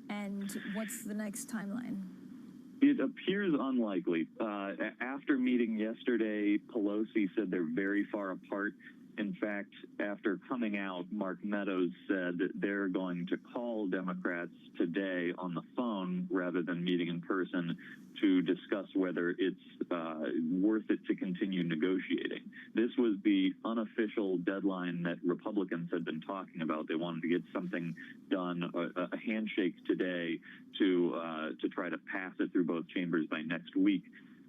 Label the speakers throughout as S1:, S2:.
S1: And what's the next timeline?
S2: It appears unlikely. After meeting yesterday, Pelosi said they're very far apart. In fact, after coming out, Mark Meadows said that they're going to call Democrats today on the phone rather than meeting in person to discuss whether it's worth it to continue negotiating. This was the unofficial deadline that Republicans had been talking about. They wanted to get something done, a handshake today, to try to pass it through both chambers by next week.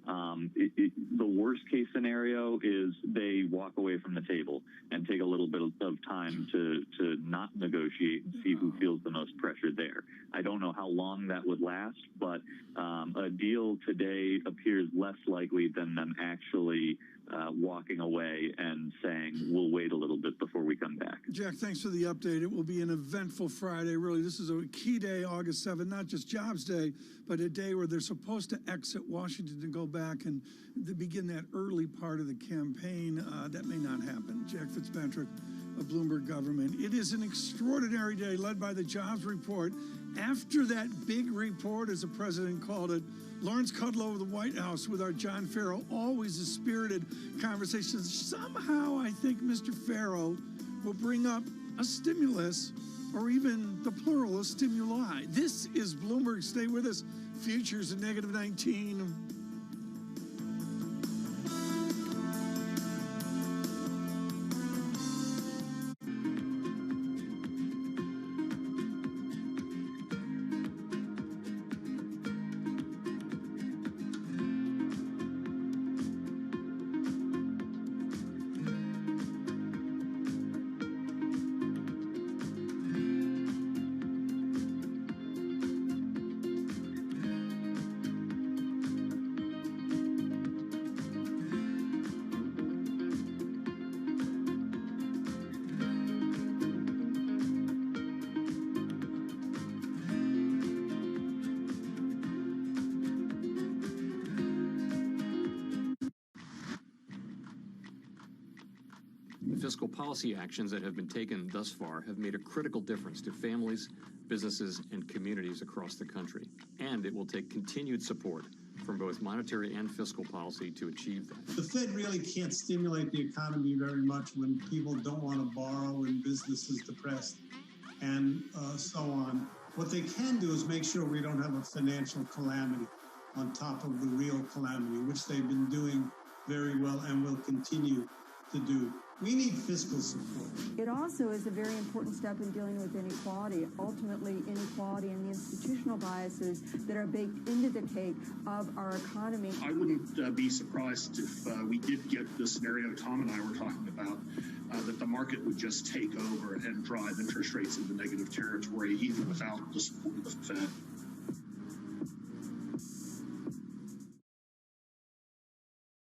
S2: The worst case scenario is they walk away from the table and take a little bit of time to not negotiate and see who feels the most pressure there. I don't know how long that would last, but a deal today appears less likely than them actually walking away and saying, we'll wait a little bit before we come back.
S3: Jack, thanks for the update. It will be an eventful Friday. Really, this is a key day, August 7th, not just Jobs Day, but a day where they're supposed to exit Washington to go back and begin that early part of the campaign. That may not happen. Jack Fitzpatrick of Bloomberg Government. It is an extraordinary day led by the jobs report. After that big report, as the president called it, Lawrence Kudlow of the White House with our John Farrell, always a spirited conversation. Somehow I think Mr. Farrell will bring up a stimulus, or even the plural of stimuli. This is Bloomberg. Stay with us. Futures at -19.
S4: Fiscal policy actions that have been taken thus far have made a critical difference to families, businesses, and communities across the country. And it will take continued support from both monetary and fiscal policy to achieve that.
S5: The Fed really can't stimulate the economy very much when people don't want to borrow and businesses depressed and so on. What they can do is make sure we don't have a financial calamity on top of the real calamity, which they've been doing very well and will continue to do. We need fiscal support.
S6: It also is a very important step in dealing with inequality. Ultimately, inequality and the institutional biases that are baked into the cake of our economy.
S7: I wouldn't be surprised if we did get the scenario Tom and I were talking about, that the market would just take over and drive interest rates into negative territory, even without the support of the Fed.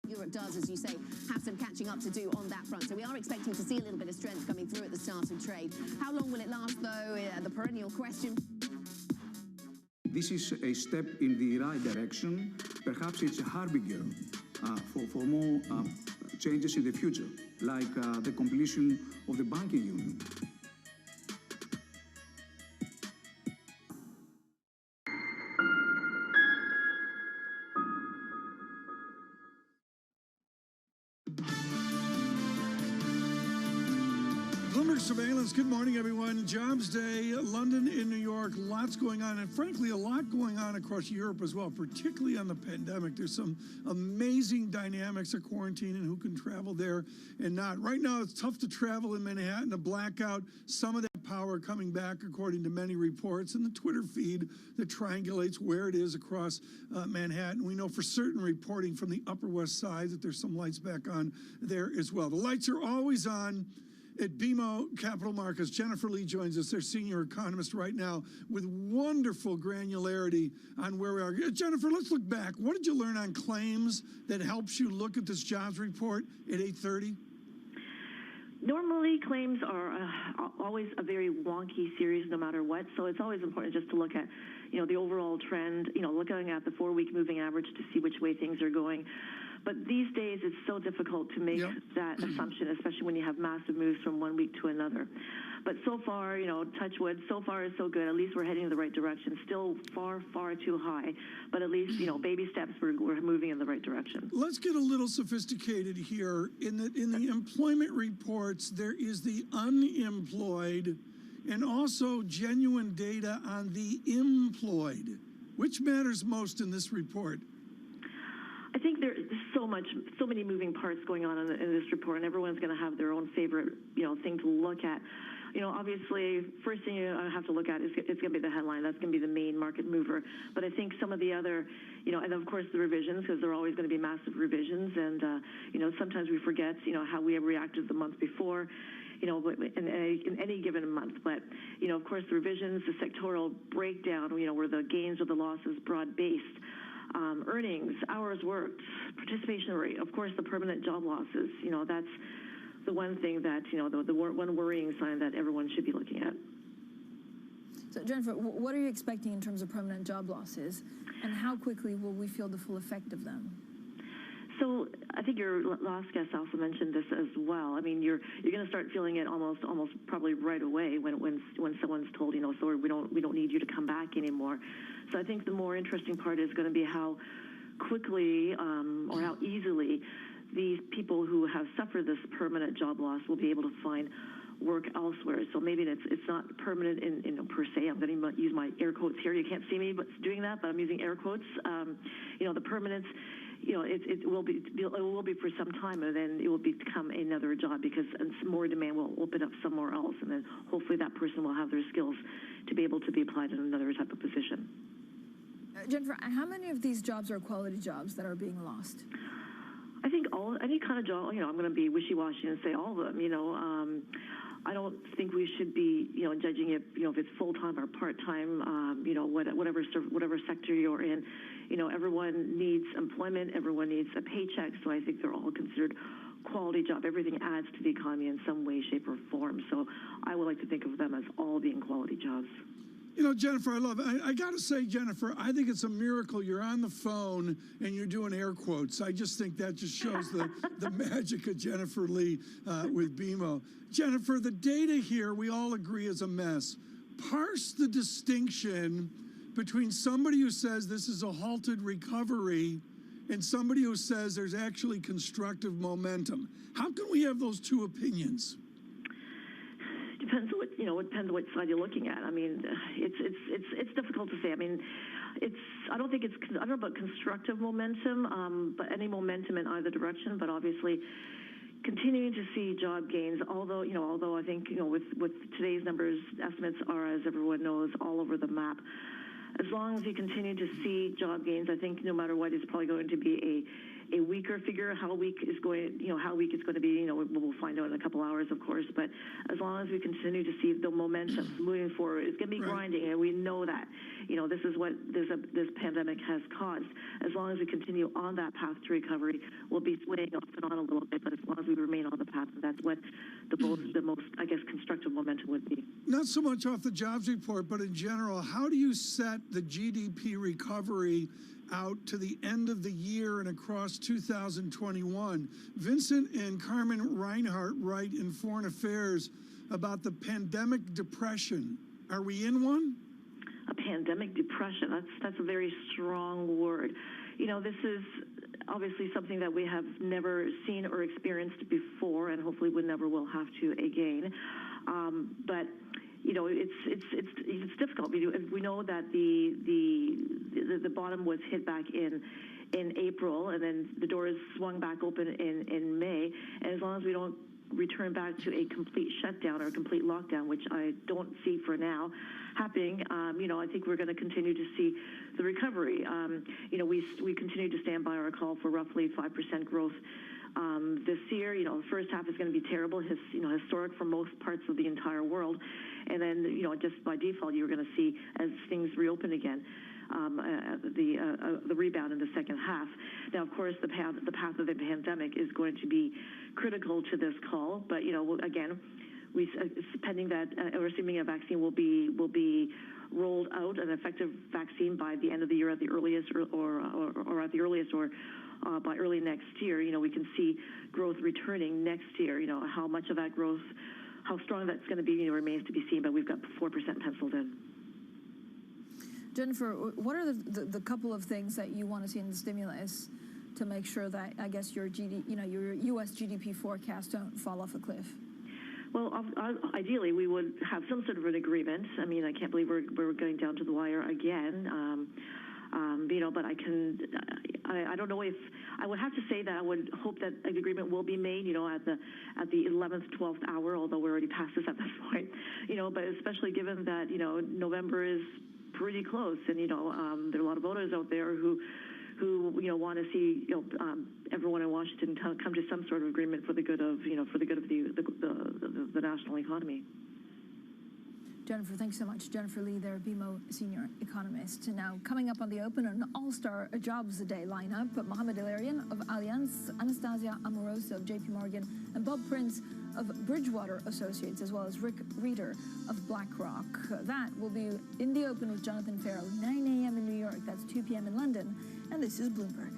S8: Europe does, as you say, have some catching up to do on that front. So we are expecting to see a little bit of strength coming through at the start of trade. How long will it last, though? The perennial question.
S9: This is a step in the right direction. Perhaps it's a harbinger for more changes in the future, like the completion of the banking union.
S3: Bloomberg Surveillance, good morning, everyone. Jobs Day, London and New York, lots going on, and frankly, a lot going on across Europe as well, particularly on the pandemic. There's some amazing dynamics of quarantine and who can travel there and not. Right now, it's tough to travel in Manhattan, a blackout, some of that power coming back, according to many reports, and the Twitter feed that triangulates where it is across Manhattan. We know for certain, reporting from the Upper West Side, that there's some lights back on there as well. The lights are always on at BMO Capital Markets. Jennifer Lee joins us, their senior economist right now, with wonderful granularity on where we are. Jennifer, let's look back. What did you learn on claims that helps you look at this jobs report at 8:30?
S10: Normally, claims are always a very wonky series no matter what, so it's always important just to look at, the overall trend, looking at the 4-week moving average to see which way things are going. But these days, it's so difficult to make that assumption, especially when you have massive moves from one week to another. But so far, touch wood, so far is so good. At least we're heading in the right direction. Still far, far too high, but at least, baby steps, we're moving in the right direction.
S3: Let's get a little sophisticated here. In the employment reports, there is the unemployed and also genuine data on the employed. Which matters most in this report?
S10: I think there's so many moving parts going on in this report, and everyone's going to have their own favorite, thing to look at. Obviously, first thing you have to look at is it's going to be the headline. That's going to be the main market mover. But I think some of the other, and of course the revisions, because there are always going to be massive revisions. And, sometimes we forget, how we have reacted the month before, in any given month. But, of course, the revisions, the sectoral breakdown, where the gains or the losses broad-based, earnings, hours worked, participation rate, of course, the permanent job losses, that's the one thing that, the one worrying sign that everyone should be looking at.
S1: So, Jennifer, what are you expecting in terms of permanent job losses, and how quickly will we feel the full effect of them?
S10: So I think your last guest also mentioned this as well. I mean, you're going to start feeling it almost probably right away when someone's told, sorry, we don't need you to come back anymore. So I think the more interesting part is going to be how quickly or how easily these people who have suffered this permanent job loss will be able to find work elsewhere. So maybe it's not permanent in per se. I'm going to use my air quotes here. You can't see me but doing that, but I'm using air quotes. The permanence, it will be for some time, and then it will become another job because more demand will open up somewhere else, and then hopefully that person will have their skills to be able to be applied in another type of position.
S1: Jennifer, how many of these jobs are quality jobs that are being lost?
S10: I think any kind of job, I'm going to be wishy-washy and say all of them, I don't think we should be, judging it, if it's full-time or part-time, whatever sector you're in. Everyone needs employment, everyone needs a paycheck, so I think they're all considered quality job. Everything adds to the economy in some way, shape, or form. So I would like to think of them as all being quality jobs.
S3: Jennifer, I love it. I got to say, Jennifer, I think it's a miracle you're on the phone and you're doing air quotes. I just think that just shows the magic of Jennifer Lee with BMO. Jennifer, the data here, we all agree, is a mess. Parse the distinction between somebody who says this is a halted recovery and somebody who says there's actually constructive momentum. How can we have those two opinions?
S10: Depends on it depends on what side you're looking at. I mean, it's difficult to say. I mean, I don't know about constructive momentum, but any momentum in either direction. But obviously, continuing to see job gains. Although I think with today's numbers, estimates are, as everyone knows, all over the map. As long as you continue to see job gains, I think no matter what, it's probably going to be a weaker figure. How weak it's going to be, we'll find out in a couple hours, of course. But as long as we continue to see the momentum moving forward, it's going to be grinding, and we know that. This is what this pandemic has caused. As long as we continue on that path to recovery, we'll be swaying off and on a little bit. But as long as we remain on the path, that's what the most, I guess, constructive momentum would be.
S3: Not so much off the jobs report, but in general, how do you set the GDP recovery out to the end of the year and across 2021. Vincent and Carmen Reinhart write in Foreign Affairs about the pandemic depression. Are we in one?
S10: A pandemic depression, that's a very strong word. This is obviously something that we have never seen or experienced before, and hopefully we never will have to again. But it's difficult. We know that the bottom was hit back in April, and then the doors swung back open in May. And as long as we don't return back to a complete shutdown or a complete lockdown, which I don't see for now happening, I think we're going to continue to see the recovery. We continue to stand by our call for roughly 5% growth this year. The first half is going to be terrible, historic for most parts of the entire world. And then, just by default, you're going to see, as things reopen again, the rebound in the second half. Now, of course, the path of the pandemic is going to be critical to this call. But, again, pending that, or assuming a vaccine will be rolled out, an effective vaccine by the end of the year at the earliest, or at the earliest, or by early next year, we can see growth returning next year. How much of that growth, how strong that's going to be, remains to be seen, but we've got 4% penciled in.
S1: Jennifer, what are the couple of things that you want to see in the stimulus to make sure that, I guess, your your U.S. GDP forecasts don't fall off a cliff?
S10: Well, ideally, we would have some sort of an agreement. I mean, I can't believe we're going down to the wire again. But I don't know if I would have to say that I would hope that an agreement will be made, at the 11th, 12th hour, although we're already past this at this point, but especially given that, November is pretty close, and, there are a lot of voters out there who want to see, everyone in Washington come to some sort of agreement for the good of, the national economy.
S1: Jennifer, thanks so much. Jennifer Lee there, BMO senior economist. Now, coming up on the Open, an all-star Jobs Day lineup, Mohamed Ilarian of Allianz, Anastasia Amoroso of JP Morgan, and Bob Prince of Bridgewater Associates, as well as Rick Reeder of BlackRock. That will be in the Open with Jonathan Farrow, 9 a.m. in New York. That's 2 p.m. in London. And this is Bloomberg.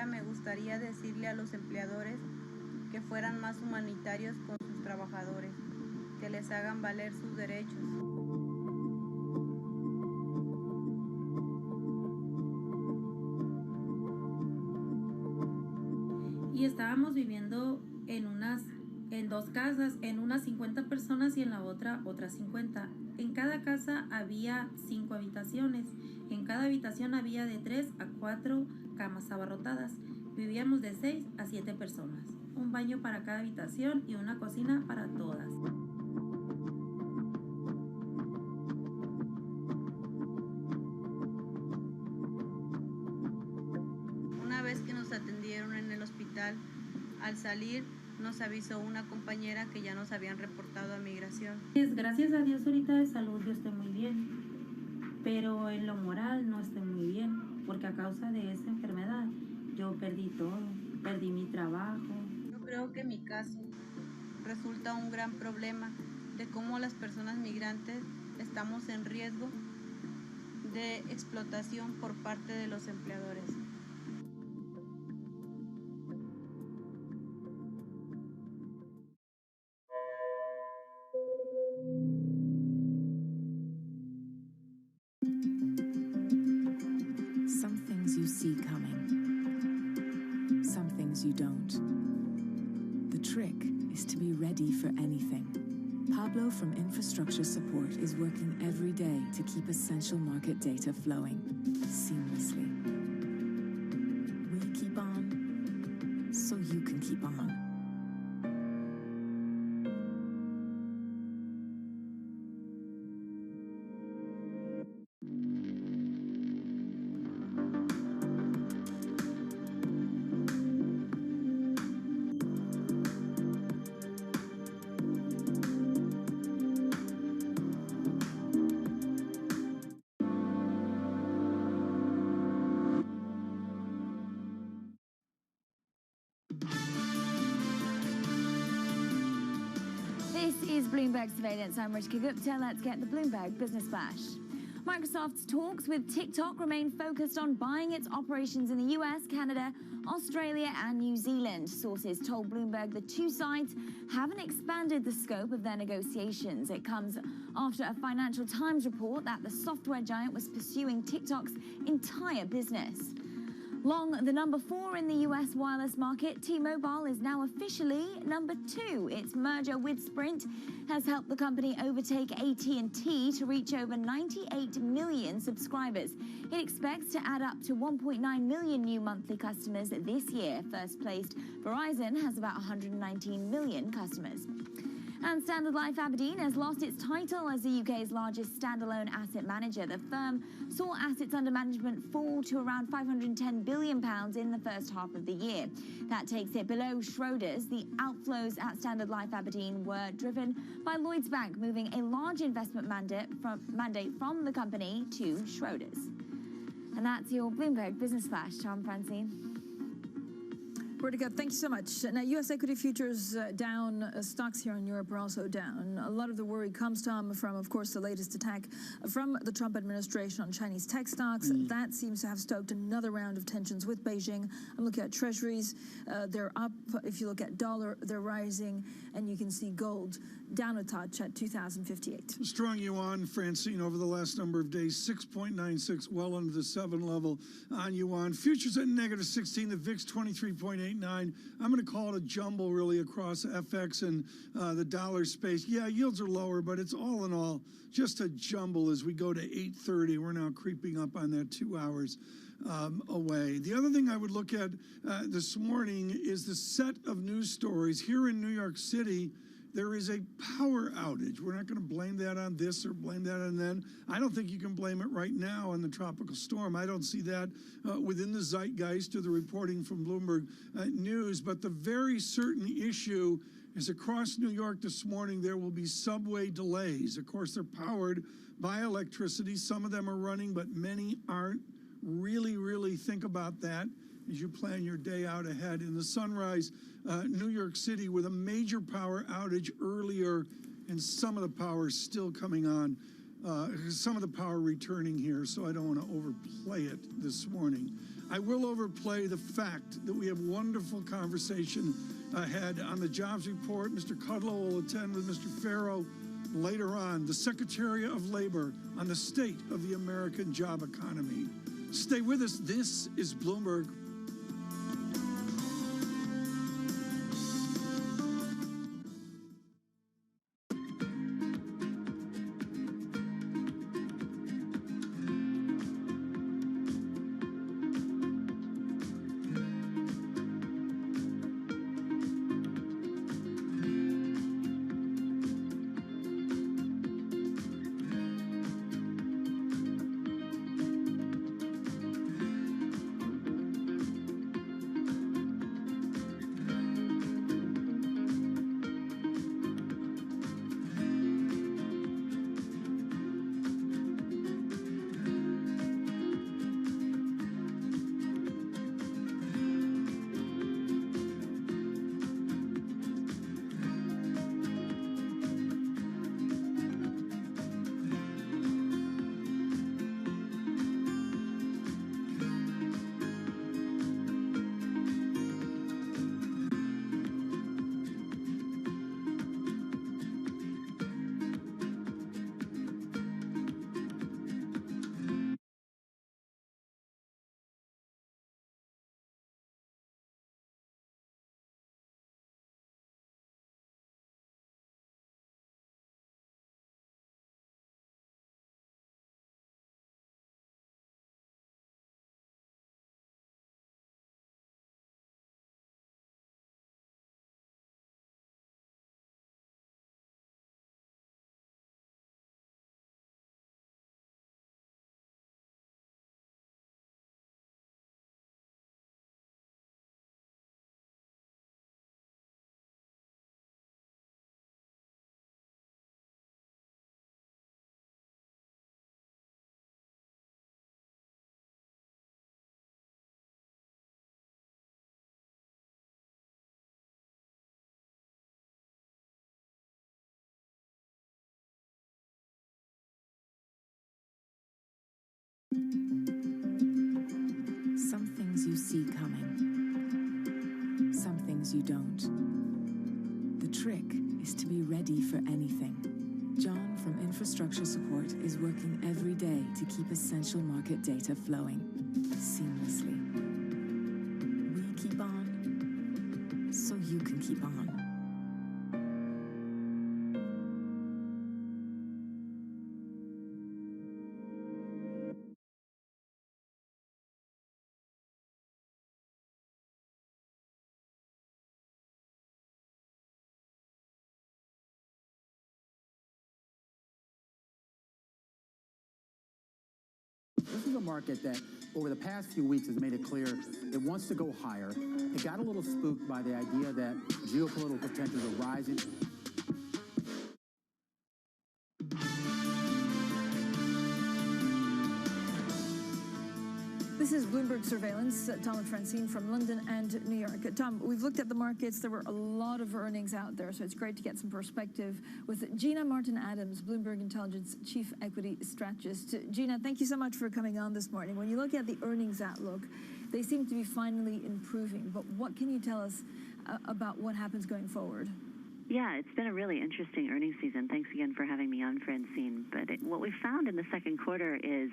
S11: Me gustaría decirle a los empleadores que fueran más humanitarios con sus trabajadores, que les hagan valer sus derechos. Y estábamos viviendo en dos casas, en unas 50 personas y en la otra otras 50. En cada casa había 5 habitaciones. En cada habitación había de 3 a 4 camas abarrotadas. Vivíamos de 6 a 7 personas. Un baño para cada habitación y una cocina para todas. Una vez que nos atendieron en el hospital, al salir nos avisó una compañera que ya nos habían reportado a migración. Gracias a Dios ahorita de salud yo estoy muy bien, pero en lo moral no estoy muy bien, porque a causa de esta enfermedad yo perdí todo, perdí mi trabajo. Yo creo que mi caso resulta un gran problema de cómo las personas migrantes estamos en riesgo de explotación por parte de los empleadores.
S12: Some things you see coming, some things you don't. The trick is to be ready for anything. Pablo from Infrastructure Support is working every day to keep essential market data flowing seamlessly. We keep on, so you can keep on.
S1: This is Bloomberg Surveillance. I'm Rishka Gupta. Let's get the Bloomberg Business Flash. Microsoft's talks with TikTok remain focused on buying its operations in the US, Canada, Australia and New Zealand. Sources told Bloomberg the two sides haven't expanded the scope of their negotiations. It comes after a Financial Times report that the software giant was pursuing TikTok's entire business. Long the number 4 in the US wireless market, T-Mobile is now officially number 2. Its merger with Sprint has helped the company overtake AT&T to reach over 98 million subscribers. It expects to add up to 1.9 million new monthly customers this year. First placed Verizon has about 119 million customers. And Standard Life Aberdeen has lost its title as the UK's largest standalone asset manager. The firm saw assets under management fall to around £510 billion in the first half of the year. That takes it below Schroders. The outflows at Standard Life Aberdeen were driven by Lloyds Bank moving a large investment mandate from the company to Schroders. And that's your Bloomberg Business Flash. Tom, Francine.
S13: Thank you so much. Now, U.S. equity futures down. Stocks here in Europe are also down. A lot of the worry comes, Tom, from, of course, the latest attack from the Trump administration on Chinese tech stocks. That seems to have stoked another round of tensions with Beijing. I'm looking at treasuries. They're up. If you look at dollar, they're rising. And you can see gold down a touch at 2,058.
S3: Strong yuan, Francine, over the last number of days, 6.96, well under the 7 level on yuan. Futures at negative 16, the VIX 23.89. I'm going to call it a jumble, really, across FX and the dollar space. Yeah, yields are lower, but it's all in all just a jumble as we go to 8:30. We're now creeping up on that 2 hours away. The other thing I would look at this morning is the set of news stories. Here in New York City, there is a power outage. We're not going to blame that on this or blame that on then. I don't think you can blame it right now on the tropical storm. I don't see that within the zeitgeist of the reporting from Bloomberg News. But the very certain issue is across New York this morning, there will be subway delays. Of course, they're powered by electricity. Some of them are running, but many aren't. Really think about that as you plan your day out ahead. In the Sunrise, New York City with a major power outage earlier, and some of the power still coming on, some of the power returning here, so I don't want to overplay it this morning. I will overplay the fact that we have wonderful conversation ahead on the jobs report. Mr. Kudlow will attend with Mr. Farrow later on, the Secretary of Labor, on the state of the American job economy. Stay with us. This is Bloomberg.
S12: Some things you see coming, some things you don't. The trick is to be ready for anything. John from Infrastructure Support is working every day to keep essential market data flowing seamlessly. We keep on, so you can keep on.
S14: This is a market that, over the past few weeks, has made it clear it wants to go higher. It got a little spooked by the idea that geopolitical tensions are rising.
S1: This is Bloomberg Surveillance. Tom and Francine from London and New York. Tom, we've looked at the markets. There were a lot of earnings out there, so it's great to get some perspective with Gina Martin-Adams, Bloomberg Intelligence Chief Equity Strategist. Gina, thank you so much for coming on this morning. When you look at the earnings outlook, they seem to be finally improving, but what can you tell us about what happens going forward?
S15: Yeah, it's been a really interesting earnings season. Thanks again for having me on, Francine. But what we found in the second quarter is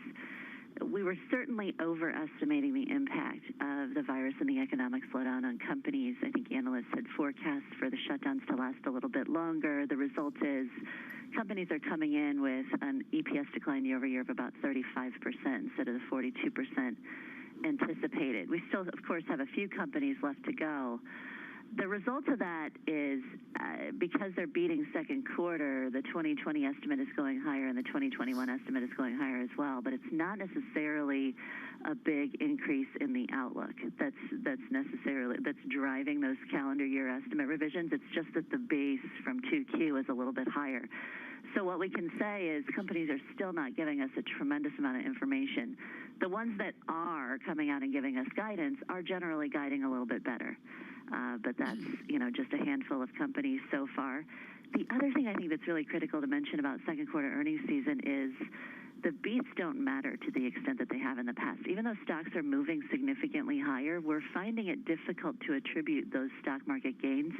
S15: we were certainly overestimating the impact of the virus and the economic slowdown on companies. I think analysts had forecast for the shutdowns to last a little bit longer. The result is companies are coming in with an EPS decline year over year of about 35% instead of the 42% anticipated. We still, of course, have a few companies left to go. The result of that is because they're beating second quarter, the 2020 estimate is going higher and the 2021 estimate is going higher as well. But it's not necessarily a big increase in the outlook that's driving those calendar year estimate revisions. It's just that the base from 2Q is a little bit higher. So what we can say is companies are still not giving us a tremendous amount of information. The ones that are coming out and giving us guidance are generally guiding a little bit better. But that's, just a handful of companies so far. The other thing I think that's really critical to mention about second quarter earnings season is the beats don't matter to the extent that they have in the past. Even though stocks are moving significantly higher, we're finding it difficult to attribute those stock market gains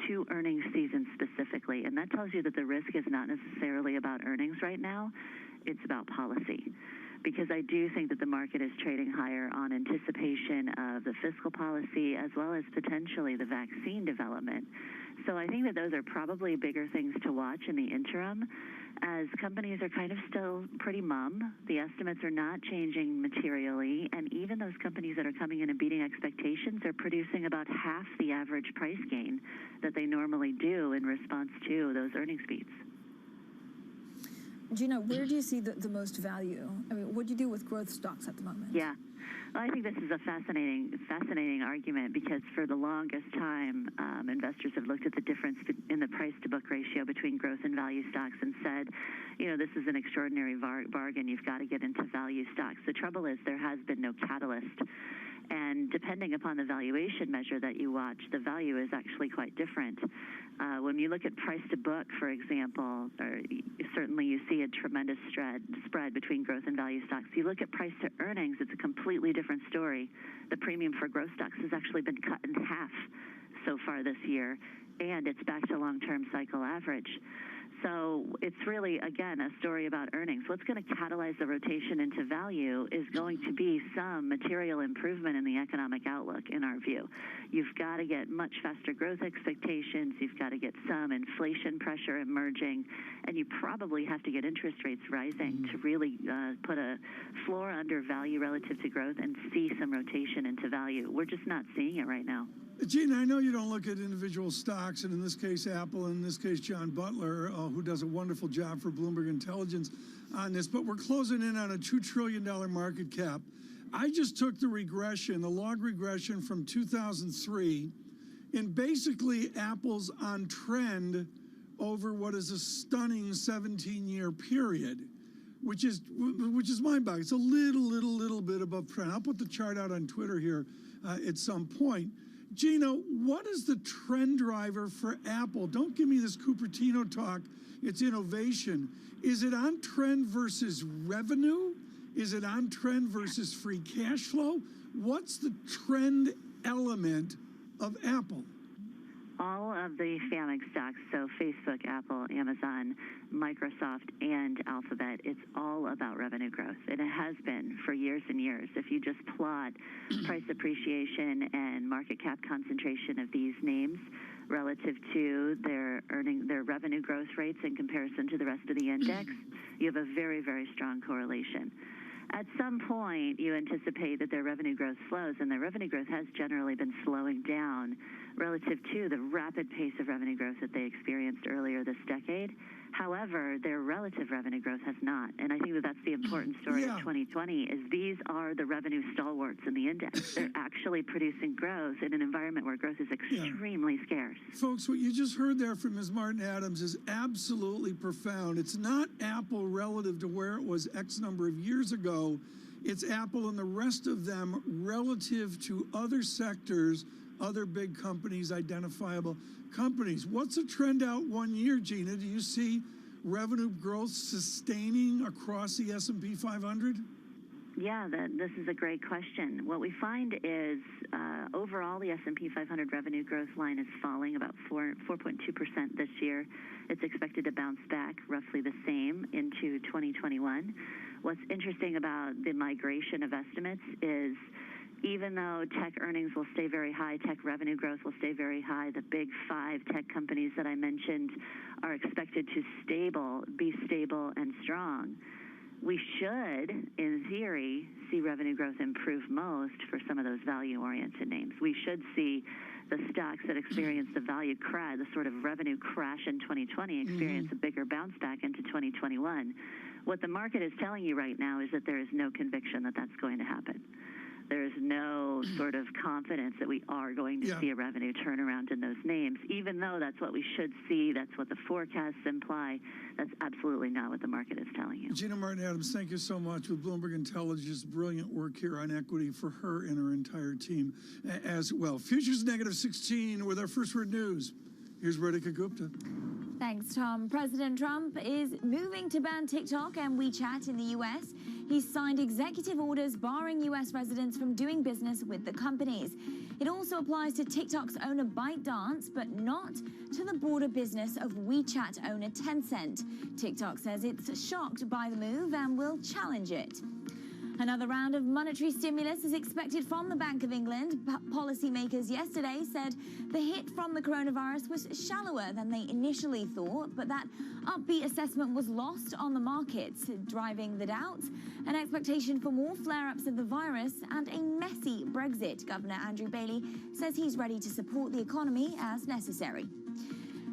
S15: to earnings season specifically. And that tells you that the risk is not necessarily about earnings right now. It's about policy. Because I do think that the market is trading higher on anticipation of the fiscal policy as well as potentially the vaccine development. So I think that those are probably bigger things to watch in the interim, as companies are kind of still pretty mum. The estimates are not changing materially, and even those companies that are coming in and beating expectations are producing about half the average price gain that they normally do in response to those earnings beats.
S1: Gina, where do you see the most value? I mean, what do you do with growth stocks at the moment?
S15: Yeah. Well, I think this is a fascinating argument because for the longest time, investors have looked at the difference in the price-to-book ratio between growth and value stocks and said, this is an extraordinary bargain. You've got to get into value stocks. The trouble is there has been no catalyst. And depending upon the valuation measure that you watch, the value is actually quite different. When you look at price to book, for example, certainly you see a tremendous spread between growth and value stocks. You look at price to earnings, it's a completely different story. The premium for growth stocks has actually been cut in half so far this year, and it's back to long-term cycle average. So it's really, again, a story about earnings. What's going to catalyze the rotation into value is going to be some material improvement in the economic outlook, in our view. You've got to get much faster growth expectations. You've got to get some inflation pressure emerging. And you probably have to get interest rates rising to really put a floor under value relative to growth and see some rotation into value. We're just not seeing it right now.
S3: Gina, I know you don't look at individual stocks, and in this case, Apple, and in this case, John Butler, who does a wonderful job for Bloomberg Intelligence on this, but we're closing in on a $2 trillion market cap. I just took the log regression from 2003, and basically Apple's on trend over what is a stunning 17-year period, which is mind-boggling. It's a little bit above trend. I'll put the chart out on Twitter here at some point. Gina, what is the trend driver for Apple? Don't give me this Cupertino talk. It's innovation. Is it on trend versus revenue? Is it on trend versus free cash flow? What's the trend element of Apple?
S15: All of the FAMIG stocks, so Facebook, Apple, Amazon, Microsoft, and Alphabet, it's all about revenue growth. And it has been for years and years. If you just plot price appreciation and market cap concentration of these names relative to their revenue growth rates in comparison to the rest of the index, you have a very, very strong correlation. At some point, you anticipate that their revenue growth slows, and their revenue growth has generally been slowing down relative to the rapid pace of revenue growth that they experienced earlier this decade. However, their relative revenue growth has not. And I think that that's the important story of 2020 is these are the revenue stalwarts in the index. They're actually producing growth in an environment where growth is extremely scarce.
S3: Folks, what you just heard there from Ms. Martin Adams is absolutely profound. It's not Apple relative to where it was X number of years ago. It's Apple and the rest of them relative to other sectors, other big companies, identifiable companies. What's the trend out 1 year, Gina? Do you see revenue growth sustaining across the S&P 500?
S15: Yeah, this is a great question. What we find is overall the S&P 500 revenue growth line is falling about 4.2% this year. It's expected to bounce back roughly the same into 2021. What's interesting about the migration of estimates is even though tech earnings will stay very high, tech revenue growth will stay very high, the big 5 tech companies that I mentioned are expected to be stable and strong. We should, in theory, see revenue growth improve most for some of those value-oriented names. We should see the stocks that experienced the value crash, the sort of revenue crash in 2020, experience a bigger bounce back into 2021. What the market is telling you right now is that there is no conviction that that's going to happen. There is no sort of confidence that we are going to see a revenue turnaround in those names, even though that's what we should see. That's what the forecasts imply. That's absolutely not what the market is telling you.
S3: Gina Martin Adams, thank you so much with Bloomberg Intelligence. Brilliant work here on equity for her and her entire team as well. Futures negative 16 with our first word news. Here's Radhika Gupta.
S1: Thanks, Tom. President Trump is moving to ban TikTok and WeChat in the U.S. He's signed executive orders barring U.S. residents from doing business with the companies. It also applies to TikTok's owner ByteDance, but not to the broader business of WeChat owner Tencent. TikTok says it's shocked by the move and will challenge it. Another round of monetary stimulus is expected from the Bank of England. Policymakers yesterday said the hit from the coronavirus was shallower than they initially thought, but that upbeat assessment was lost on the markets, driving the doubt, an expectation for more flare-ups of the virus, and a messy Brexit. Governor Andrew Bailey says he's ready to support the economy as necessary.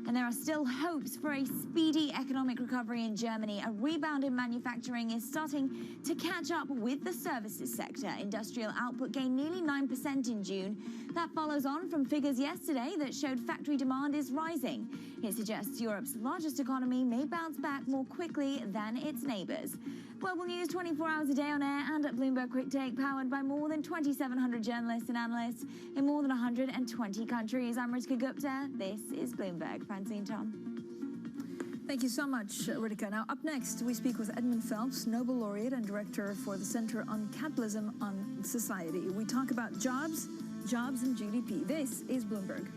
S1: And there are still hopes for a speedy economic recovery in Germany. A rebound in manufacturing is starting to catch up with the services sector. Industrial output gained nearly 9% in June. That follows on from figures yesterday that showed factory demand is rising. It suggests Europe's largest economy may bounce back more quickly than its neighbors. Global news 24 hours a day on air and at Bloomberg Quick Take, powered by more than 2,700 journalists and analysts in more than 120 countries. I'm Radhika Gupta. This is Bloomberg. Francine, Tom.
S13: Thank you so much, Radhika. Now, up next, we speak with Edmund Phelps, Nobel laureate and director for the Center on Capitalism on Society. We talk about jobs and GDP. This is Bloomberg.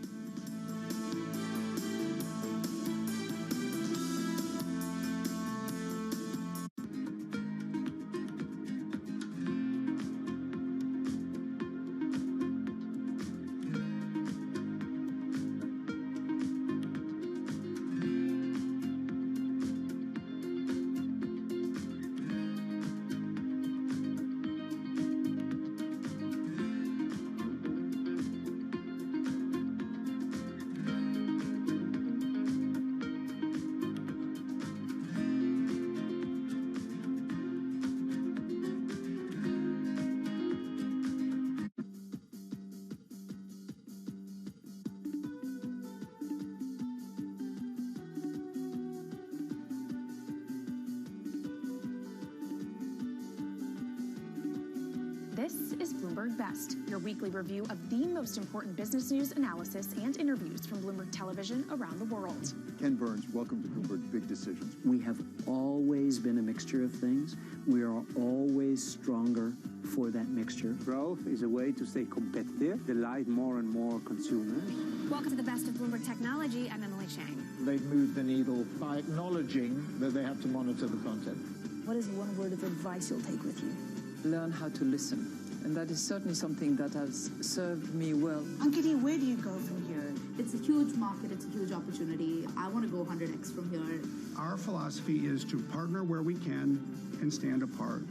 S16: This is Bloomberg Best, your weekly review of the most important business news analysis and interviews from Bloomberg Television around the world.
S17: Ken Burns, welcome to Bloomberg Big Decisions.
S18: We have always been a mixture of things. We are always stronger for that mixture.
S19: Growth is a way to stay competitive, delight more and more consumers.
S20: Welcome to the Best of Bloomberg Technology. I'm Emily Chang.
S21: They've moved the needle by acknowledging that they have to monitor the content.
S1: What is one word of advice you'll take with you?
S22: Learn how to listen. And that is certainly something that has served me well.
S23: Ankiti, where do you go from here?
S24: It's a huge market. It's a huge opportunity. I want to go 100x from here.
S25: Our philosophy is to partner where we can and stand apart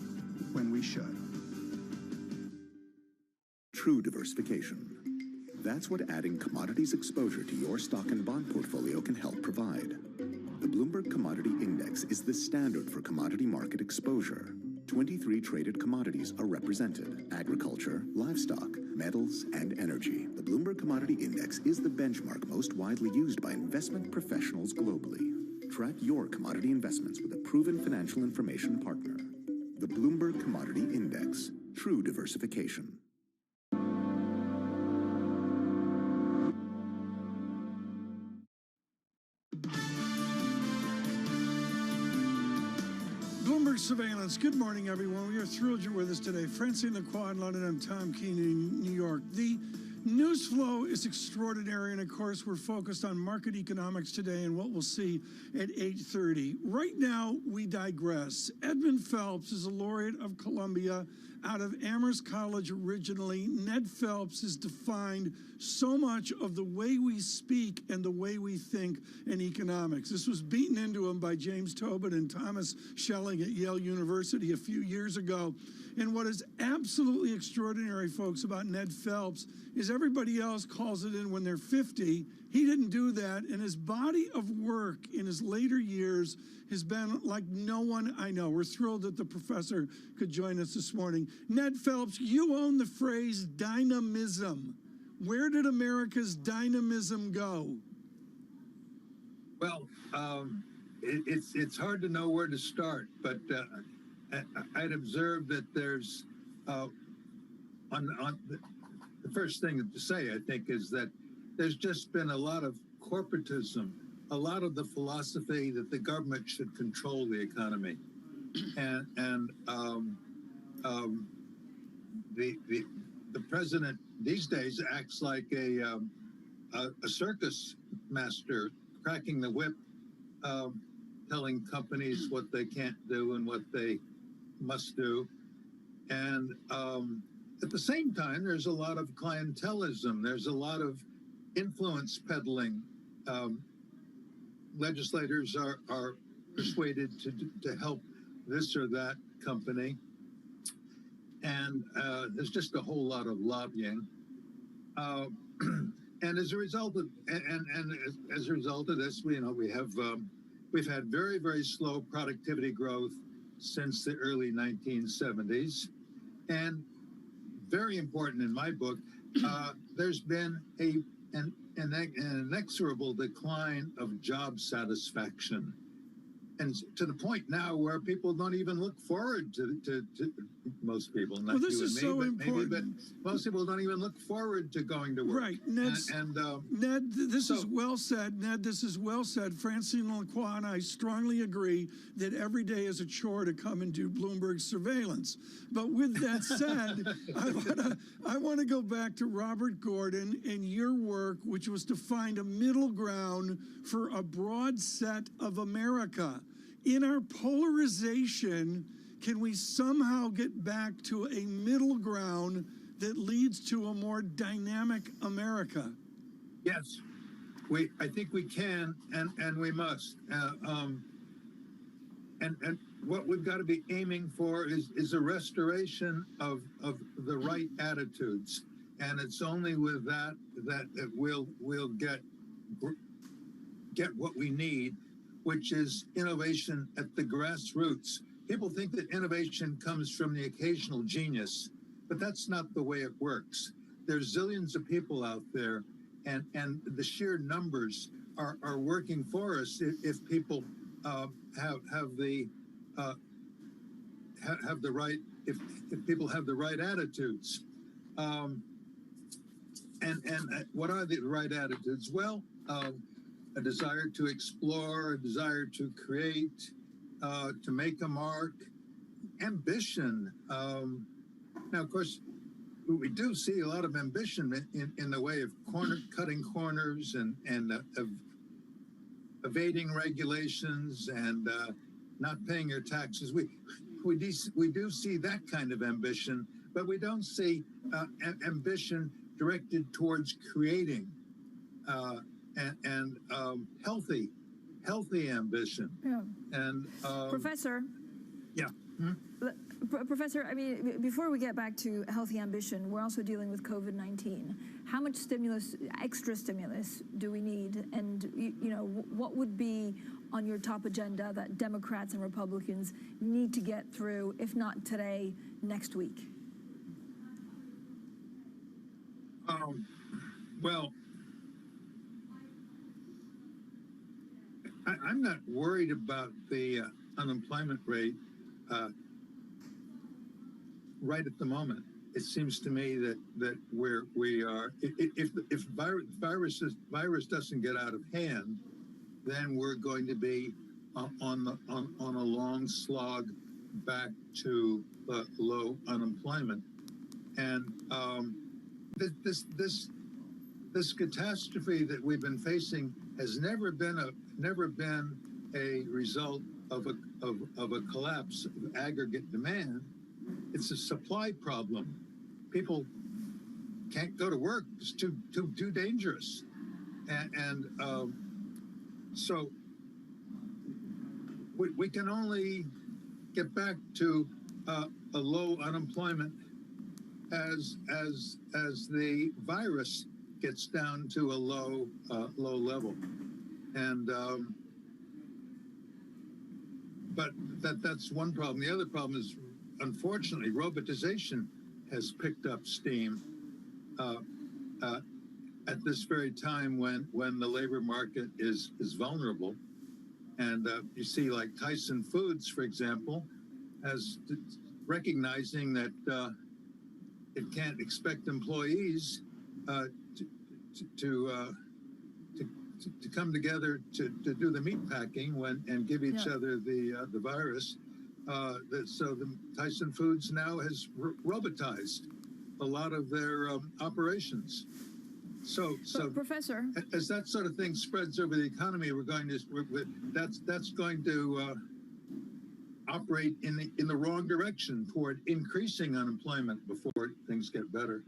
S25: when we should.
S26: True diversification. That's what adding commodities exposure to your stock and bond portfolio can help provide. The Bloomberg Commodity Index is the standard for commodity market exposure. 23 traded commodities are represented: agriculture, livestock, metals, and energy. The Bloomberg Commodity Index is the benchmark most widely used by investment professionals globally. Track your commodity investments with a proven financial information partner. The Bloomberg Commodity Index. True diversification.
S3: Bloomberg Surveillance. Good morning, everyone. We are thrilled you're with us today. Francine Lacroix in London. I'm Tom Keene in New York. The news flow is extraordinary, and of course, we're focused on market economics today and what we'll see at 8:30. Right now, we digress. Edmund Phelps is a laureate of Columbia out of Amherst College originally. Ned Phelps has defined so much of the way we speak and the way we think in economics. This was beaten into him by James Tobin and Thomas Schelling at Yale University a few years ago. And what is absolutely extraordinary, folks, about Ned Phelps is everybody else calls it in when they're 50. He didn't do that, and his body of work in his later years has been like no one I know. We're thrilled that the professor could join us this morning. Ned Phelps, you own the phrase dynamism. Where did America's dynamism go?
S27: Well, it's hard to know where to start, but I'd observe that there's the first thing to say, I think, is that there's just been a lot of corporatism, a lot of the philosophy that the government should control the economy, and the president these days acts like a circus master, cracking the whip, telling companies what they can't do and what they must do. And at the same time, there's a lot of clientelism. There's a lot of influence peddling. Legislators are persuaded to help this or that company. And there's just a whole lot of lobbying. And as a result of as a result of this, we've had very, very slow productivity growth since the early 1970s, and very important in my book, there's been an inexorable decline of job satisfaction. And to the point now where people don't even look forward to most people, not
S3: well, this
S27: you
S3: is
S27: and me,
S3: so
S27: but
S3: important.
S27: maybe, but most people don't even look forward to going to work.
S3: Right, Ned, this is well said. Ned, this is well said. Francine Lacroix and I strongly agree that every day is a chore to come and do Bloomberg surveillance. But with that said, I want to go back to Robert Gordon and your work, which was to find a middle ground for a broad set of America. In our polarization, can we somehow get back to a middle ground that leads to a more dynamic America?
S27: Yes, I think we can, and we must. And what we've got to be aiming for is a restoration of the right attitudes, and it's only with that we'll get what we need, which is innovation at the grassroots. People think that innovation comes from the occasional genius, but that's not the way it works. There's zillions of people out there, and the sheer numbers are working for us if people have the right if people have the right attitudes. And what are the right attitudes? Well, a desire to explore, a desire to create, to make a mark, ambition. Now, of course, we do see a lot of ambition in the way of cutting corners and evading regulations and not paying your taxes. We do see that kind of ambition, but we don't see ambition directed towards creating and healthy ambition.
S13: Yeah.
S27: And
S13: Professor.
S27: Yeah.
S13: Professor, I mean, before we get back to healthy ambition, we're also dealing with COVID-19. How much stimulus, extra stimulus, do we need? And, you know, what would be on your top agenda that Democrats and Republicans need to get through, if not today, next week?
S27: Well, I'm not worried about the unemployment rate right at the moment. It seems to me that where we are, if virus doesn't get out of hand, then we're going to be on a long slog back to low unemployment, and this catastrophe that we've been facing has never been a result of a collapse of aggregate demand. It's a supply problem. People can't go to work. It's too dangerous, and so we can only get back to a low unemployment as the virus gets down to a low level, and but that's one problem. The other problem is, unfortunately, robotization has picked up steam at this very time when the labor market is vulnerable, and you see, like Tyson Foods, for example, as recognizing that it can't expect employees to come together to do the meat packing and give each other the virus. So the Tyson Foods now has robotized a lot of their operations. So
S13: Professor,
S27: as that sort of thing spreads over the economy, that's going to operate in the wrong direction toward increasing unemployment before things get better.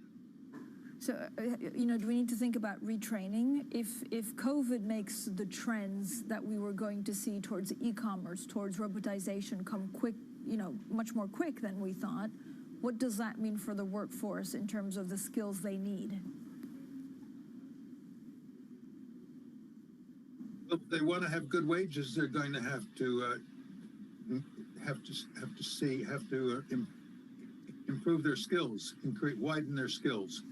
S13: So, you know, do we need to think about retraining? If COVID makes the trends that we were going to see towards e-commerce, towards robotization come quick, you know, much more quick than we thought, what does that mean for the workforce in terms of the skills they need?
S27: If they want to have good wages, they're going to have to improve their skills, widen their skills.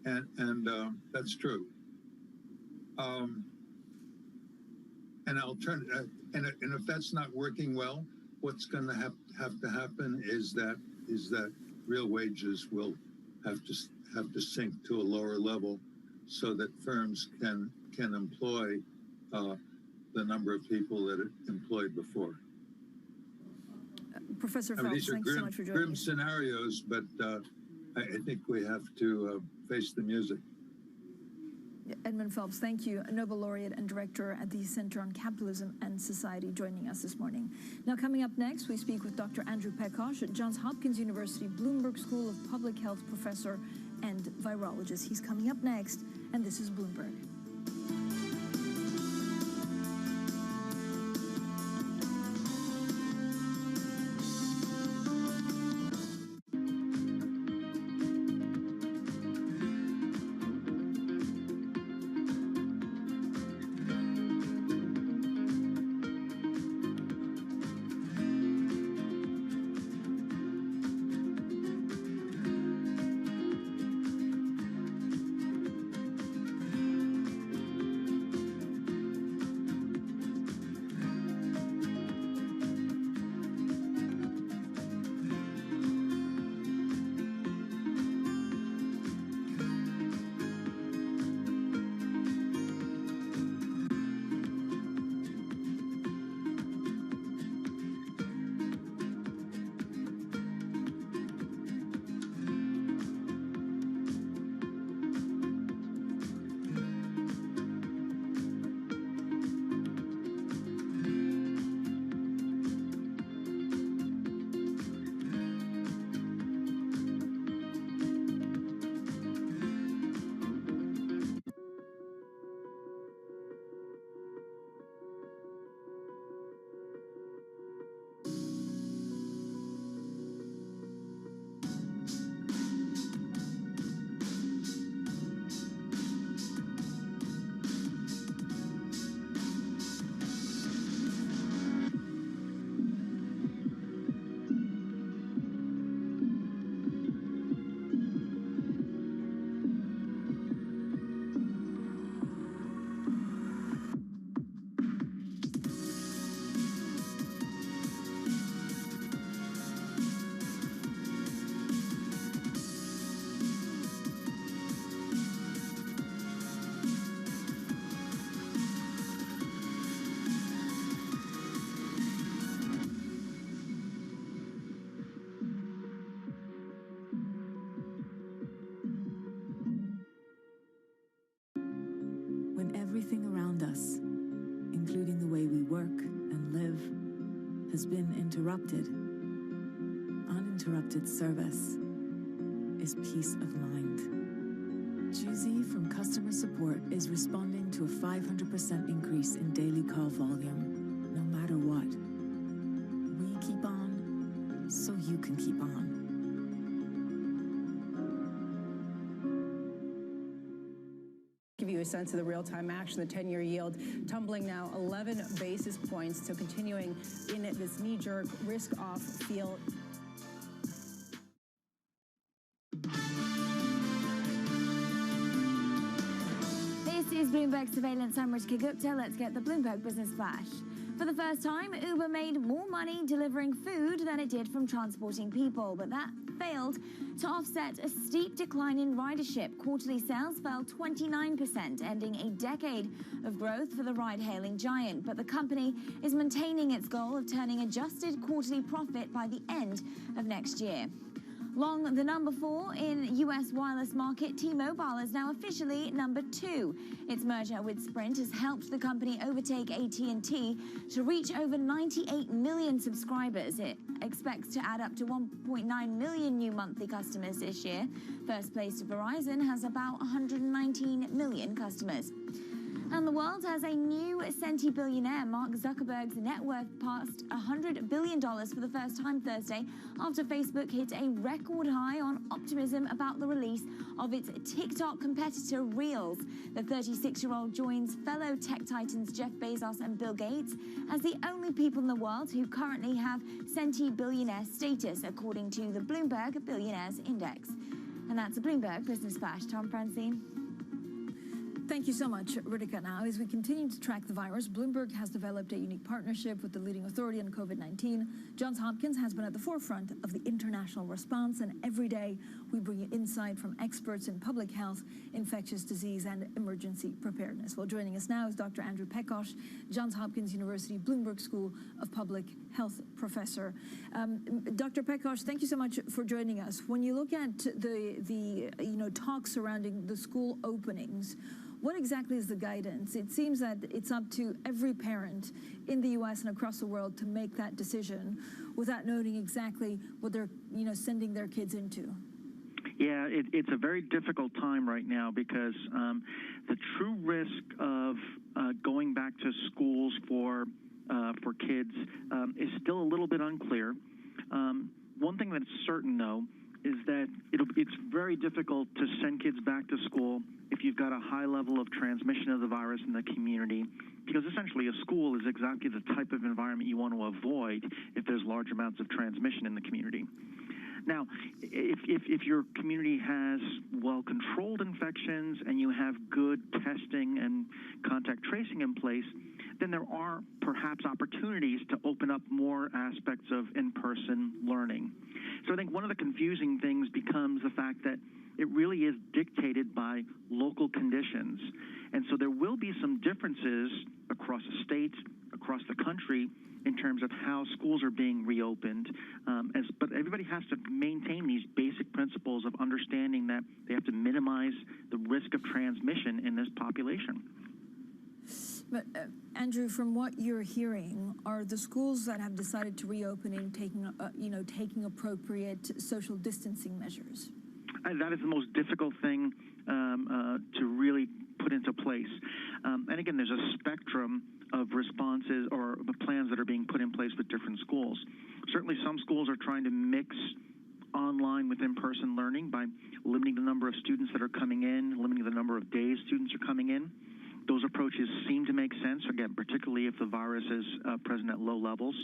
S27: And that's true. And if that's not working well, what's going to have to happen is that real wages will have to sink to a lower level, so that firms can employ the number of people that it employed before.
S13: Professor Phelps,
S27: these are
S13: thanks so much for joining
S27: grim
S13: us.
S27: scenarios, but I think we have to face the music.
S13: Edmund Phelps, thank you, a Nobel laureate and director at the Center on Capitalism and Society, joining us this morning. Now, coming up next, we speak with Dr. Andrew Pekosh, at Johns Hopkins University Bloomberg School of Public Health professor and virologist. He's coming up next, and this is Bloomberg.
S12: has been interrupted. Uninterrupted service is peace of mind. Juzi from customer support is responding to a 500% increase in daily call volume, no matter what. We keep on, so you can keep on.
S2: Give you a sense of the real-time action, the 10-year yield tumbling now 11 basis points, so continuing in this knee-jerk risk-off feel.
S4: This is Bloomberg Surveillance. I'm Ritika Gupta. Let's get the Bloomberg Business Flash. For the first time, Uber made more money delivering food than it did from transporting people, but that failed to offset a steep decline in ridership. Quarterly sales fell 29%, ending a decade of growth for the ride-hailing giant. But the company is maintaining its goal of turning adjusted quarterly profit by the end of next year. Long the number 4 in U.S. wireless market, T-Mobile is now officially number 2. Its merger with Sprint has helped the company overtake AT&T to reach over 98 million subscribers. It expects to add up to 1.9 million new monthly customers this year. First place Verizon has about 119 million customers. And the world has a new centi-billionaire. Mark Zuckerberg's net worth passed $100 billion for the first time Thursday after Facebook hit a record high on optimism about the release of its TikTok competitor Reels. The 36-year-old joins fellow tech titans Jeff Bezos and Bill Gates as the only people in the world who currently have centi-billionaire status, according to the Bloomberg Billionaires Index. And that's a Bloomberg Business Flash. Tom Francine.
S1: Thank you so much, Ritika. Now, as we continue to track the virus, Bloomberg has developed a unique partnership with the leading authority on COVID-19. Johns Hopkins has been at the forefront of the international response, and every day we bring you insight from experts in public health, infectious disease, and emergency preparedness. Well, joining us now is Dr. Andrew Pekosh, Johns Hopkins University Bloomberg School of Public Health professor. Dr. Pekosh, thank you so much for joining us. When you look at the talk surrounding the school openings, what exactly is the guidance? It seems that it's up to every parent in the U.S. and across the world to make that decision without knowing exactly what they're, sending their kids into.
S5: Yeah, it's a very difficult time right now because the true risk of going back to schools for kids is still a little bit unclear. One thing that's certain, though, is that it's very difficult to send kids back to school if you've got a high level of transmission of the virus in the community, because essentially a school is exactly the type of environment you want to avoid if there's large amounts of transmission in the community. Now, if your community has well-controlled infections and you have good testing and contact tracing in place, then there are perhaps opportunities to open up more aspects of in-person learning. So I think one of the confusing things becomes the fact that it really is dictated by local conditions. And so there will be some differences across the states, across the country, in terms of how schools are being reopened. But everybody has to maintain these basic principles of understanding that they have to minimize the risk of transmission in this population.
S1: But Andrew, from what you're hearing, are the schools that have decided to reopen taking appropriate social distancing measures?
S5: That is the most difficult thing to really put into place. And again, there's a spectrum of responses or plans that are being put in place with different schools. Certainly some schools are trying to mix online with in-person learning by limiting the number of students that are coming in, limiting the number of days students are coming in. Those approaches seem to make sense, again, particularly if the virus is present at low levels.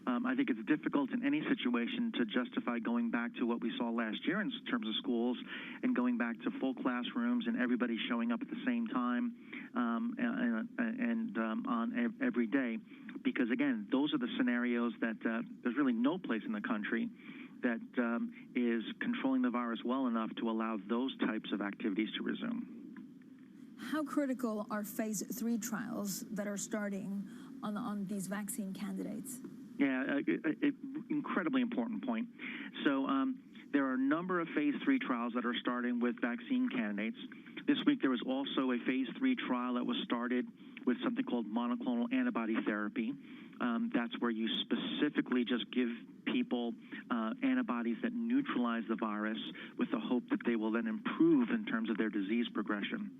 S5: I think it's difficult in any situation to justify going back to what we saw last year in terms of schools and going back to full classrooms and everybody showing up at the same time and on every day. Because, again, those are the scenarios that there's really no place in the country that is controlling the virus well enough to allow those types of activities to resume.
S1: How critical are phase 3 trials that are starting on these vaccine candidates?
S5: Yeah, incredibly important point. So there are a number of phase 3 trials that are starting with vaccine candidates. This week there was also a phase 3 trial that was started with something called monoclonal antibody therapy. That's where you specifically just give people antibodies that neutralize the virus with the hope that they will then improve in terms of their disease progression.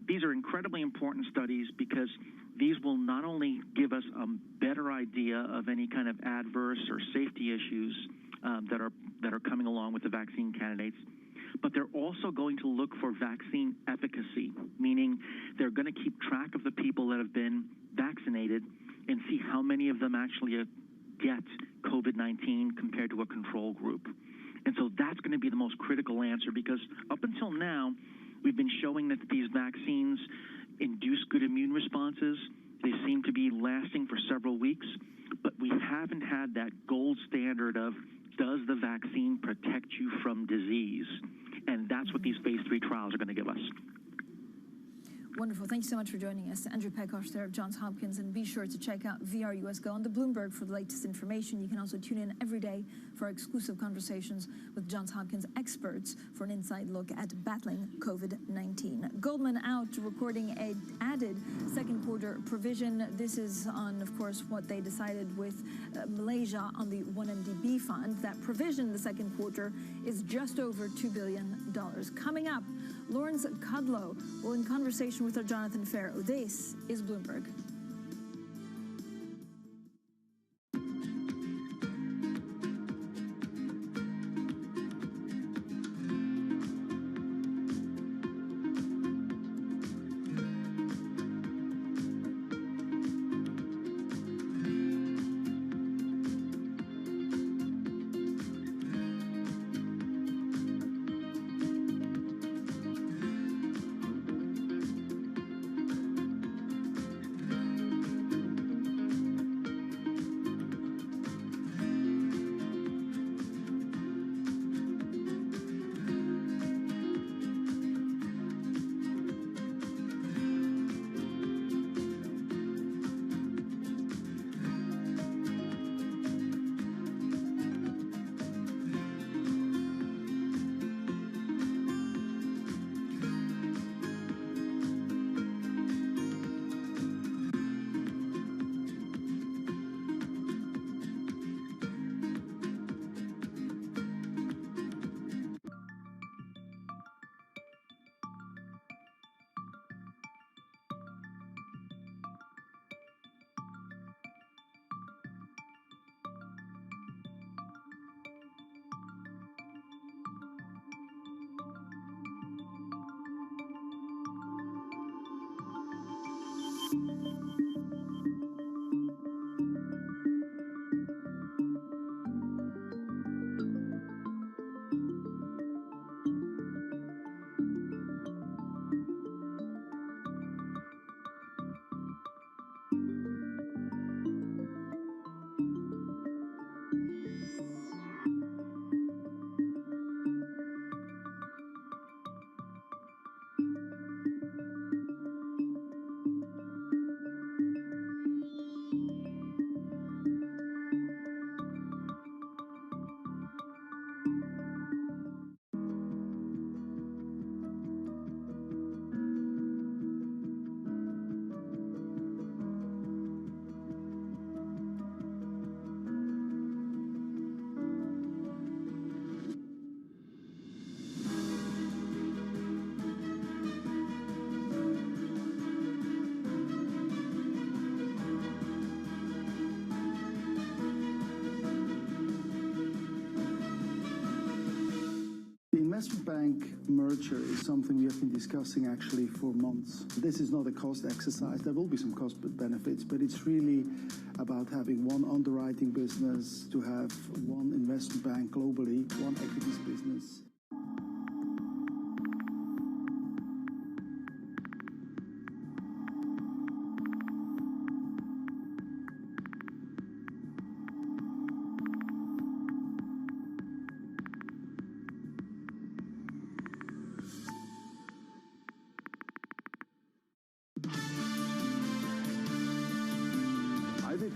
S5: These are incredibly important studies because these will not only give us a better idea of any kind of adverse or safety issues that are coming along with the vaccine candidates, but they're also going to look for vaccine efficacy, meaning they're going to keep track of the people that have been vaccinated and see how many of them actually get COVID-19 compared to a control group. And so that's going to be the most critical answer, because up until now, we've been showing that these vaccines induce good immune responses. They seem to be lasting for several weeks, but we haven't had that gold standard of, does the vaccine protect you from disease? And that's what these phase 3 trials are going to give us.
S1: Wonderful. Thank you so much for joining us. Andrew Pekosh there of Johns Hopkins. And be sure to check out VR US Go on the Bloomberg for the latest information. You can also tune in every day for exclusive conversations with Johns Hopkins experts for an inside look at battling COVID-19. Goldman out, recording an added second quarter provision. This is on, of course, what they decided with Malaysia on the 1MDB fund. That provision in the second quarter is just over $2 billion. Coming up, Lawrence Kudlow will in conversation with our Jonathan Farrow. This is Bloomberg.
S6: investment bank merger is something we have been discussing actually for months. This is not a cost exercise. There will be some cost benefits, but it's really about having one underwriting business, to have one investment bank globally, one equities business.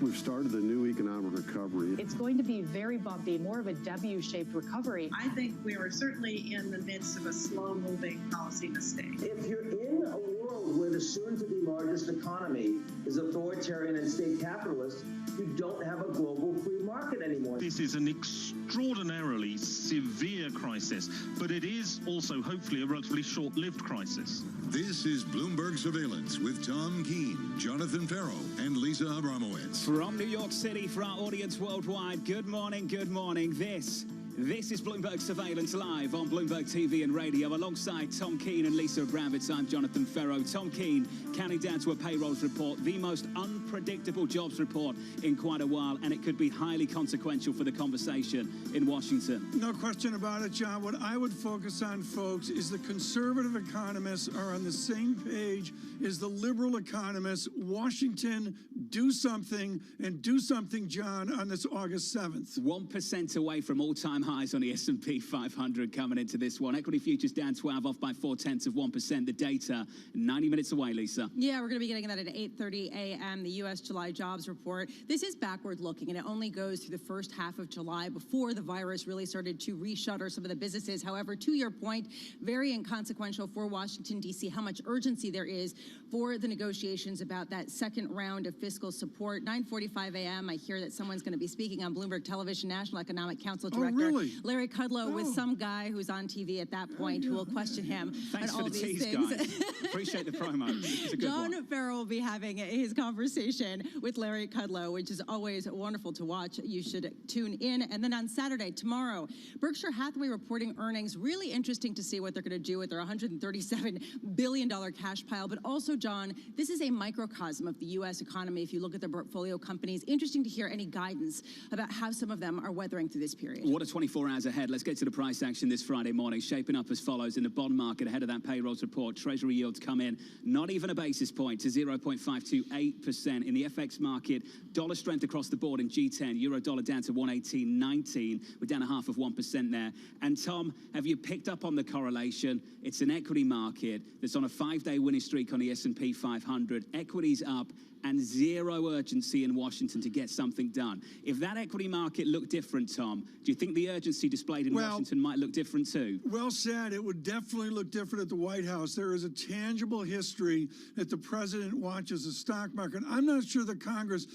S17: We've started the new economic recovery.
S7: It's going to be very bumpy, more of a W-shaped recovery.
S23: I think we are certainly in the midst of a slow-moving policy mistake.
S8: If you're in a world world where the soon-to-be largest economy is authoritarian and state capitalist, you don't have a global free market anymore.
S9: This is an extraordinarily severe crisis, but it is also hopefully a relatively short-lived crisis.
S10: This is Bloomberg Surveillance with Tom Keene, Jonathan Farrow, and Lisa Abramowitz.
S11: From New York City for our audience worldwide, good morning, good morning. This is Bloomberg Surveillance Live on Bloomberg TV and radio. Alongside Tom Keene and Lisa Abramowitz, I'm Jonathan Farrow. Tom Keene counting down to a payrolls report, the most unpredictable jobs report in quite a while, and it could be highly consequential for the conversation in Washington.
S3: No question about it, John. What I would focus on, folks, is the conservative economists are on the same page as the liberal economists. Washington, do something, and do something, John, on this August 7th.
S11: 1% away from all-time highs on the S&P 500 coming into this one. Equity futures down 12, off by 0.4%. The data 90 minutes away, Lisa.
S2: Yeah, we're going to be getting that at 8:30 a.m. The U.S. July jobs report. This is backward looking, and it only goes through the first half of July before the virus really started to reshutter some of the businesses. However, to your point, very inconsequential for Washington, D.C., how much urgency there is for the negotiations about that second round of fiscal support. 9:45 a.m. I hear that someone's going to be speaking on Bloomberg Television, National Economic Council Director Larry Kudlow, with some guy who's on TV at that point who will question him
S11: on
S2: all
S11: these
S2: things.
S11: Guys. Appreciate the promo. It's a good
S2: John
S11: one.
S2: Farrow will be having his conversation with Larry Kudlow, which is always wonderful to watch. You should tune in. And then on Saturday, tomorrow, Berkshire Hathaway reporting earnings. Really interesting to see what they're going to do with their $137 billion cash pile. But also, John, this is a microcosm of the U.S. economy. If you look at their portfolio companies, interesting to hear any guidance about how some of them are weathering through this period.
S11: What a 24 hours ahead. Let's get to the price action this Friday morning. Shaping up as follows in the bond market ahead of that payrolls report. Treasury yields come in not even a basis point to 0.528%. In the FX market, dollar strength across the board in G10. Euro dollar down to 118.19. We're down 0.5% there. And Tom, have you picked up on the correlation? It's an equity market that's on a 5-day winning streak on the S&P 500. Equities up and zero urgency in Washington to get something done. If that equity market looked different, Tom, do you think the urgency displayed in Washington might look different too?
S3: Well said. It would definitely look different at the White House. There is a tangible history that the president watches the stock market. I'm not sure the Congress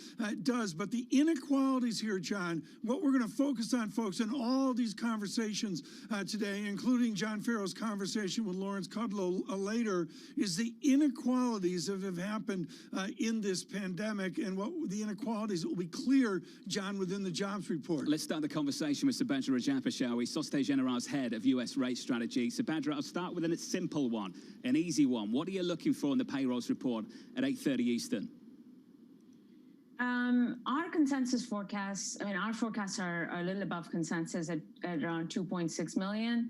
S3: does, but the inequalities here, John, what we're going to focus on, folks, in all these conversations today, including John Farrow's conversation with Lawrence Kudlow later, is the inequalities that have happened in this pandemic, and what the inequalities will be clear, John, within the jobs report.
S11: Let's start the conversation with Subhadra Rajappa, shall we? Societe Generale's head of U.S. rate strategy. Subhadra, I'll start with a simple one, an easy one. What are you looking for in the payrolls report at 8:30 Eastern?
S14: Our consensus forecasts, our forecasts are a little above consensus at around 2.6 million.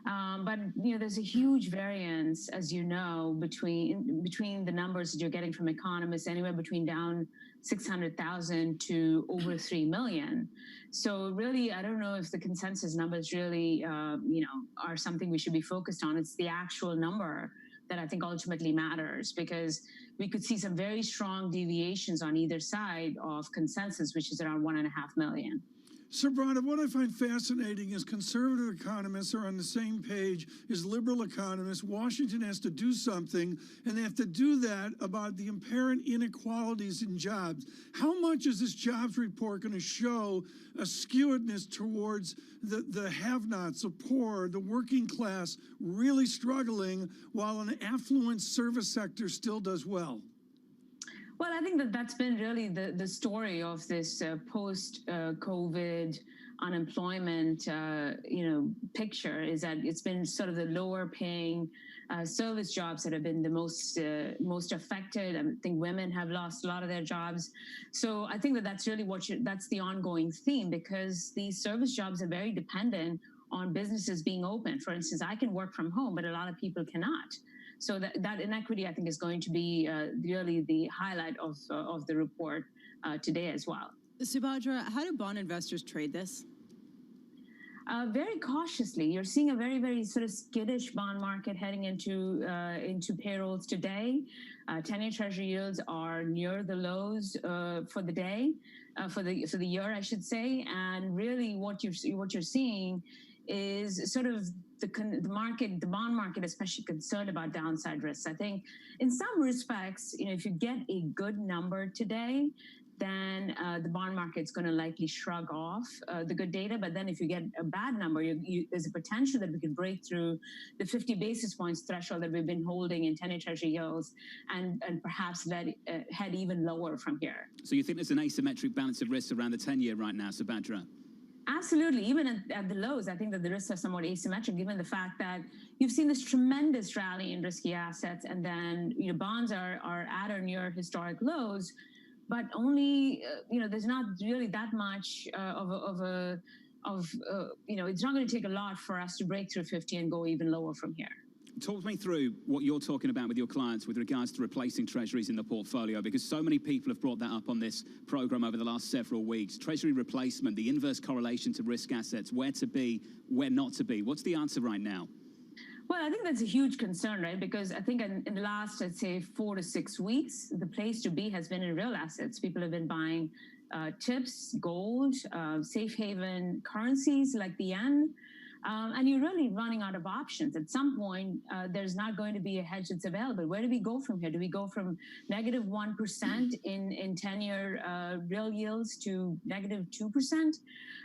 S14: But there's a huge variance, as you know, between the numbers that you're getting from economists, anywhere between down 600,000 to over 3 million. So really, I don't know if the consensus numbers really, are something we should be focused on. It's the actual number that I think ultimately matters, because we could see some very strong deviations on either side of consensus, which is around 1.5 million.
S3: Subhadra, what I find fascinating is conservative economists are on the same page as liberal economists. Washington has to do something, and they have to do that about the apparent inequalities in jobs. How much is this jobs report going to show a skewedness towards the have-nots, the poor, the working class really struggling, while an affluent service sector still does well?
S14: Well, I think that's been really the story of this post-COVID unemployment, picture, is that it's been sort of the lower-paying service jobs that have been the most affected. I think women have lost a lot of their jobs. So I think that's really that's the ongoing theme, because these service jobs are very dependent on businesses being open. For instance, I can work from home, but a lot of people cannot. So that inequity, I think, is going to be really the highlight of the report today as well.
S2: Subhadra, how do bond investors trade this?
S14: Very cautiously. You're seeing a very, very sort of skittish bond market heading into payrolls today. 10-year Treasury yields are near the lows for the day, for the year, I should say. And really, what you're seeing is sort of the bond market, especially concerned about downside risks. I think in some respects, if you get a good number today, then the bond market's going to likely shrug off the good data. But then if you get a bad number, there's a potential that we could break through the 50 basis points threshold that we've been holding in 10-year Treasury yields and perhaps head even lower from here.
S11: So you think there's an asymmetric balance of risks around the 10-year right now, Subhadra?
S14: Absolutely. Even at the lows, I think that the risks are somewhat asymmetric, given the fact that you've seen this tremendous rally in risky assets, and then bonds are at or near historic lows. But only, there's not really that much it's not going to take a lot for us to break through 50 and go even lower from here.
S11: Talk me through what you're talking about with your clients with regards to replacing treasuries in the portfolio, because so many people have brought that up on this program over the last several weeks. Treasury replacement, the inverse correlation to risk assets, where to be, where not to be. What's the answer right now?
S14: Well, I think that's a huge concern, right? Because I think in the last, I'd say, 4 to 6 weeks, the place to be has been in real assets. People have been buying tips, gold, safe haven currencies like the yen. And you're really running out of options. At some point, there's not going to be a hedge that's available. Where do we go from here? Do we go from negative 1% in 10-year real yields to negative 2%?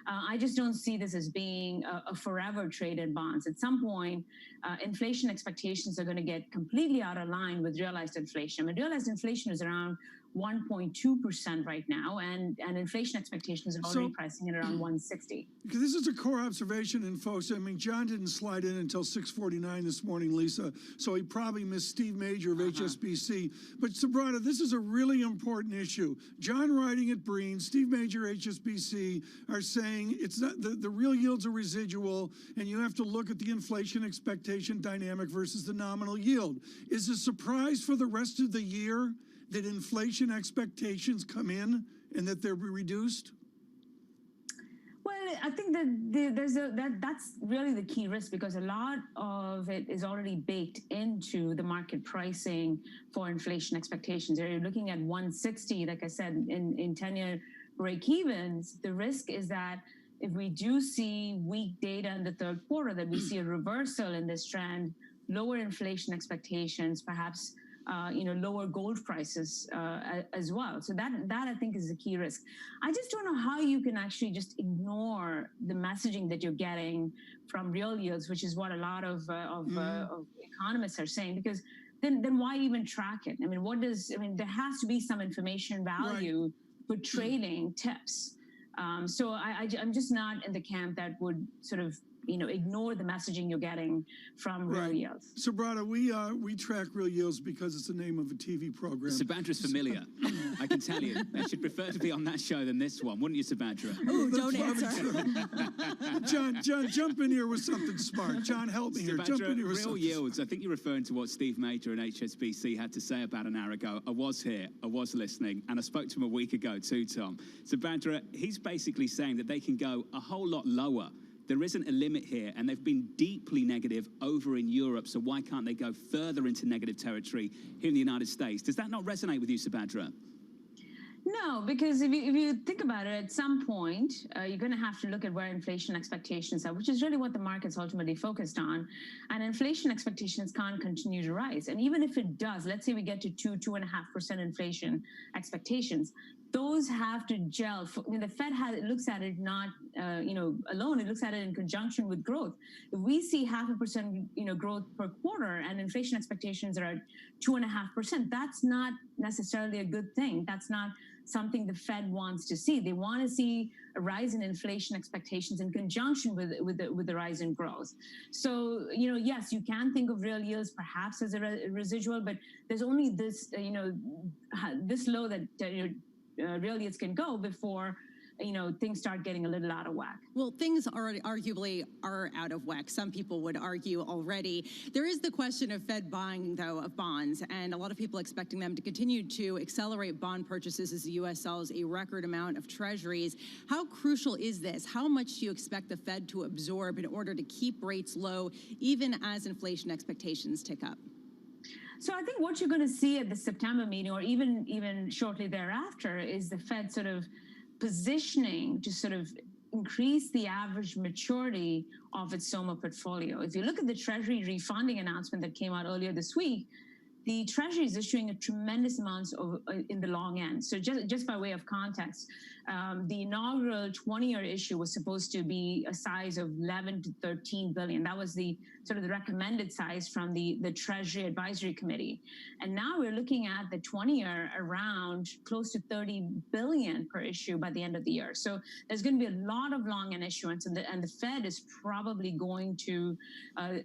S14: I just don't see this as being a forever trade in bonds. At some point, inflation expectations are going to get completely out of line with realized inflation. I mean, realized inflation is around 1.2% right now, and inflation expectations are already pricing at around 160.
S3: Because this is a core observation, and folks, I mean, John didn't slide in until 6:49 this morning, Lisa, so he probably missed Steve Major of HSBC. But Subhadra, this is a really important issue. John writing at Breen, Steve Major, HSBC, are saying it's not the real yields are residual, and you have to look at the inflation expectation dynamic versus the nominal yield. Is a surprise for the rest of the year that inflation expectations come in and that they're reduced?
S14: Well, I think that that's really the key risk, because a lot of it is already baked into the market pricing for inflation expectations. You're looking at 160, like I said, in 10-year break-evens. The risk is that if we do see weak data in the third quarter, that we see a reversal in this trend, lower inflation expectations, perhaps lower gold prices as well. So that I think is the key risk. I just don't know how you can actually just ignore the messaging that you're getting from real yields, which is what a lot of economists are saying, because then why even track it? I mean, there has to be some information value for trading tips. So I'm just not in the camp that would sort of ignore the messaging you're getting from real yields.
S3: So, Subhadra, we track real yields because it's the name of a TV program.
S11: Subhadra's familiar. I can tell you. I should prefer to be on that show than this one, wouldn't you, Subhadra?
S13: Oh, don't answer.
S3: John, jump in here with something smart. John, help me here. Jump in here with
S11: real yields. I think you're referring to what Steve Major and HSBC had to say about an hour ago. I was here. I was listening. And I spoke to him a week ago too, Tom. Subhadra, he's basically saying that they can go a whole lot lower. There isn't a limit here, and they've been deeply negative over in Europe, so why can't they go further into negative territory here in the United States? Does that not resonate with you, Subhadra?
S14: No, because if you think about it, at some point, you're going to have to look at where inflation expectations are, which is really what the market's ultimately focused on. And inflation expectations can't continue to rise. And even if it does, let's say we get to 2.5% inflation expectations, those have to gel. I mean, the Fed looks at it not alone. It looks at it in conjunction with growth. If we see 0.5% growth per quarter and inflation expectations are at 2.5%, that's not necessarily a good thing. That's not something the Fed wants to see. They want to see a rise in inflation expectations in conjunction with the rise in growth. So, yes, you can think of real yields perhaps as a residual, but there's only this, this low that real yields can go before things start getting a little out of whack.
S2: Well, things arguably are out of whack. Some people would argue already. There is the question of Fed buying, though, of bonds, and a lot of people expecting them to continue to accelerate bond purchases as the U.S. sells a record amount of treasuries. How crucial is this? How much do you expect the Fed to absorb in order to keep rates low, even as inflation expectations tick up?
S14: So I think what you're going to see at the September meeting, or even shortly thereafter, is the Fed sort of positioning to sort of increase the average maturity of its SOMA portfolio. If you look at the Treasury refunding announcement that came out earlier this week, the Treasury is issuing a tremendous amounts of in the long end. So just by way of context, the inaugural 20-year issue was supposed to be a size of 11 to 13 billion. That was the sort of the recommended size from the Treasury Advisory Committee. And now we're looking at the 20-year around close to 30 billion per issue by the end of the year. So there's going to be a lot of long end issuance, and the Fed is probably going to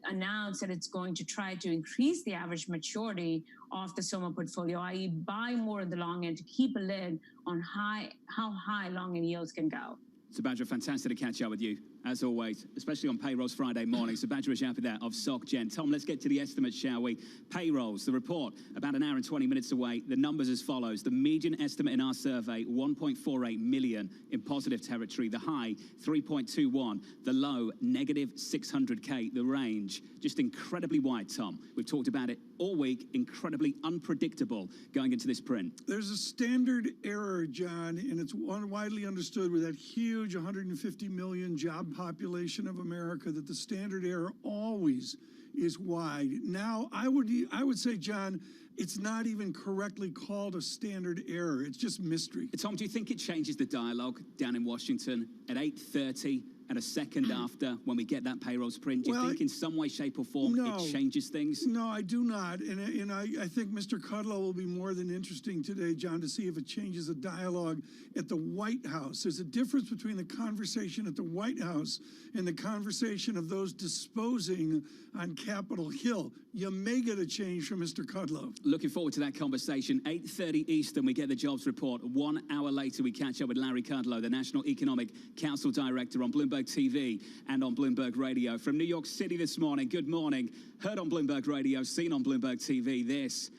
S14: announce that it's going to try to increase the average maturity of the SOMA portfolio, i.e. buy more in the long end to keep a lid on how high long end yields can go.
S11: Subhadra, fantastic to catch up with you, as always, especially on Payrolls Friday morning. Subhadra Rajapi there of SocGen. Tom, let's get to the estimates, shall we? Payrolls, the report, about an hour and 20 minutes away. The numbers as follows. The median estimate in our survey, 1.48 million in positive territory. The high, 3.21. The low, negative 600K. The range, just incredibly wide, Tom. We've talked about it all week, incredibly unpredictable going into this print.
S3: There's a standard error, John, and it's widely understood with that huge 150 million job population of America that the standard error always is wide. Now, I would say, John, it's not even correctly called a standard error. It's just mystery.
S11: Tom, do you think it changes the dialogue down in Washington at 8:30 and a second after when we get that payrolls print? Do you think in some way, shape or form it changes things?
S3: No, I do not. And I think Mr. Kudlow will be more than interesting today, John, to see if it changes the dialogue at the White House. There's a difference between the conversation at the White House and the conversation of those disposing on Capitol Hill. You may get a change from Mr. Kudlow.
S11: Looking forward to that conversation. 8:30 Eastern, we get the jobs report. 1 hour later, we catch up with Larry Kudlow, the National Economic Council Director on Bloomberg TV and on Bloomberg Radio. From New York City this morning, good morning. Heard on Bloomberg Radio, seen on Bloomberg TV. This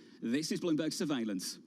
S11: is Bloomberg Surveillance.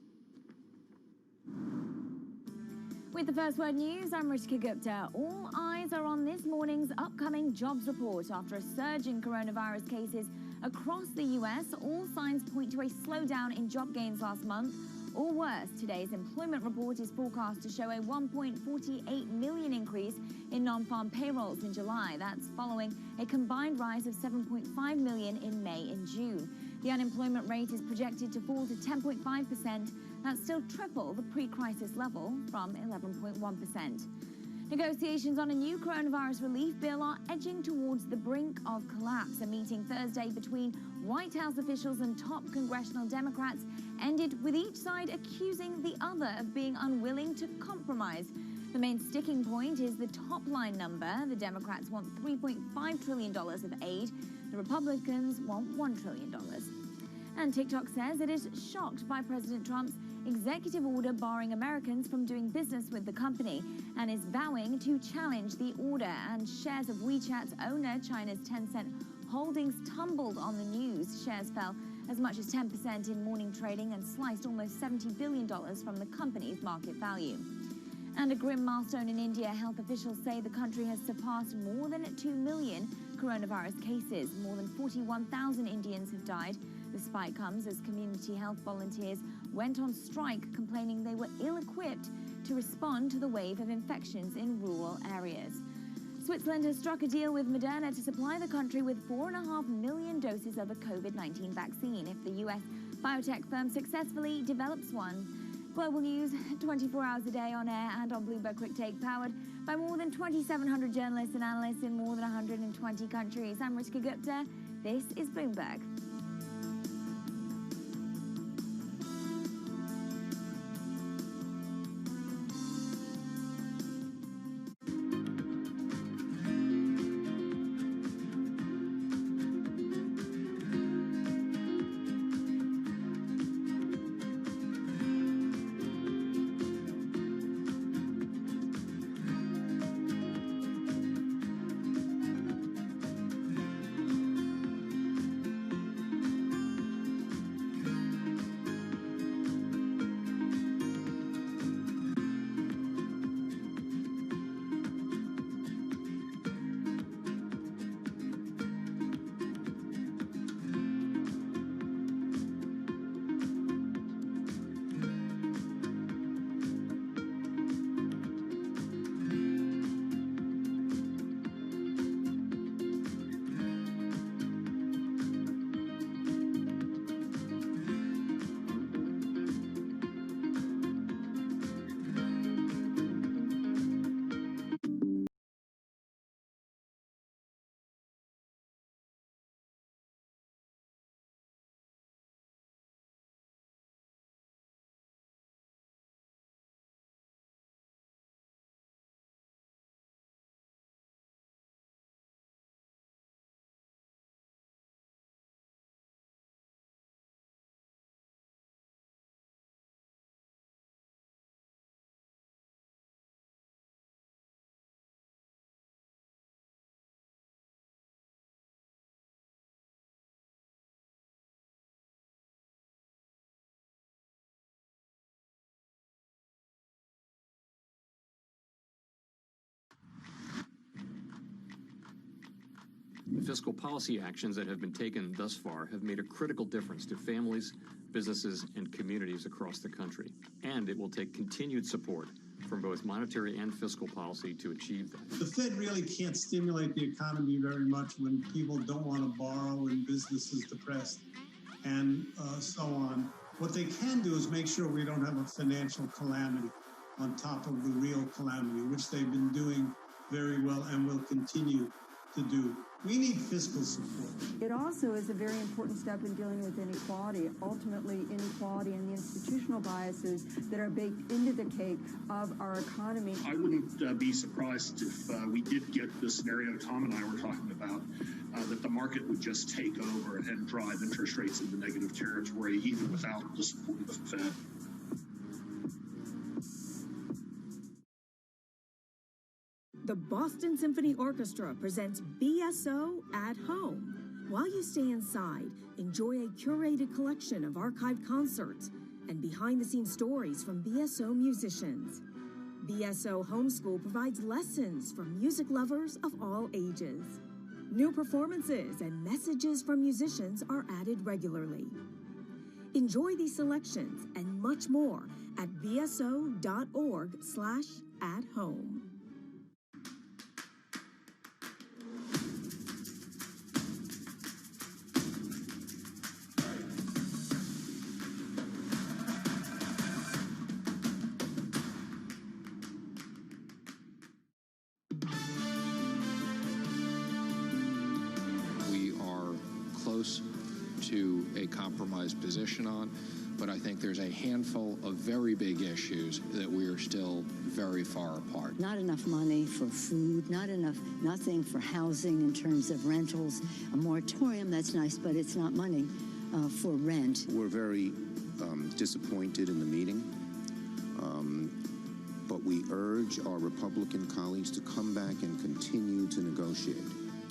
S4: With the First Word News, I'm Rishika Gupta. All eyes are on this morning's upcoming jobs report. After a surge in coronavirus cases across the U.S., all signs point to a slowdown in job gains last month. Or worse, today's employment report is forecast to show a 1.48 million increase in non-farm payrolls in July. That's following a combined rise of 7.5 million in May and June. The unemployment rate is projected to fall to 10.5%. That's still triple the pre-crisis level from 11.1%. Negotiations on a new coronavirus relief bill are edging towards the brink of collapse. A meeting Thursday between White House officials and top congressional Democrats ended with each side accusing the other of being unwilling to compromise. The main sticking point is the top line number. The Democrats want $3.5 trillion of aid. The Republicans want $1 trillion. And TikTok says it is shocked by President Trump's executive order barring Americans from doing business with the company and is vowing to challenge the order. And shares of WeChat's owner, China's Tencent holdings, tumbled on the news. Shares fell as much as 10% in morning trading and sliced almost $70 billion from the company's market value. And a grim milestone in India. Health officials say the country has surpassed more than 2 million coronavirus cases. More than 41,000 Indians have died. The spike comes as community health volunteers went on strike, complaining they were ill-equipped to respond to the wave of infections in rural areas. Switzerland has struck a deal with Moderna to supply the country with 4.5 million doses of a COVID-19 vaccine if the U.S. biotech firm successfully develops one. Global news 24 hours a day on air and on Bloomberg Quick Take, powered by more than 2,700 journalists and analysts in more than 120 countries. I'm Rishika Gupta. This is Bloomberg.
S15: The fiscal policy actions that have been taken thus far have made a critical difference to families, businesses, and communities across the country, and it will take continued support from both monetary and fiscal policy to achieve that.
S16: The Fed really can't stimulate the economy very much when people don't want to borrow and business is depressed and so on. What they can do is make sure we don't have a financial calamity on top of the real calamity, which they've been doing very well and will continue to do. We need fiscal support.
S18: It also is a very important step in dealing with inequality. Ultimately, inequality and the institutional biases that are baked into the cake of our economy.
S19: I wouldn't be surprised if we did get the scenario Tom and I were talking about, that the market would just take over and drive interest rates into negative territory, even without the support of the Fed.
S20: The Boston Symphony Orchestra presents BSO at Home. While you stay inside, enjoy a curated collection of archived concerts and behind-the-scenes stories from BSO musicians. BSO Homeschool provides lessons for music lovers of all ages. New performances and messages from musicians are added regularly. Enjoy these selections and much more at bso.org/at-home.
S21: To a compromised position on, but I think there's a handful of very big issues that we are still very far apart.
S22: Not enough money for food, nothing for housing in terms of rentals. A moratorium, that's nice, but it's not money for rent.
S28: We're very disappointed in the meeting, but we urge our Republican colleagues to come back and continue to negotiate.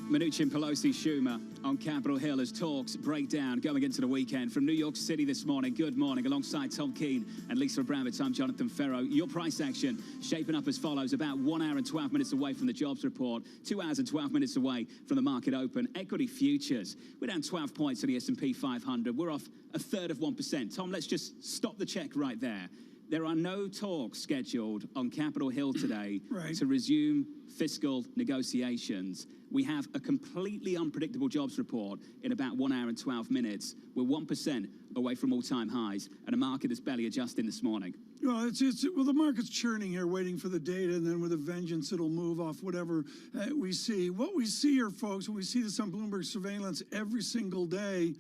S11: Mnuchin, Pelosi, Schumer on Capitol Hill as talks break down going into the weekend. From New York City this morning, good morning. Alongside Tom Keene and Lisa Abramovich, I'm Jonathan Ferro. Your price action shaping up as follows. About 1 hour and 12 minutes away from the jobs report, 2 hours and 12 minutes away from the market open. Equity futures, we're down 12 points in the S&P 500. We're off a third of 1%. Tom, let's just stop the check right there. There are no talks scheduled on Capitol Hill today to resume fiscal negotiations. We have a completely unpredictable jobs report in about 1 hour and 12 minutes. We're 1% away from all-time highs, and a market that's barely adjusting this morning.
S3: Well, well, the market's churning here, waiting for the data, and then with a vengeance, it'll move off whatever we see. What we see here, folks, when we see this on Bloomberg surveillance every single day,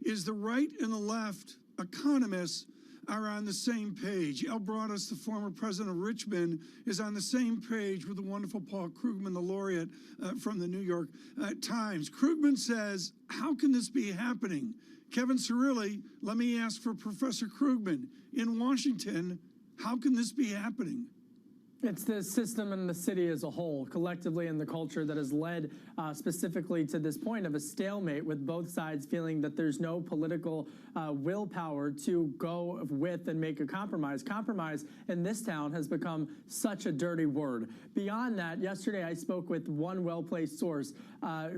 S3: is the right and the left economists are on the same page. Al Broadus, the former president of Richmond, is on the same page with the wonderful Paul Krugman, the laureate from the New York Times. Krugman says, how can this be happening? Kevin Cirilli, let me ask for Professor Krugman. In Washington, how can this be happening?
S29: It's the system and the city as a whole, collectively, and the culture that has led specifically to this point of a stalemate, with both sides feeling that there's no political willpower to go with and make a compromise. Compromise in this town has become such a dirty word. Beyond that, yesterday I spoke with one well-placed source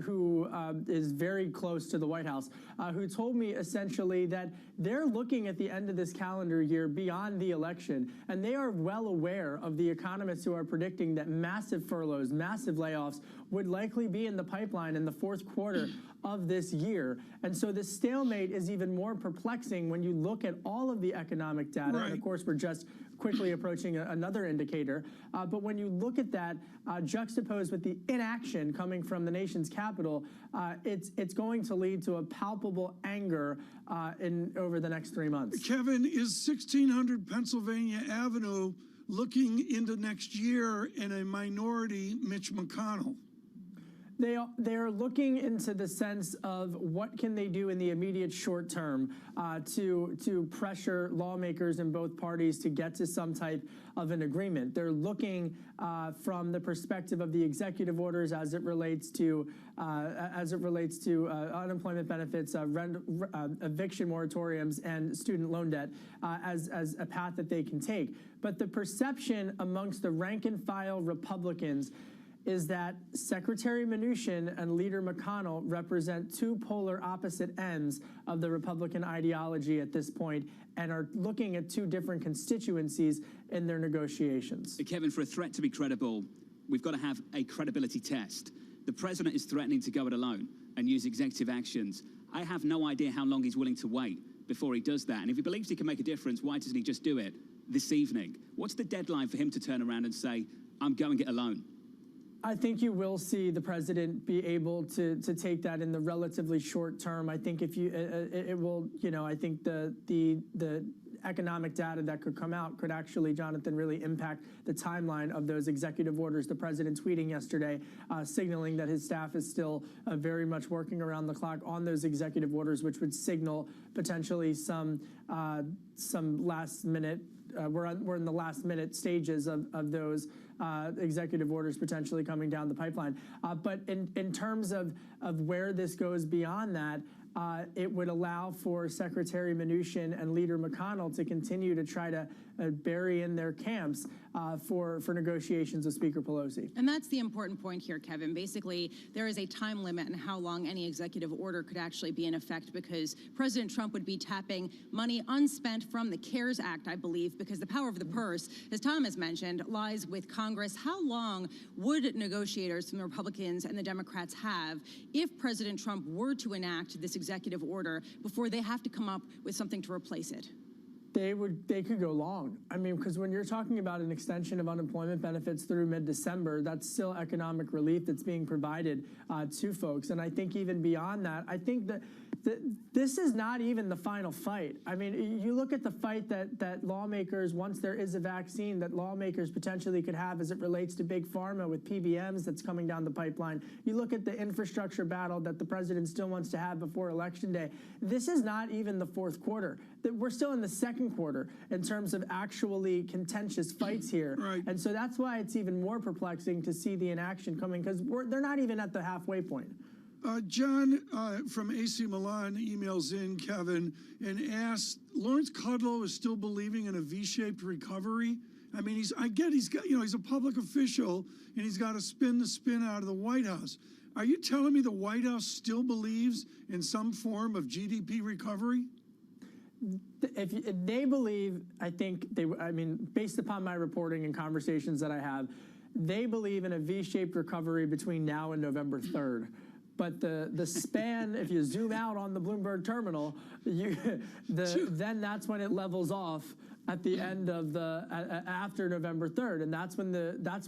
S29: who is very close to the White House, who told me essentially that they're looking at the end of this calendar year beyond the election, and they are well aware of the economists who are predicting that massive furloughs, massive layoffs would likely be in the pipeline in the fourth quarter of this year. And so this stalemate is even more perplexing when you look at all of the economic data. And of course, we're just quickly approaching another indicator. But when you look at that juxtaposed with the inaction coming from the nation's capital, it's going to lead to a palpable anger over the next 3 months.
S3: Kevin, is 1600 Pennsylvania Avenue looking into next year in a minority Mitch McConnell?
S29: They are looking into the sense of what can they do in the immediate short term to pressure lawmakers in both parties to get to some type of an agreement. They're looking from the perspective of the executive orders as it relates to unemployment benefits, eviction moratoriums, and student loan debt as a path that they can take. But the perception amongst the rank and file Republicans is that Secretary Mnuchin and Leader McConnell represent two polar opposite ends of the Republican ideology at this point and are looking at two different constituencies in their negotiations.
S11: Kevin, for a threat to be credible, we've got to have a credibility test. The president is threatening to go it alone and use executive actions. I have no idea how long he's willing to wait before he does that. And if he believes he can make a difference, why doesn't he just do it this evening? What's the deadline for him to turn around and say, I'm going it alone?
S29: I think you will see the president be able to take that in the relatively short term. I think if you, it will, you know, I think the economic data that could come out could actually, Jonathan, really impact the timeline of those executive orders. The president tweeting yesterday, signaling that his staff is still very much working around the clock on those executive orders, which would signal potentially some last minute. We're in the last minute stages of those executive orders potentially coming down the pipeline. But in terms of where this goes beyond that, it would allow for Secretary Mnuchin and Leader McConnell to continue to try to bury in their camps for negotiations with Speaker Pelosi.
S2: And that's the important point here, Kevin. Basically, there is a time limit on how long any executive order could actually be in effect, because President Trump would be tapping money unspent from the CARES Act, I believe, because the power of the purse, as Tom has mentioned, lies with Congress. How long would negotiators from the Republicans and the Democrats have if President Trump were to enact this executive order before they have to come up with something to replace it?
S29: They could go long. I mean, because when you're talking about an extension of unemployment benefits through mid-December, that's still economic relief that's being provided to folks. And I think even beyond that, I think that this is not even the final fight. I mean, you look at the fight that lawmakers, once there is a vaccine, that lawmakers potentially could have as it relates to big pharma with PBMs that's coming down the pipeline. You look at the infrastructure battle that the president still wants to have before Election Day. This is not even the fourth quarter. We're still in the second quarter in terms of actually contentious fights here.
S3: Right.
S29: And so that's why it's even more perplexing to see the inaction coming, because they're not even at the halfway point.
S3: John from AC Milan emails in, Kevin, and asks, Lawrence Kudlow is still believing in a V-shaped recovery? I mean, he's a public official, and he's got to spin the spin out of the White House. Are you telling me the White House still believes in some form of GDP recovery?
S29: If they believe, I mean, based upon my reporting and conversations that I have, they believe in a V-shaped recovery between now and November 3rd. But the span, if you zoom out on the Bloomberg terminal, then that's when it levels off at the end of after November 3rd, and that's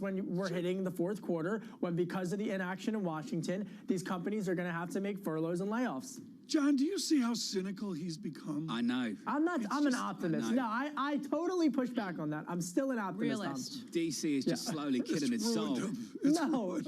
S29: when we're hitting the fourth quarter, when because of the inaction in Washington, these companies are going to have to make furloughs and layoffs.
S3: John, do you see how cynical he's become?
S11: I know.
S29: I'm an optimist. No, I totally push back on that. I'm still an optimist.
S2: Realist.
S11: DC is just slowly killing its soul.
S29: No.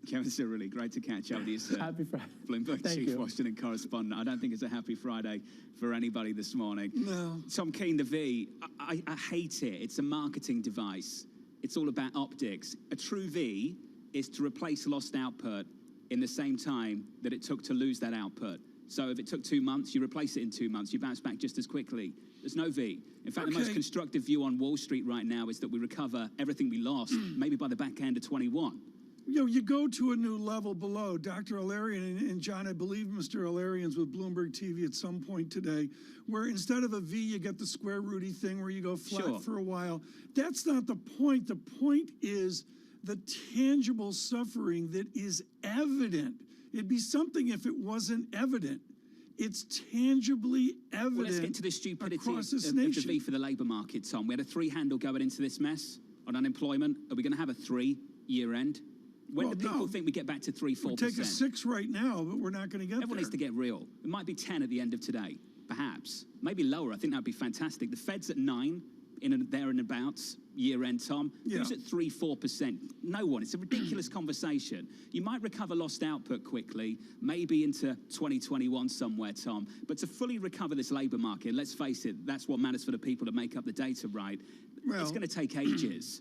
S11: Kevin Cirilli, great to catch up with you, sir.
S29: Happy Friday.
S11: Bloomberg Chief Washington correspondent. I don't think it's a happy Friday for anybody this morning.
S3: No.
S11: Tom Keene, the V, I hate it. It's a marketing device. It's all about optics. A true V is to replace lost output in the same time that it took to lose that output. So if it took 2 months, you replace it in 2 months. You bounce back just as quickly. There's no V. In fact, the most constructive view on Wall Street right now is that we recover everything we lost, maybe by the back end of 21.
S3: You go to a new level below. Dr. Alarian and John, I believe Mr. Alarian's with Bloomberg TV at some point today, where instead of a V, you get the square rooty thing where you go flat for a while. That's not the point. The point is the tangible suffering that is evident. It'd be something if it wasn't evident. It's tangibly evident.
S11: Well, let's get to the stupidity
S3: across this
S11: of
S3: nation.
S11: the V for the labour market, Tom. We had a 3 handle going into this mess on unemployment. Are we going to have a 3 year end? When do people think we get back to 3-4%?
S3: We'll take a 6 right now, but we're not going to get
S11: Everyone needs to get real. It might be 10 at the end of today, perhaps. Maybe lower. I think that would be fantastic. The Fed's at 9, there and abouts, year end, Tom. Who's at 3-4%? No one. It's a ridiculous conversation. You might recover lost output quickly, maybe into 2021 somewhere, Tom. But to fully recover this labour market, let's face it, that's what matters for the people to make up the data, right? It's going to take ages.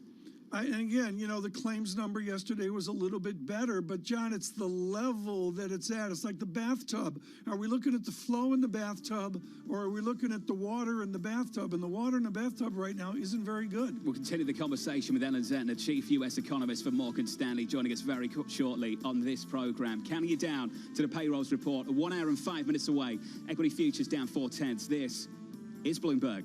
S3: And again, you know, the claims number yesterday was a little bit better, but John, it's the level that it's at. It's like the bathtub. Are we looking at the flow in the bathtub, or are we looking at the water in the bathtub? And the water in the bathtub right now isn't very good.
S11: We'll continue the conversation with Ellen Zentner, Chief U.S. Economist for Morgan Stanley, joining us very shortly on this program. Counting you down to the payrolls report, 1 hour and 5 minutes away. Equity futures down 0.4. This is Bloomberg.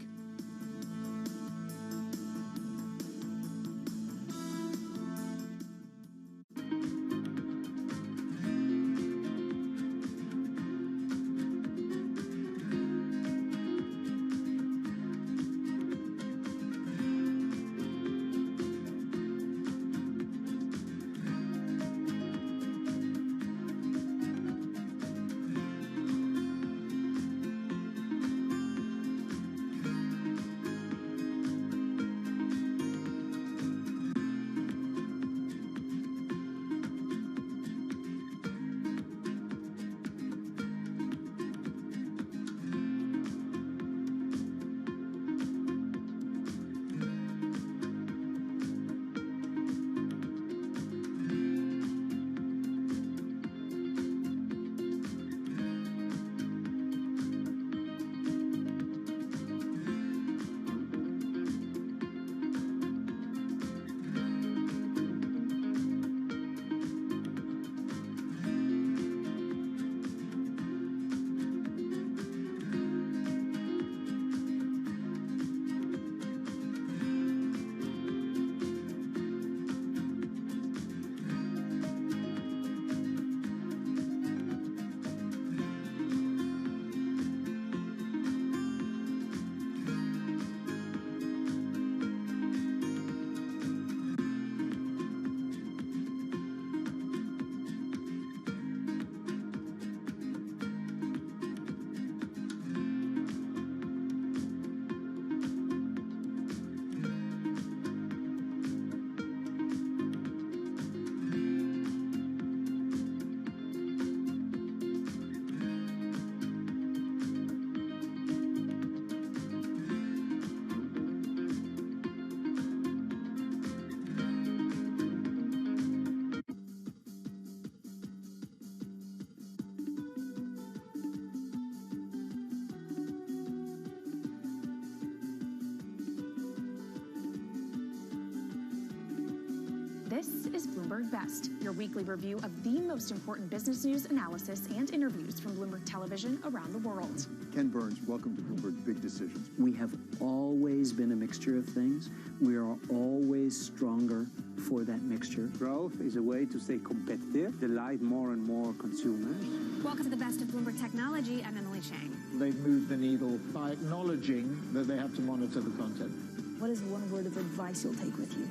S1: This is Bloomberg Best, your weekly review of the most important business news, analysis, and interviews from Bloomberg Television around the world.
S5: Ken Burns, welcome to Bloomberg Big Decisions.
S6: We have always been a mixture of things. We are always stronger for that mixture.
S12: Growth is a way to stay competitive, delight more and more consumers.
S1: Welcome to the Best of Bloomberg Technology. I'm Emily Chang.
S17: They've moved the needle by acknowledging that they have to monitor the content.
S13: What is one word of advice you'll take with you?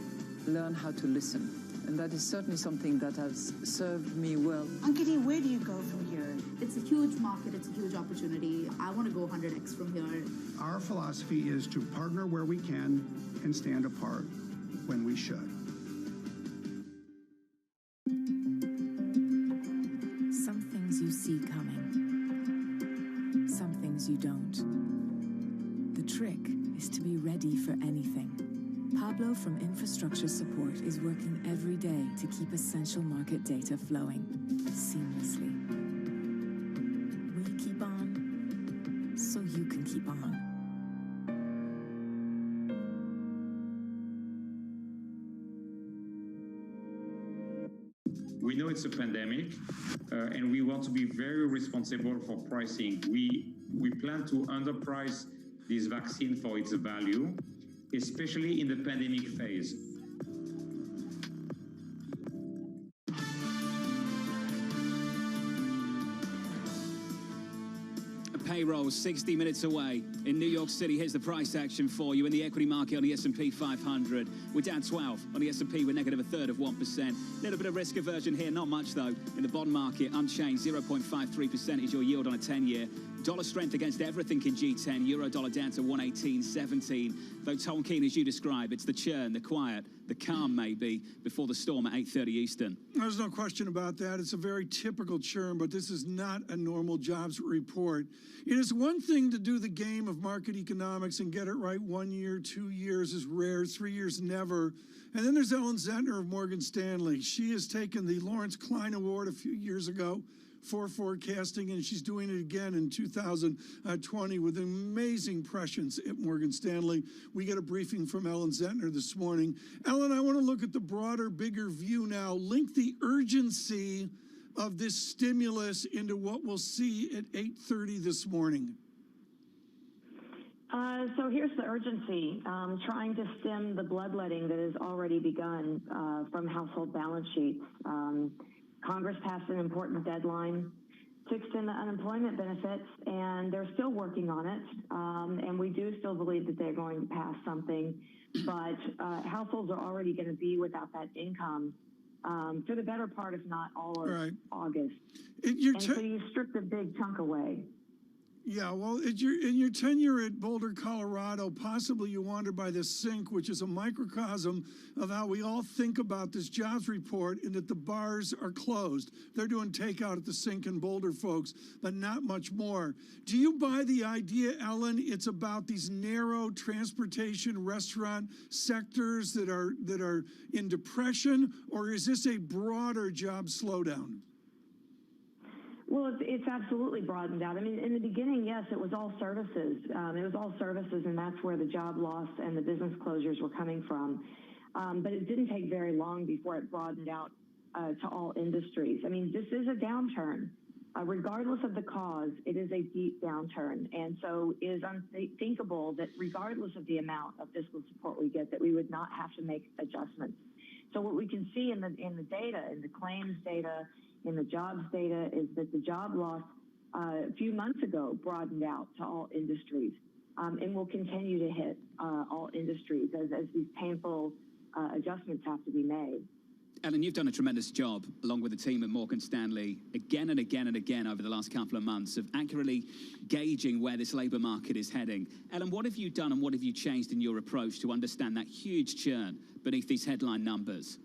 S24: Learn how to listen. And that is certainly something that has served me well.
S23: Ankiti, where do you go from here?
S25: It's a huge market. It's a huge opportunity. I want to go 100x from here.
S26: Our philosophy is to partner where we can and stand apart when we should.
S27: Some things you see coming. Some things you don't. The trick is to be ready for anything. Pablo from Infrastructure Support is working every day to keep essential market data flowing seamlessly. We keep on, so you can keep on.
S30: We know it's a pandemic, and we want to be very responsible for pricing. We plan to underprice this vaccine for its value, especially in the pandemic phase.
S11: Payroll 60 minutes away in New York City. Here's the price action for you in the equity market on the S&P 500. We're down 12 on the S&P. We're negative a third of 1%. A little bit of risk aversion here, not much though. In the bond market, unchanged 0.53% is your yield on a 10-year. Dollar strength against everything in G10. Euro dollar down to 118.17. Though Tom Keane, as you describe, it's the churn, the quiet, the calm maybe before the storm at 8:30 Eastern.
S3: There's no question about that. It's a very typical churn, but this is not a normal jobs report. It is one thing to do the game of market economics and get it right 1 year, 2 years is rare, 3 years never. And then there's Ellen Zentner of Morgan Stanley. She has taken the Lawrence Klein Award a few years ago for forecasting, and she's doing it again in 2020 with amazing prescience at Morgan Stanley. We get a briefing from Ellen Zentner this morning. Ellen, I want to look at the broader, bigger view now. Link the urgency of this stimulus into what we'll see at 8:30 this morning.
S4: So here's the urgency, trying to stem the bloodletting that has already begun from household balance sheets. Congress passed an important deadline to extend the unemployment benefits, and they're still working on it. And we do still believe that they're going to pass something, but households are already going to be without that income for the better part, if not all of August. So you stripped a big chunk away.
S3: Yeah, well, in your tenure at Boulder, Colorado, possibly you wandered by the sink, which is a microcosm of how we all think about this jobs report, in that the bars are closed. They're doing takeout at the sink in Boulder, folks, but not much more. Do you buy the idea, Ellen, it's about these narrow transportation, restaurant sectors that are in depression, or is this a broader job slowdown?
S4: Well, it's absolutely broadened out. I mean, in the beginning, yes, it was all services. It was all services, and that's where the job loss and the business closures were coming from. But it didn't take very long before it broadened out to all industries. I mean, this is a downturn. Regardless of the cause, it is a deep downturn. And so it is unthinkable that regardless of the amount of fiscal support we get, that we would not have to make adjustments. So what we can see in the data, in the claims data, in the jobs data, is that the job loss a few months ago broadened out to all industries and will continue to hit all industries as these painful adjustments have to be made.
S11: Ellen, you've done a tremendous job, along with the team at Morgan Stanley, again and again and again over the last couple of months, of accurately gauging where this labour market is heading. Ellen, what have you done and what have you changed in your approach to understand that huge churn beneath these headline numbers?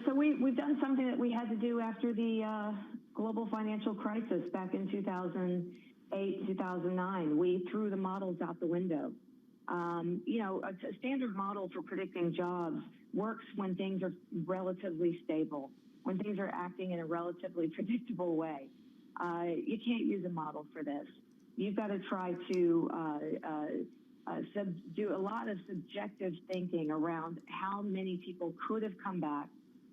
S4: So we've done something that we had to do after the global financial crisis back in 2008, 2009. We threw the models out the window. You know, a standard model for predicting jobs works when things are relatively stable, when things are acting in a relatively predictable way. You can't use a model for this. You've got to try to do a lot of subjective thinking around how many people could have come back,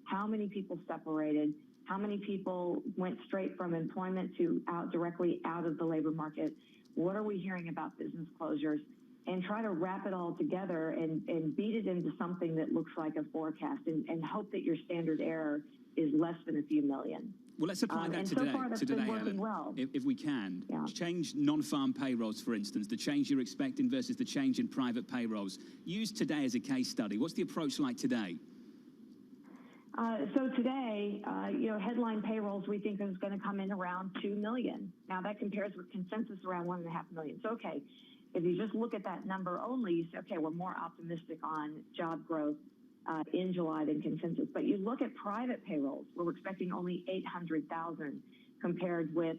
S4: how many people separated, how many people went straight from employment to directly out of the labor market. What are we hearing about business closures? And try to wrap it all together and beat it into something that looks like a forecast, and hope that your standard error is less than a few million.
S11: Well, let's apply that
S4: so far that's been working
S11: Ellen,
S4: well.
S11: if we can. Yeah. Change non-farm payrolls, for instance, the change you're expecting versus the change in private payrolls. Use today as a case study. What's the approach like today?
S4: So today, you know, headline payrolls we think is going to come in around 2 million. Now that compares with consensus around 1.5 million. So, okay, if you just look at that number only, you say, okay, we're more optimistic on job growth in July than consensus. But you look at private payrolls, where we're expecting only 800,000 compared with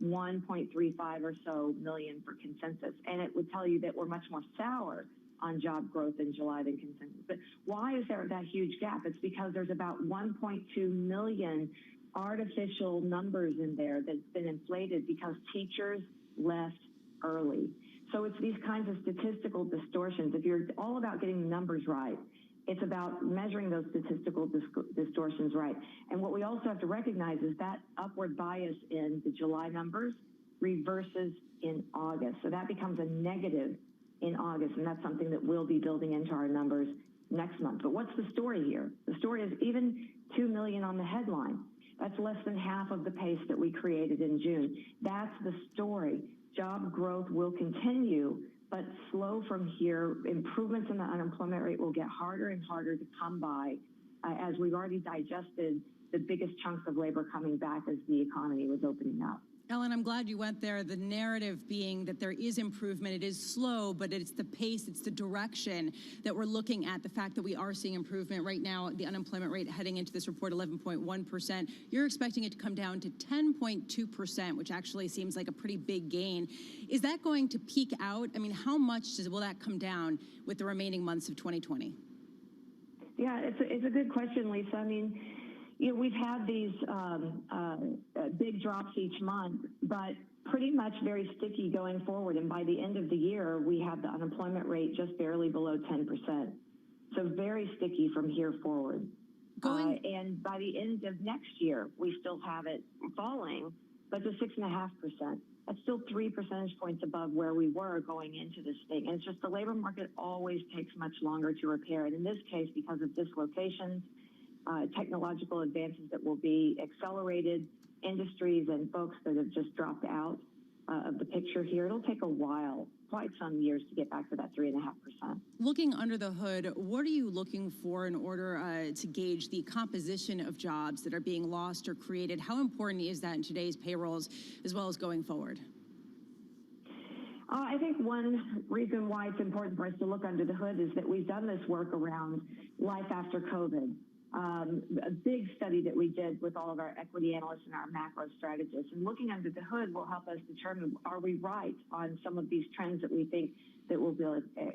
S4: 1.35 or so million for consensus. And it would tell you that we're much more sour on job growth in July than consensus. But why is there that huge gap? It's because there's about 1.2 million artificial numbers in there that's been inflated because teachers left early. So it's these kinds of statistical distortions. If you're all about getting the numbers right, it's about measuring those statistical distortions right. And what we also have to recognize is that upward bias in the July numbers reverses in August. So that becomes a negative in August, and that's something that we'll be building into our numbers next month. But what's the story here? The story is even 2 million on the headline. That's less than half of the pace that we created in June. That's the story. Job growth will continue, but slow from here. Improvements in the unemployment rate will get harder and harder to come by as we've already digested the biggest chunks of labor coming back as the economy was opening up.
S2: Ellen, I'm glad you went there. The narrative being that there is improvement. It is slow, but it's the pace, it's the direction that we're looking at. The fact that we are seeing improvement right now, the unemployment rate heading into this report, 11.1%. You're expecting it to come down to 10.2%, which actually seems like a pretty big gain. Is that going to peak out? I mean, how much will that come down with the remaining months of 2020?
S4: Yeah, it's a good question, Lisa. I mean, we've had these big drops each month, but pretty much very sticky going forward. And by the end of the year, we have the unemployment rate just barely below 10%. So very sticky from here forward. And by the end of next year, we still have it falling, but to 6.5%. That's still 3 percentage points above where we were going into this thing. And it's just the labor market always takes much longer to repair. And in this case, because of dislocations, technological advances that will be accelerated, industries and folks that have just dropped out of the picture here, it'll take a while, quite some years, to get back to that 3.5%.
S2: Looking under the hood, what are you looking for in order to gauge the composition of jobs that are being lost or created? How important is that in today's payrolls as well as going forward?
S4: I think one reason why it's important for us to look under the hood is that we've done this work around life after COVID. A big study that we did with all of our equity analysts and our macro strategists. And looking under the hood will help us determine, are we right on some of these trends that we think that will be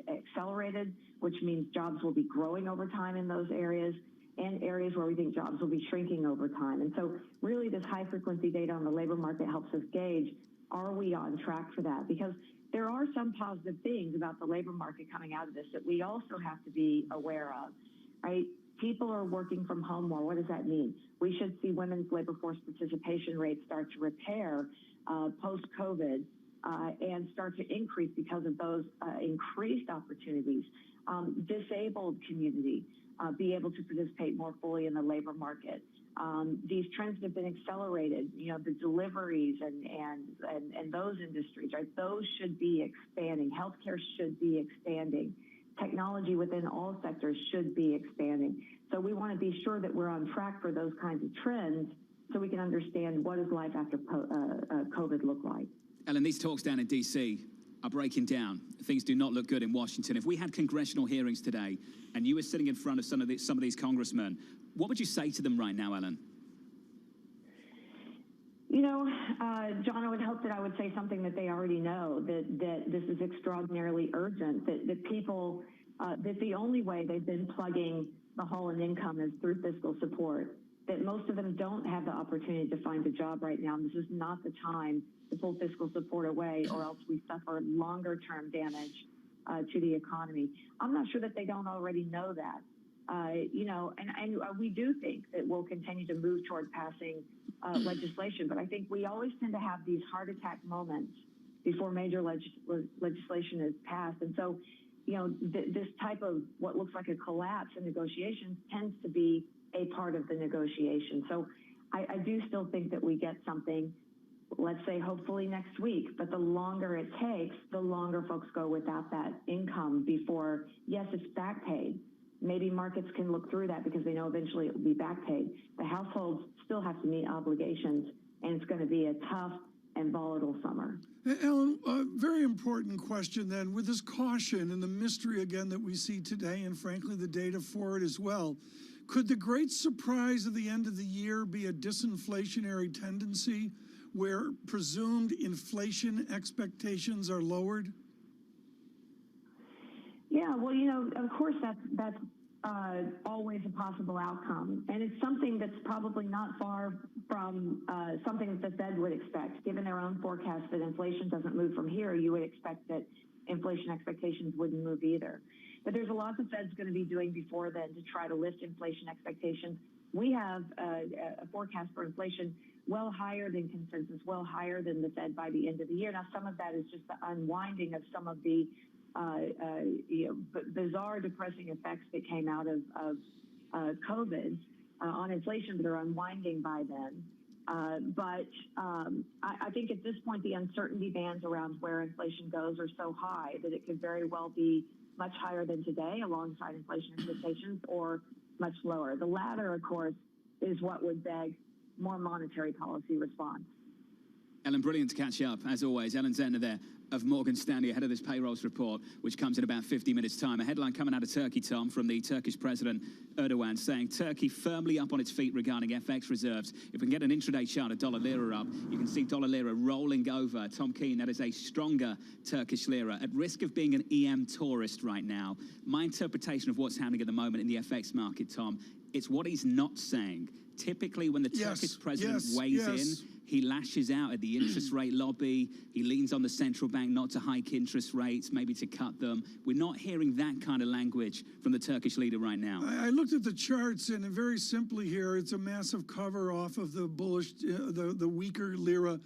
S4: accelerated, which means jobs will be growing over time in those areas, and areas where we think jobs will be shrinking over time. And so really this high frequency data on the labor market helps us gauge, are we on track for that? Because there are some positive things about the labor market coming out of this that we also have to be aware of, right? People are working from home more. What does that mean? We should see women's labor force participation rates start to repair post-COVID and start to increase because of those increased opportunities. Disabled community be able to participate more fully in the labor market. These trends have been accelerated. The deliveries and those industries, right? Those should be expanding. Healthcare should be expanding. Technology within all sectors should be expanding. So we want to be sure that we're on track for those kinds of trends so we can understand what does life after COVID look like.
S11: Ellen, these talks down in D.C. are breaking down. Things do not look good in Washington. If we had congressional hearings today and you were sitting in front of some of these congressmen, what would you say to them right now, Ellen?
S4: John, I would hope that I would say something that they already know, that this is extraordinarily urgent, that people, that the only way they've been plugging the hole in income is through fiscal support, that most of them don't have the opportunity to find a job right now. And this is not the time to pull fiscal support away, or else we suffer longer-term damage to the economy. I'm not sure that they don't already know that. And we do think that we'll continue to move toward passing legislation, but I think we always tend to have these heart attack moments before major legislation is passed. And so, this type of what looks like a collapse in negotiations tends to be a part of the negotiation. So I do still think that we get something, let's say, hopefully next week, but the longer it takes, the longer folks go without that income before, yes, it's back paid. Maybe markets can look through that because they know eventually it will be back paid. The households still have to meet obligations, and it's going to be a tough and volatile summer.
S3: Ellen, a very important question then. With this caution and the mystery again that we see today, and frankly the data for it as well, could the great surprise of the end of the year be a disinflationary tendency where presumed inflation expectations are lowered?
S4: Yeah, well, of course, that's always a possible outcome. And it's something that's probably not far from something that the Fed would expect. Given their own forecast that inflation doesn't move from here, you would expect that inflation expectations wouldn't move either. But there's a lot the Fed's going to be doing before then to try to lift inflation expectations. We have a forecast for inflation well higher than consensus, well higher than the Fed by the end of the year. Now, some of that is just the unwinding of some of the bizarre, depressing effects that came out of COVID on inflation that are unwinding by then. But I think at this point, the uncertainty bands around where inflation goes are so high that it could very well be much higher than today alongside inflation expectations, or much lower. The latter, of course, is what would beg more monetary policy response.
S11: Ellen, brilliant to catch up, as always. Ellen Zentner there of Morgan Stanley ahead of this payrolls report, which comes in about 50 minutes' time. A headline coming out of Turkey, Tom, from the Turkish President Erdogan, saying Turkey firmly up on its feet regarding FX reserves. If we can get an intraday chart of dollar lira up, you can see dollar lira rolling over. Tom Keane, that is a stronger Turkish lira. At risk of being an EM tourist right now, my interpretation of what's happening at the moment in the FX market, Tom, it's what he's not saying. Typically, when the Turkish president weighs in, he lashes out at the interest rate lobby. He leans on the central bank not to hike interest rates, maybe to cut them. We're not hearing that kind of language from the Turkish leader right now.
S3: I looked at the charts, and very simply here, it's a massive cover off of the bullish, the weaker lira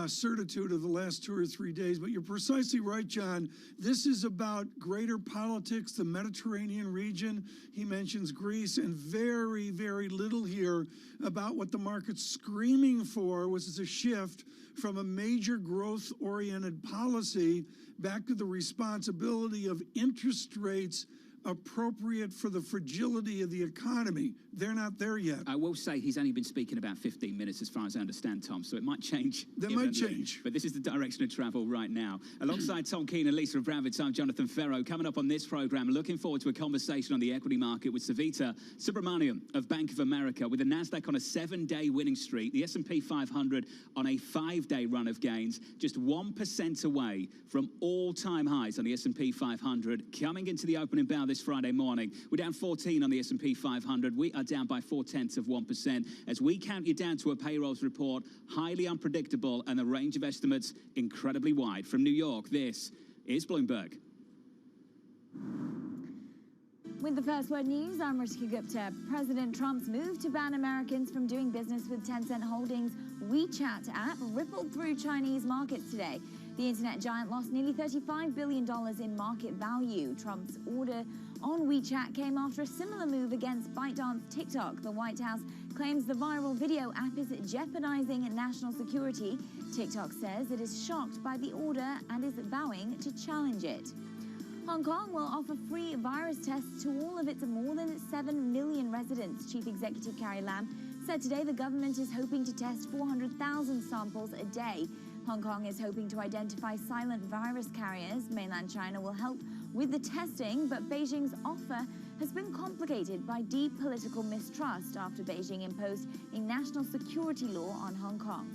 S3: certitude of the last 2 or 3 days. But you're precisely right, John. This is about greater politics, the Mediterranean region. He mentions Greece, and very, very little here about what the market's screaming for, which is a shift from a major growth-oriented policy back to the responsibility of interest rates appropriate for the fragility of the economy. They're not there yet.
S11: I will say he's only been speaking about 15 minutes as far as I understand, Tom, so it might change.
S3: That might change.
S11: But this is the direction of travel right now. Alongside Tom Keane and Lisa Abramowitz, I'm Jonathan Ferro. Coming up on this program, looking forward to a conversation on the equity market with Savita Subramaniam of Bank of America. With the NASDAQ on a 7-day winning streak, the S&P 500 on a 5-day run of gains, just 1% away from all-time highs on the S&P 500. Coming into the opening bell this Friday morning, we're down 14 on the S&P 500. We are down by 0.4% as we count you down to a payrolls report highly unpredictable and the range of estimates incredibly wide. From New York, this is Bloomberg.
S7: With the First Word News, I'm Ritika Gupta. President Trump's move to ban Americans from doing business with Tencent Holdings' WeChat app rippled through Chinese markets today. The internet giant lost nearly $35 billion in market value. Trump's order on WeChat came after a similar move against ByteDance TikTok. The White House claims the viral video app is jeopardizing national security. TikTok says it is shocked by the order and is vowing to challenge it. Hong Kong will offer free virus tests to all of its more than 7 million residents. Chief Executive Carrie Lam said today the government is hoping to test 400,000 samples a day. Hong Kong is hoping to identify silent virus carriers. Mainland China will help with the testing, but Beijing's offer has been complicated by deep political mistrust after Beijing imposed a national security law on Hong Kong.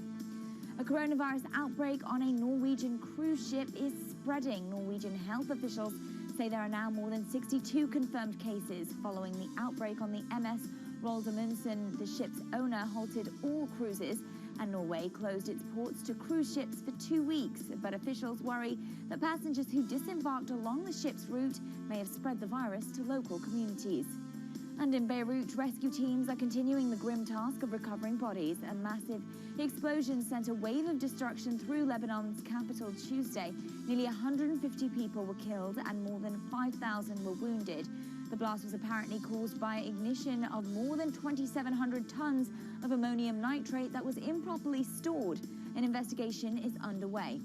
S7: A coronavirus outbreak on a Norwegian cruise ship is spreading. Norwegian health officials say there are now more than 62 confirmed cases following the outbreak on the MS Roald Amundsen. The ship's owner halted all cruises, and Norway closed its ports to cruise ships for 2 weeks. But officials worry that passengers who disembarked along the ship's route may have spread the virus to local communities. And in Beirut, rescue teams are continuing the grim task of recovering bodies. A massive explosion sent a wave of destruction through Lebanon's capital Tuesday. Nearly 150 people were killed and more than 5,000 were wounded. The blast was apparently caused by ignition of more than 2,700 tons of ammonium nitrate that was improperly stored. An investigation is underway.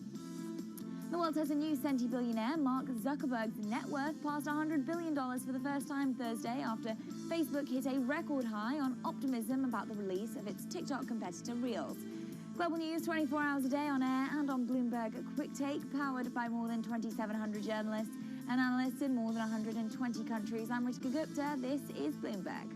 S7: The world has a new centibillionaire. Mark Zuckerberg's net worth passed $100 billion for the first time Thursday after Facebook hit a record high on optimism about the release of its TikTok competitor Reels. Global news 24 hours a day on air and on Bloomberg Quick Take, powered by more than 2,700 journalists and analysts in more than 120 countries. I'm Ritika Gupta. This is Bloomberg.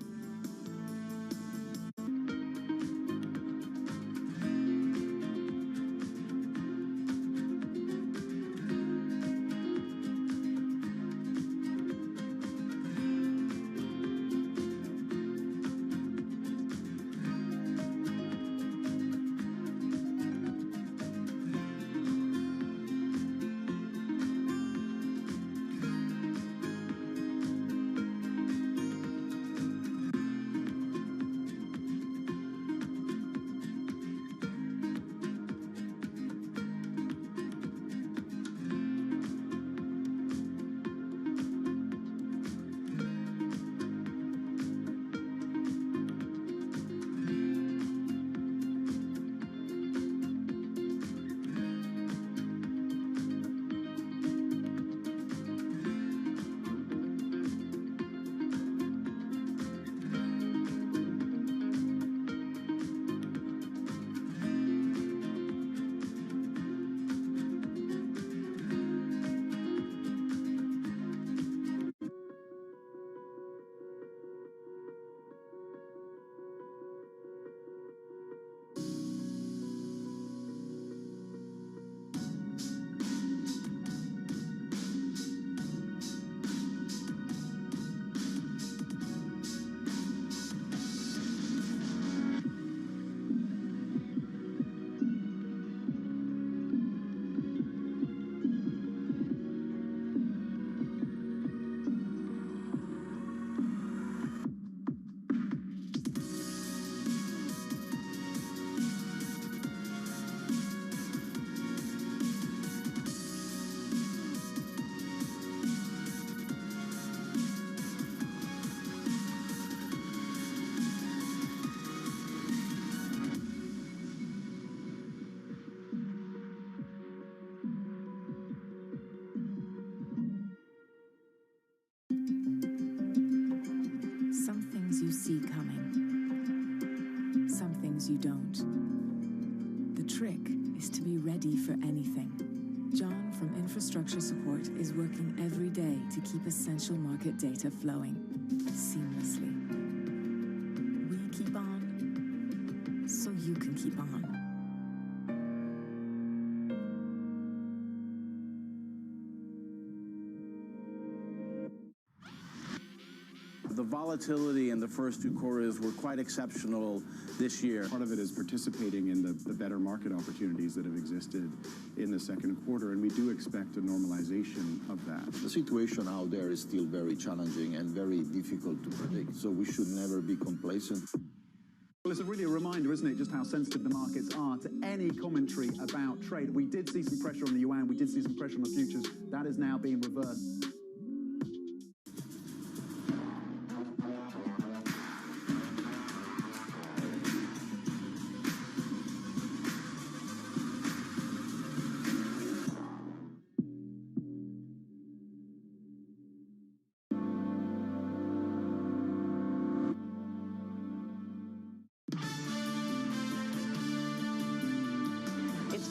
S27: sometimes you don't. The trick is to be ready for anything. John from Infrastructure Support is working every day to keep essential market data flowing seamlessly. We keep on, so you can keep on.
S8: The volatility in the first two quarters were quite exceptional this year.
S5: Part of it is participating in the better market opportunities that have existed in the second quarter, and we do expect a normalization of that.
S9: The situation out there is still very challenging and very difficult to predict, so we should never be complacent.
S10: Well, it's really a reminder, isn't it, just how sensitive the markets are to any commentary about trade. We did see some pressure on the yuan, we did see some pressure on the futures. That is now being reversed.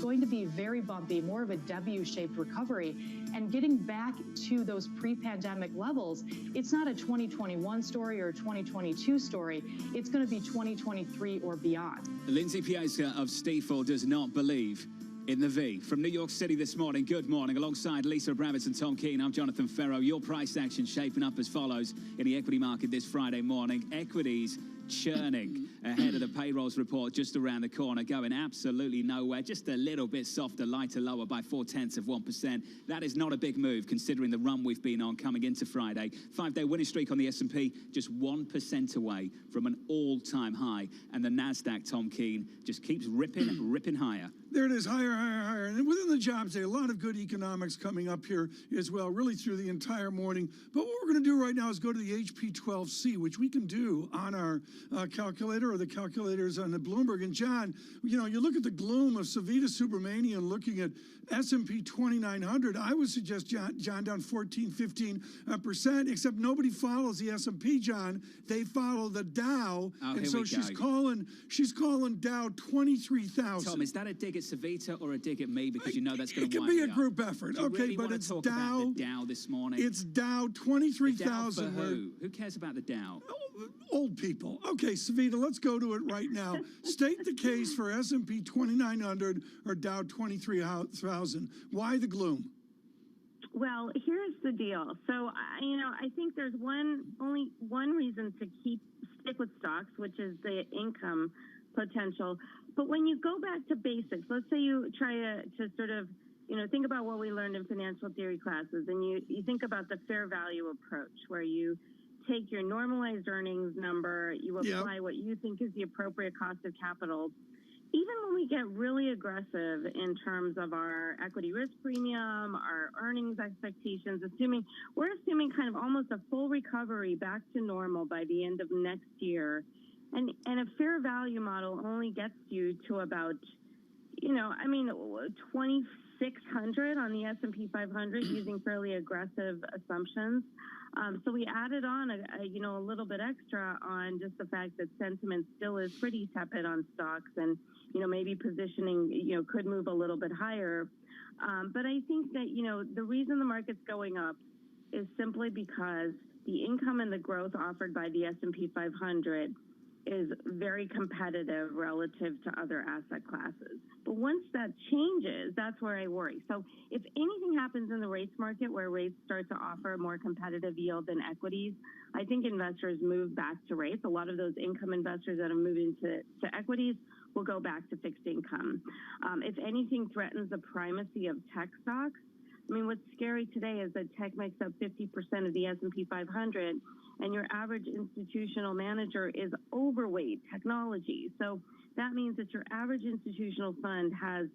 S14: Going to be very bumpy, more of a W-shaped recovery, and getting back to those pre-pandemic levels. It's not a 2021 story or a 2022 story. It's going to be 2023 or beyond.
S11: Lindsay Piazza of Stifel does not believe in the V. From New York City this morning, good morning. Alongside Lisa Bravitz and Tom Keene, I'm Jonathan Ferro. Your price action shaping up as follows in the equity market this Friday morning. Equities churning ahead of the payrolls report just around the corner, going absolutely nowhere, just a little bit softer, lighter, lower by 0.4%. That is not a big move considering the run we've been on coming into Friday. 5-day winning streak on the S&P just 1% away from an all-time high, and the NASDAQ, Tom Keene, just keeps ripping higher.
S3: There it is, higher, higher, higher. And within the jobs day, a lot of good economics coming up here as well, really through the entire morning. But what we're going to do right now is go to the HP12C, which we can do on our calculator or the calculators on the Bloomberg. And John, you know, you look at the gloom of Savita Subramanian looking at S&P 2900. I would suggest, John, down 14-15%, except nobody follows the S&P, John. They follow the Dow. And so she's calling Dow 23,000.
S11: Tom, is that a dig at Savita or a dig at me? Because you know that's going to
S3: wind me up. It could be a group effort.
S11: Okay,
S3: really
S11: but it's Dow. About the Dow this morning.
S3: It's Dow 23,000.
S11: Who cares about the Dow?
S3: Old people. Okay, Savita, let's go to it right now. State the case for S&P 2900 or Dow 23,000. Why the gloom?
S15: Well, here's the deal. So, I think there's only one reason to stick with stocks, which is the income potential. But when you go back to basics, let's say you try to sort of, think about what we learned in financial theory classes, and you think about the fair value approach, where you take your normalized earnings number, you apply what you think is the appropriate cost of capital. Even when we get really aggressive in terms of our equity risk premium, our earnings expectations, we're assuming kind of almost a full recovery back to normal by the end of next year. And a fair value model only gets you to about, 2,600 on the S&P 500 using fairly aggressive assumptions. So we added on a little bit extra on just the fact that sentiment still is pretty tepid on stocks, and maybe positioning could move a little bit higher. But I think that the reason the market's going up is simply because the income and the growth offered by the S&P 500 is very competitive relative to other asset classes. But once that changes, that's where I worry. So if anything happens in the rates market where rates start to offer a more competitive yield than equities, I think investors move back to rates. A lot of those income investors that are moving to equities will go back to fixed income. If anything threatens the primacy of tech stocks, what's scary today is that tech makes up 50% of the S&P 500, and your average institutional manager is overweight technology. So that means that your average institutional fund has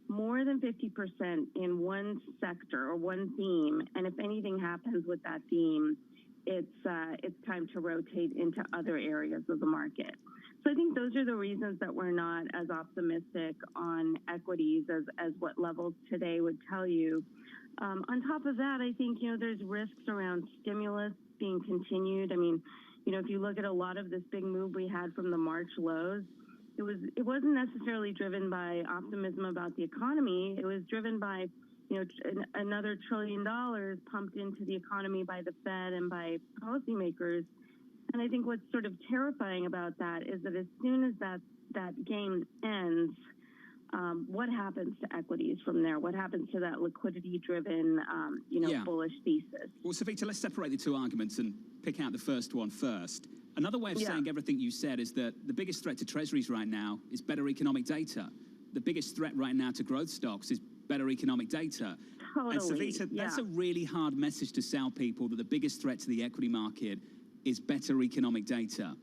S15: more than 50% in one sector or one theme, and if anything happens with that theme, it's time to rotate into other areas of the market. So I think those are the reasons that we're not as optimistic on equities as what levels today would tell you. On top of that, I think, there's risks around stimulus being continued. If you look at a lot of this big move we had from the March lows, it wasn't necessarily driven by optimism about the economy. It was driven by, another $1 trillion pumped into the economy by the Fed and by policymakers. And I think what's sort of terrifying about that is that as soon as that game ends, what happens to equities from there? What happens to that liquidity-driven, bullish thesis?
S11: Well, Savita, let's separate the two arguments and pick out the first one first. Another way of saying everything you said is that the biggest threat to treasuries right now is better economic data. The biggest threat right now to growth stocks is better economic data.
S15: Totally.
S11: And Savita, that's a really hard message to sell people, that the biggest threat to the equity market is better economic data.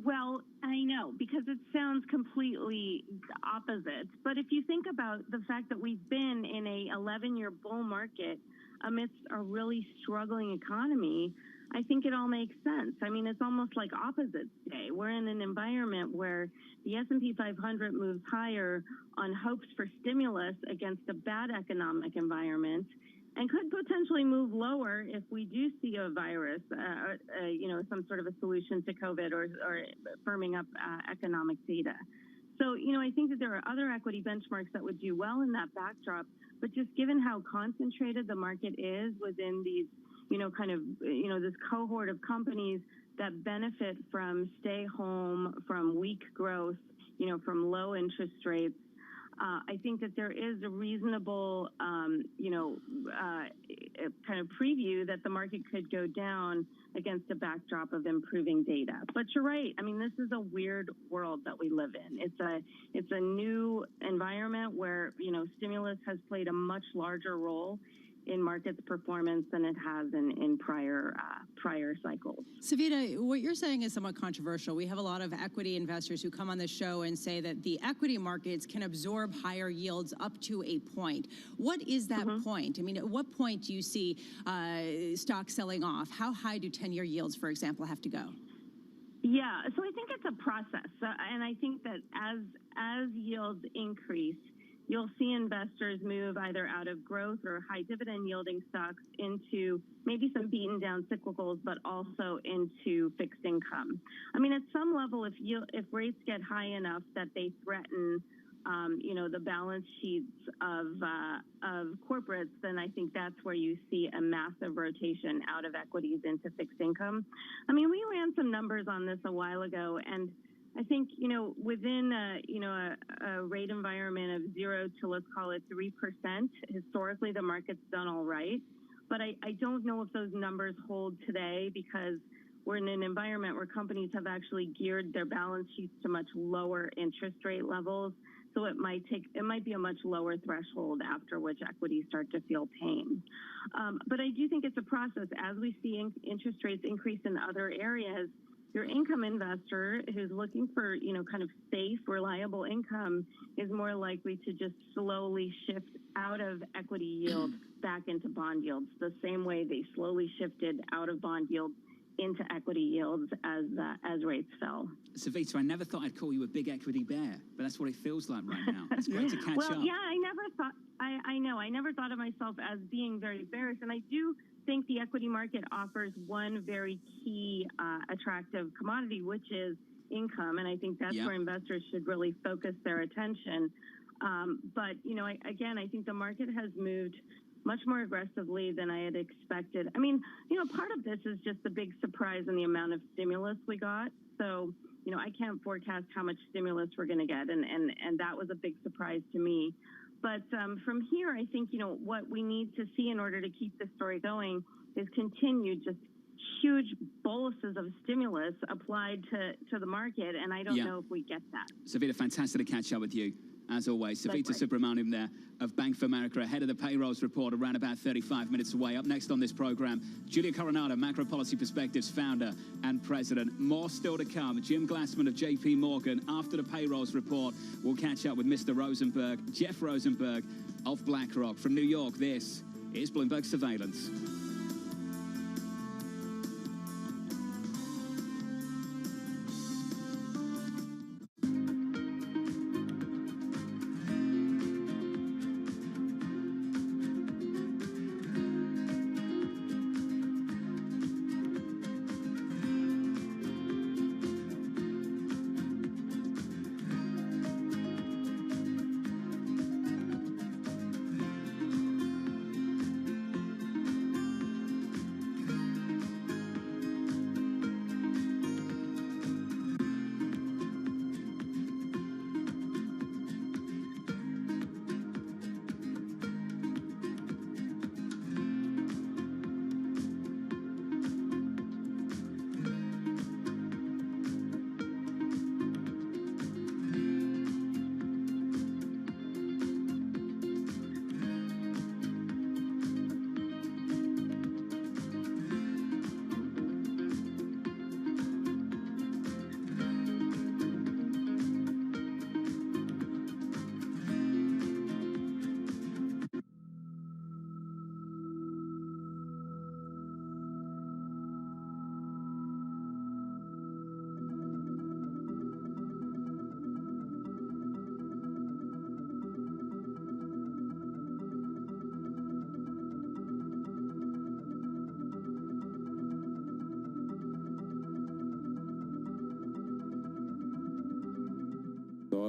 S15: Well, I know, because it sounds completely opposite. But if you think about the fact that we've been in a 11-year bull market amidst a really struggling economy, I think it all makes sense. I mean, it's almost like opposites day. We're in an environment where the S&P 500 moves higher on hopes for stimulus against a bad economic environment, and could potentially move lower if we do see a virus, some sort of a solution to COVID or firming up economic data. So, I think that there are other equity benchmarks that would do well in that backdrop, but just given how concentrated the market is within these, this cohort of companies that benefit from stay home, from weak growth, from low interest rates, I think that there is a reasonable, kind of preview that the market could go down against a backdrop of improving data. But you're right. I mean, this is a weird world that we live in. It's a new environment where, stimulus has played a much larger role in markets performance than it has in prior cycles.
S2: Savita, what you're saying is somewhat controversial. We have a lot of equity investors who come on the show and say that the equity markets can absorb higher yields up to a point. What is that point? I mean, at what point do you see stocks selling off? How high do 10-year yields, for example, have to go?
S15: Yeah, so I think it's a process. And I think that as yields increase, you'll see investors move either out of growth or high dividend yielding stocks into maybe some beaten down cyclicals, but also into fixed income. I mean, at some level, if rates get high enough that they threaten, the balance sheets of corporates, then I think that's where you see a massive rotation out of equities into fixed income. I mean, we ran some numbers on this a while ago, and I think, within a rate environment of 0 to, let's call it 3%, historically the market's done all right. But I don't know if those numbers hold today, because we're in an environment where companies have actually geared their balance sheets to much lower interest rate levels. So it might be a much lower threshold after which equities start to feel pain. But I do think it's a process. As we see interest rates increase in other areas, your income investor who's looking for, kind of safe, reliable income is more likely to just slowly shift out of equity yield back into bond yields, the same way they slowly shifted out of bond yields into equity yields as rates fell.
S11: Savita, I never thought I'd call you a big equity bear, but that's what it feels like right now. It's great to catch up.
S15: Well, yeah, I never thought of myself as being very bearish, and I do think the equity market offers one very key attractive commodity, which is income, and I think that's where investors should really focus their attention. But I think the market has moved much more aggressively than I had expected. I mean, part of this is just the big surprise in the amount of stimulus we got. So, I can't forecast how much stimulus we're going to get, and that was a big surprise to me. But from here, I think, what we need to see in order to keep this story going is continued just huge boluses of stimulus applied to the market, and I don't know if we get that.
S11: Savita, fantastic to catch up with you. As always, Savita Subramaniam there of Bank of America, ahead of the payrolls report around about 35 minutes away. Up next on this program, Julia Coronado, Macro Policy Perspectives founder and president. More still to come. Jim Glassman of JP Morgan. After the payrolls report, we'll catch up with Mr. Rosenberg, Jeff Rosenberg of BlackRock. From New York, this is Bloomberg Surveillance.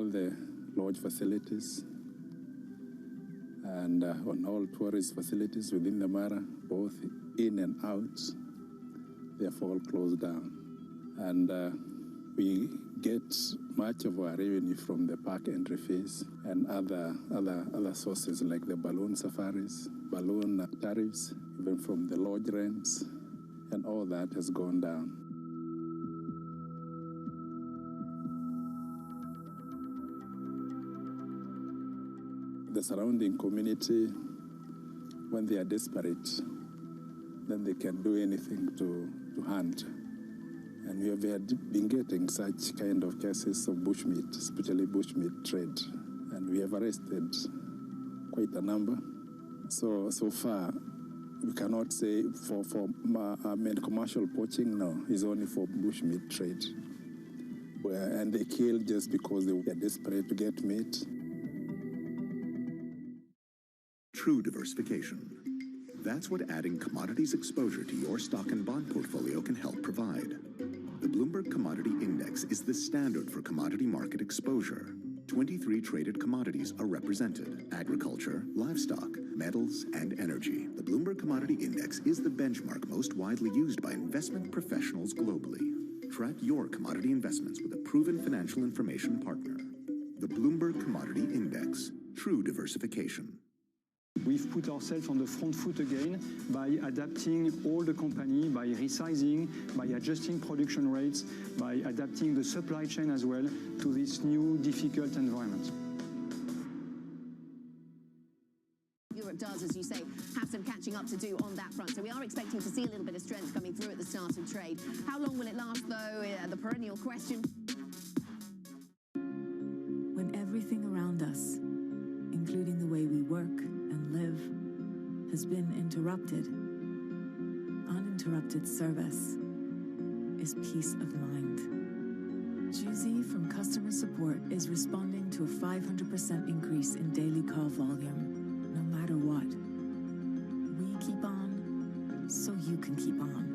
S6: all the lodge facilities and on all tourist facilities within the Mara, both in and out, they have all closed down. And we get much of our revenue from the park entry fees and other sources like the balloon safaris, balloon tariffs, even from the lodge rents, and all that has gone down. The surrounding community, when they are desperate, then they can do anything to hunt. And we have been getting such kind of cases of bushmeat, especially bushmeat trade. And we have arrested quite a number. So far, we cannot say for commercial poaching, no, it's only for bushmeat trade. And they kill just because they are desperate to get meat.
S12: True diversification. That's what adding commodities exposure to your stock and bond portfolio can help provide. The Bloomberg Commodity Index is the standard for commodity market exposure. 23 traded commodities are represented: agriculture, livestock, metals, and energy. The Bloomberg Commodity Index is the benchmark most widely used by investment professionals globally. Track your commodity investments with a proven financial information partner. The Bloomberg Commodity Index. True diversification.
S16: We've put ourselves on the front foot again by adapting all the company, by resizing, by adjusting production rates, by adapting the supply chain as well to this new difficult environment.
S18: Europe does, as you say, have some catching up to do on that front. So we are expecting to see a little bit of strength coming through at the start of trade. How long will it last, though? The perennial question.
S27: When everything around us, including the way we work and live, has been interrupted, uninterrupted service is peace of mind. Juzi from customer support is responding to a 500% increase in daily call volume, no matter what. We keep on, so you can keep on.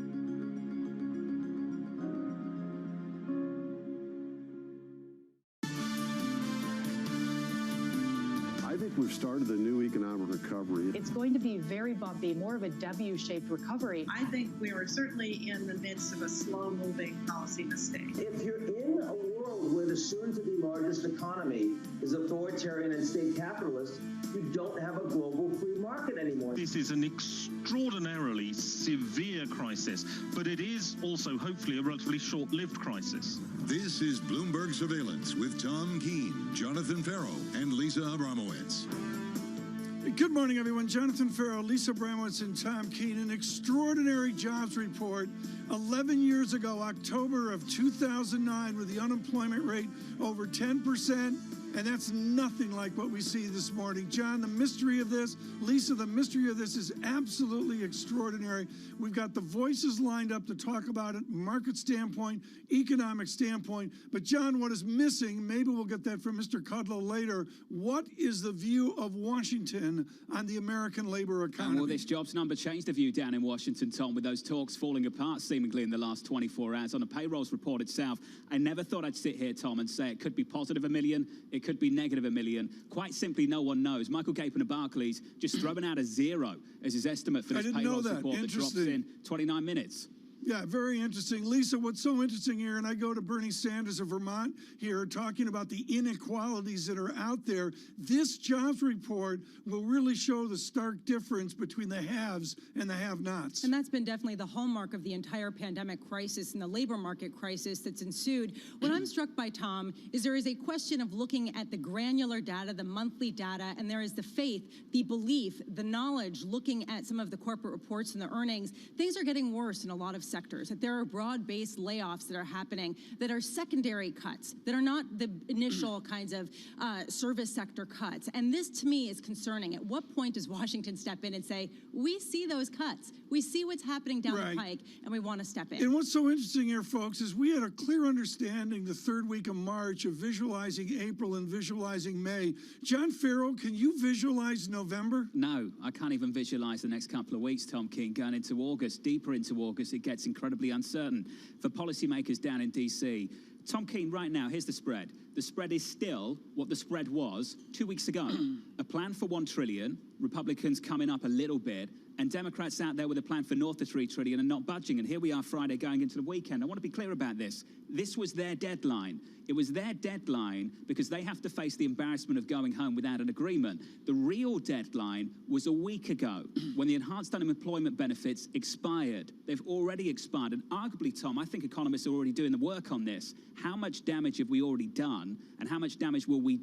S19: I think we've started a new economic recovery.
S14: It's going to be very bumpy, more of a W-shaped recovery.
S23: I think we are certainly in the midst of a slow-moving policy mistake.
S20: If you're in a world where the soon-to-be largest economy is authoritarian and state capitalist, you don't have a global free market anymore.
S21: This is an extraordinarily severe crisis, but it is also hopefully a relatively short-lived crisis.
S22: This is Bloomberg Surveillance with Tom Keene, Jonathan Farrow, and Lisa Abramowitz.
S3: Good morning, everyone. Jonathan Farrow, Lisa Abramowitz, and Tom Keene. An extraordinary jobs report 11 years ago, October of 2009, with the unemployment rate over 10%. And that's nothing like what we see this morning. John, the mystery of this, Lisa, the mystery of this is absolutely extraordinary. We've got the voices lined up to talk about it, market standpoint, economic standpoint. But John, what is missing, maybe we'll get that from Mr. Kudlow later, what is the view of Washington on the American labor economy?
S11: Well, this jobs number changed the view down in Washington, Tom, with those talks falling apart seemingly in the last 24 hours. On the payrolls report itself, I never thought I'd sit here, Tom, and say it could be positive 1 million, it could be negative 1 million. Quite simply, no one knows. Michael Gapin of Barclays just throwing out a 0 as his estimate for this payrolls report that drops in 29 minutes.
S3: Yeah, very interesting. Lisa, what's so interesting here, and I go to Bernie Sanders of Vermont here, talking about the inequalities that are out there. This jobs report will really show the stark difference between the haves and the have-nots.
S2: And that's been definitely the hallmark of the entire pandemic crisis and the labor market crisis that's ensued. What I'm struck by, Tom, is there is a question of looking at the granular data, the monthly data, and there is the faith, the belief, the knowledge, looking at some of the corporate reports and the earnings. Things are getting worse in a lot of sectors, that there are broad-based layoffs that are happening, that are secondary cuts, that are not the initial kinds of service sector cuts. And this, to me, is concerning. At what point does Washington step in and say, we see those cuts, we see what's happening down the pike, and we want to step in?
S3: And what's so interesting here, folks, is we had a clear understanding the third week of March of visualizing April and visualizing May. John Farrow, can you visualize November?
S11: No, I can't even visualize the next couple of weeks, Tom Keene, going into August. Deeper into August, it gets incredibly uncertain. For policymakers down in D.C., Tom Keene, right now, here's the spread. The spread is still what the spread was 2 weeks ago. A plan for $1 trillion, Republicans coming up a little bit, and Democrats out there with a plan for north of $3 trillion and not budging. And here we are Friday going into the weekend. I want to be clear about this. This was their deadline. It was their deadline because they have to face the embarrassment of going home without an agreement. The real deadline was a week ago when the enhanced unemployment benefits expired. They've already expired. And arguably, Tom, I think economists are already doing the work on this. How much damage have we already done, and how much damage will we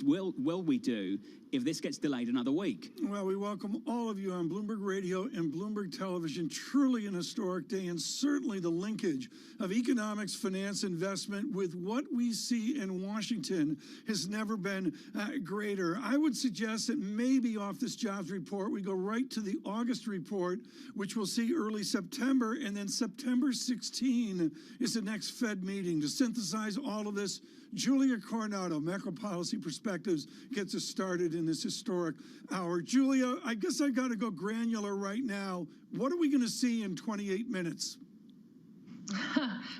S11: do if this gets delayed another week?
S3: Well, we welcome all of you on Bloomberg Radio and Bloomberg Television. Truly an historic day, and certainly the linkage of economics, finance, investment with what we see in Washington has never been greater. I would suggest that maybe off this jobs report, we go right to the August report, which we'll see early September, and then September 16 is the next Fed meeting. To synthesize all of this, Julia Coronado, Macro Policy Perspectives, gets us started in this historic hour. Julia, I guess I got to go granular right now. What are we going to see in 28 minutes?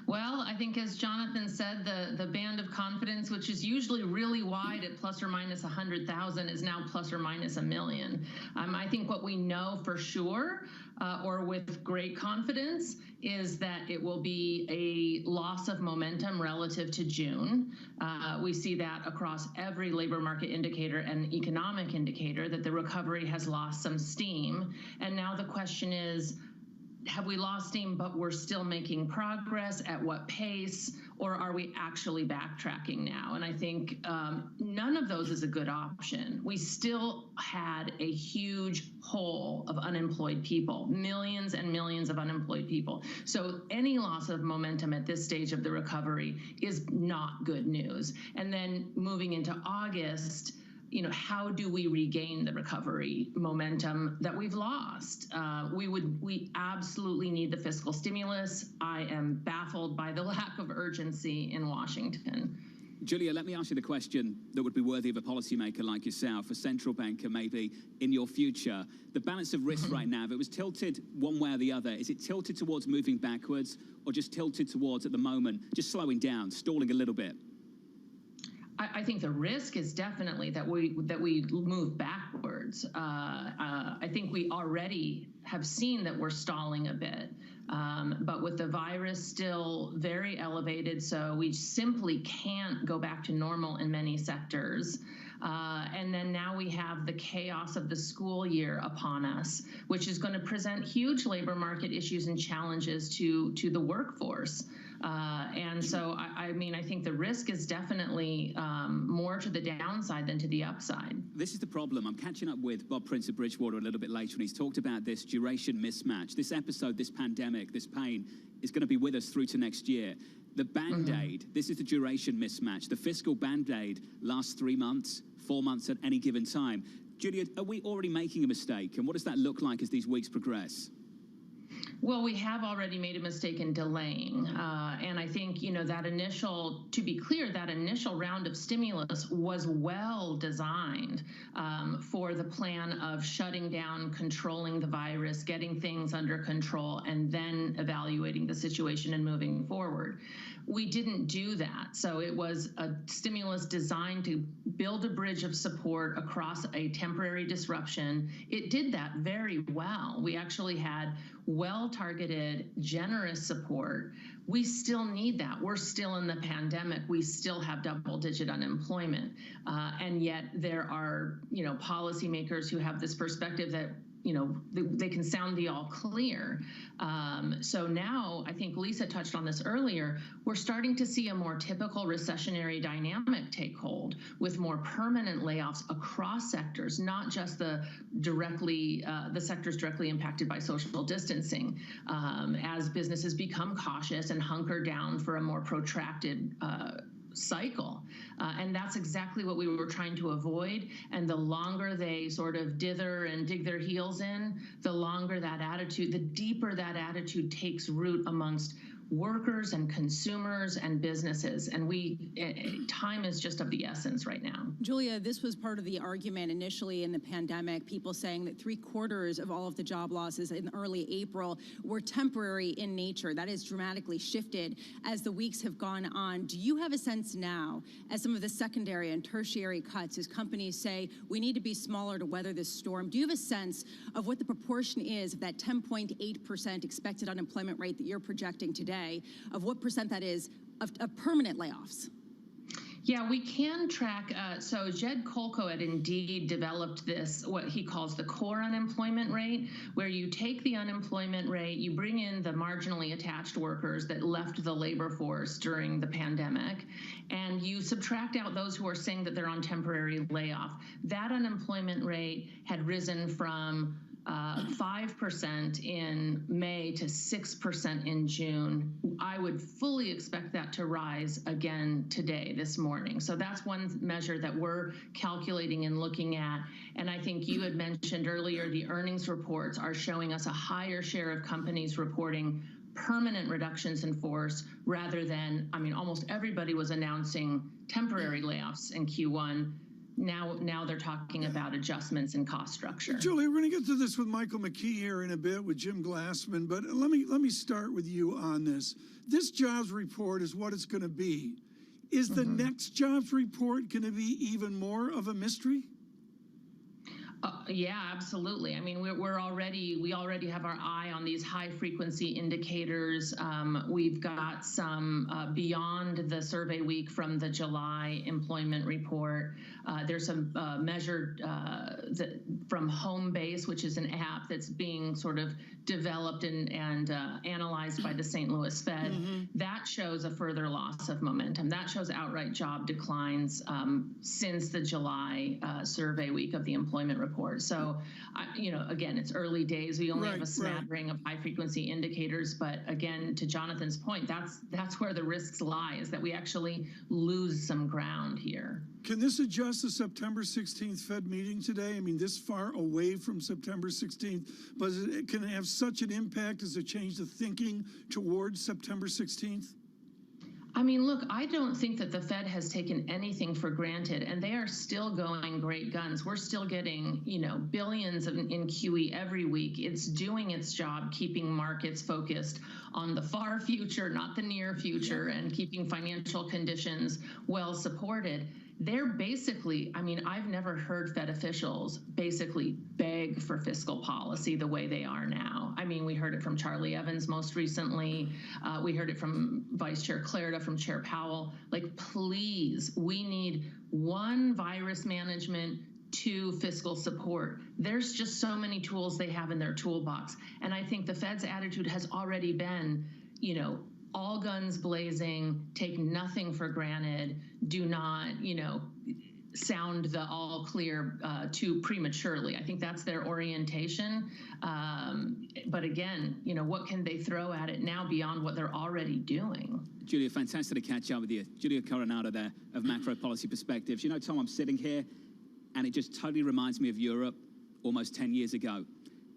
S1: Well, I think as Jonathan said, the band of confidence, which is usually really wide at plus or minus 100,000, is now plus or minus 1 million. I think what we know for sure, or with great confidence, is that it will be a loss of momentum relative to June. We see that across every labor market indicator and economic indicator, that the recovery has lost some steam. And now the question is, have we lost steam, but we're still making progress? At what pace? Or are we actually backtracking now? And I think none of those is a good option. We still had a huge hole of unemployed people, millions and millions of unemployed people. So any loss of momentum at this stage of the recovery is not good news. And then moving into August, how do we regain the recovery momentum that we've lost? We absolutely need the fiscal stimulus. I am baffled by the lack of urgency in Washington.
S11: Julia, let me ask you the question that would be worthy of a policymaker like yourself, a central banker maybe in your future. The balance of risk right now, if it was tilted one way or the other, is it tilted towards moving backwards, or just tilted towards, at the moment, just slowing down, stalling a little bit?
S1: I think the risk is definitely that we move backwards. I think we already have seen that we're stalling a bit, but with the virus still very elevated, so we simply can't go back to normal in many sectors. And then now we have the chaos of the school year upon us, which is going to present huge labor market issues and challenges to the workforce. And so, I think the risk is definitely more to the downside than to the upside.
S11: This is the problem. I'm catching up with Bob Prince of Bridgewater a little bit later, and he's talked about this duration mismatch. This episode, this pandemic, this pain is going to be with us through to next year. The Band-Aid, this is the duration mismatch. The fiscal Band-Aid lasts 3 months, 4 months at any given time. Julia, are we already making a mistake? And what does that look like as these weeks progress?
S1: Well, we have already made a mistake in delaying. And I think, to be clear, that initial round of stimulus was well designed for the plan of shutting down, controlling the virus, getting things under control, and then evaluating the situation and moving forward. We didn't do that. So it was a stimulus designed to build a bridge of support across a temporary disruption. It did that very well. We actually had well-targeted, generous support. We still need that. We're still in the pandemic. We still have double-digit unemployment. And yet there are, policymakers who have this perspective that they can sound the all clear. So now, I think Lisa touched on this earlier, we're starting to see a more typical recessionary dynamic take hold with more permanent layoffs across sectors, not just the sectors directly impacted by social distancing, as businesses become cautious and hunker down for a more protracted cycle. And that's exactly what we were trying to avoid. And the longer they sort of dither and dig their heels in, the longer that attitude, the deeper that attitude takes root amongst workers and consumers and businesses. And time is just of the essence right now.
S2: Julia, this was part of the argument initially in the pandemic, people saying that 3/4 of all of the job losses in early April were temporary in nature. That has dramatically shifted as the weeks have gone on. Do you have a sense now, as some of the secondary and tertiary cuts, as companies say, we need to be smaller to weather this storm, do you have a sense of what the proportion is of that 10.8% expected unemployment rate that you're projecting today, of what percent that is of permanent layoffs?
S1: Yeah, we can track. So Jed Kolko at Indeed developed this, what he calls the core unemployment rate, where you take the unemployment rate, you bring in the marginally attached workers that left the labor force during the pandemic, and you subtract out those who are saying that they're on temporary layoff. That unemployment rate had risen from 5% in May to 6% in June. I would fully expect that to rise again today, this morning. So that's one measure that we're calculating and looking at. And I think you had mentioned earlier, the earnings reports are showing us a higher share of companies reporting permanent reductions in force rather than, I mean, almost everybody was announcing temporary layoffs in Q1. Now they're talking about adjustments in cost structure.
S3: Julie, we're going to get to this with Michael McKee here in a bit with Jim Glassman, but let me start with you on this. This jobs report is what it's going to be. Is the next jobs report going to be even more of a mystery?
S1: Yeah, absolutely. I mean, we already have our eye on these high frequency indicators. We've got some beyond the survey week from the July employment report. There's some measured from Homebase, which is an app that's being sort of developed and analyzed by the St. Louis Fed. That shows a further loss of momentum. That shows outright job declines since the July survey week of the employment report. So, again, it's early days. We only have a smattering of high-frequency indicators. But again, to Jonathan's point, that's where the risks lie, is that we actually lose some ground here.
S3: Can this adjust the September 16th Fed meeting today? I mean, this far away from September 16th, but can it have such an impact as to change the thinking towards September 16th?
S1: I mean, look, I don't think that the Fed has taken anything for granted, and they are still going great guns. We're still getting, billions in QE every week. It's doing its job, keeping markets focused on the far future, not the near future, and keeping financial conditions well supported. They're basically, I mean, I've never heard Fed officials basically beg for fiscal policy the way they are now. I mean, we heard it from Charlie Evans most recently. We heard it from Vice Chair Clarida, from Chair Powell. Like, please, we need 1, virus management, 2, fiscal support. There's just so many tools they have in their toolbox. And I think the Fed's attitude has already been, all guns blazing, take nothing for granted, do not, sound the all clear too prematurely. I think that's their orientation. But again, what can they throw at it now beyond what they're already doing?
S11: Julia, fantastic to catch up with you. Julia Coronado there of Macro Policy Perspectives. Tom, I'm sitting here and it just totally reminds me of Europe almost 10 years ago.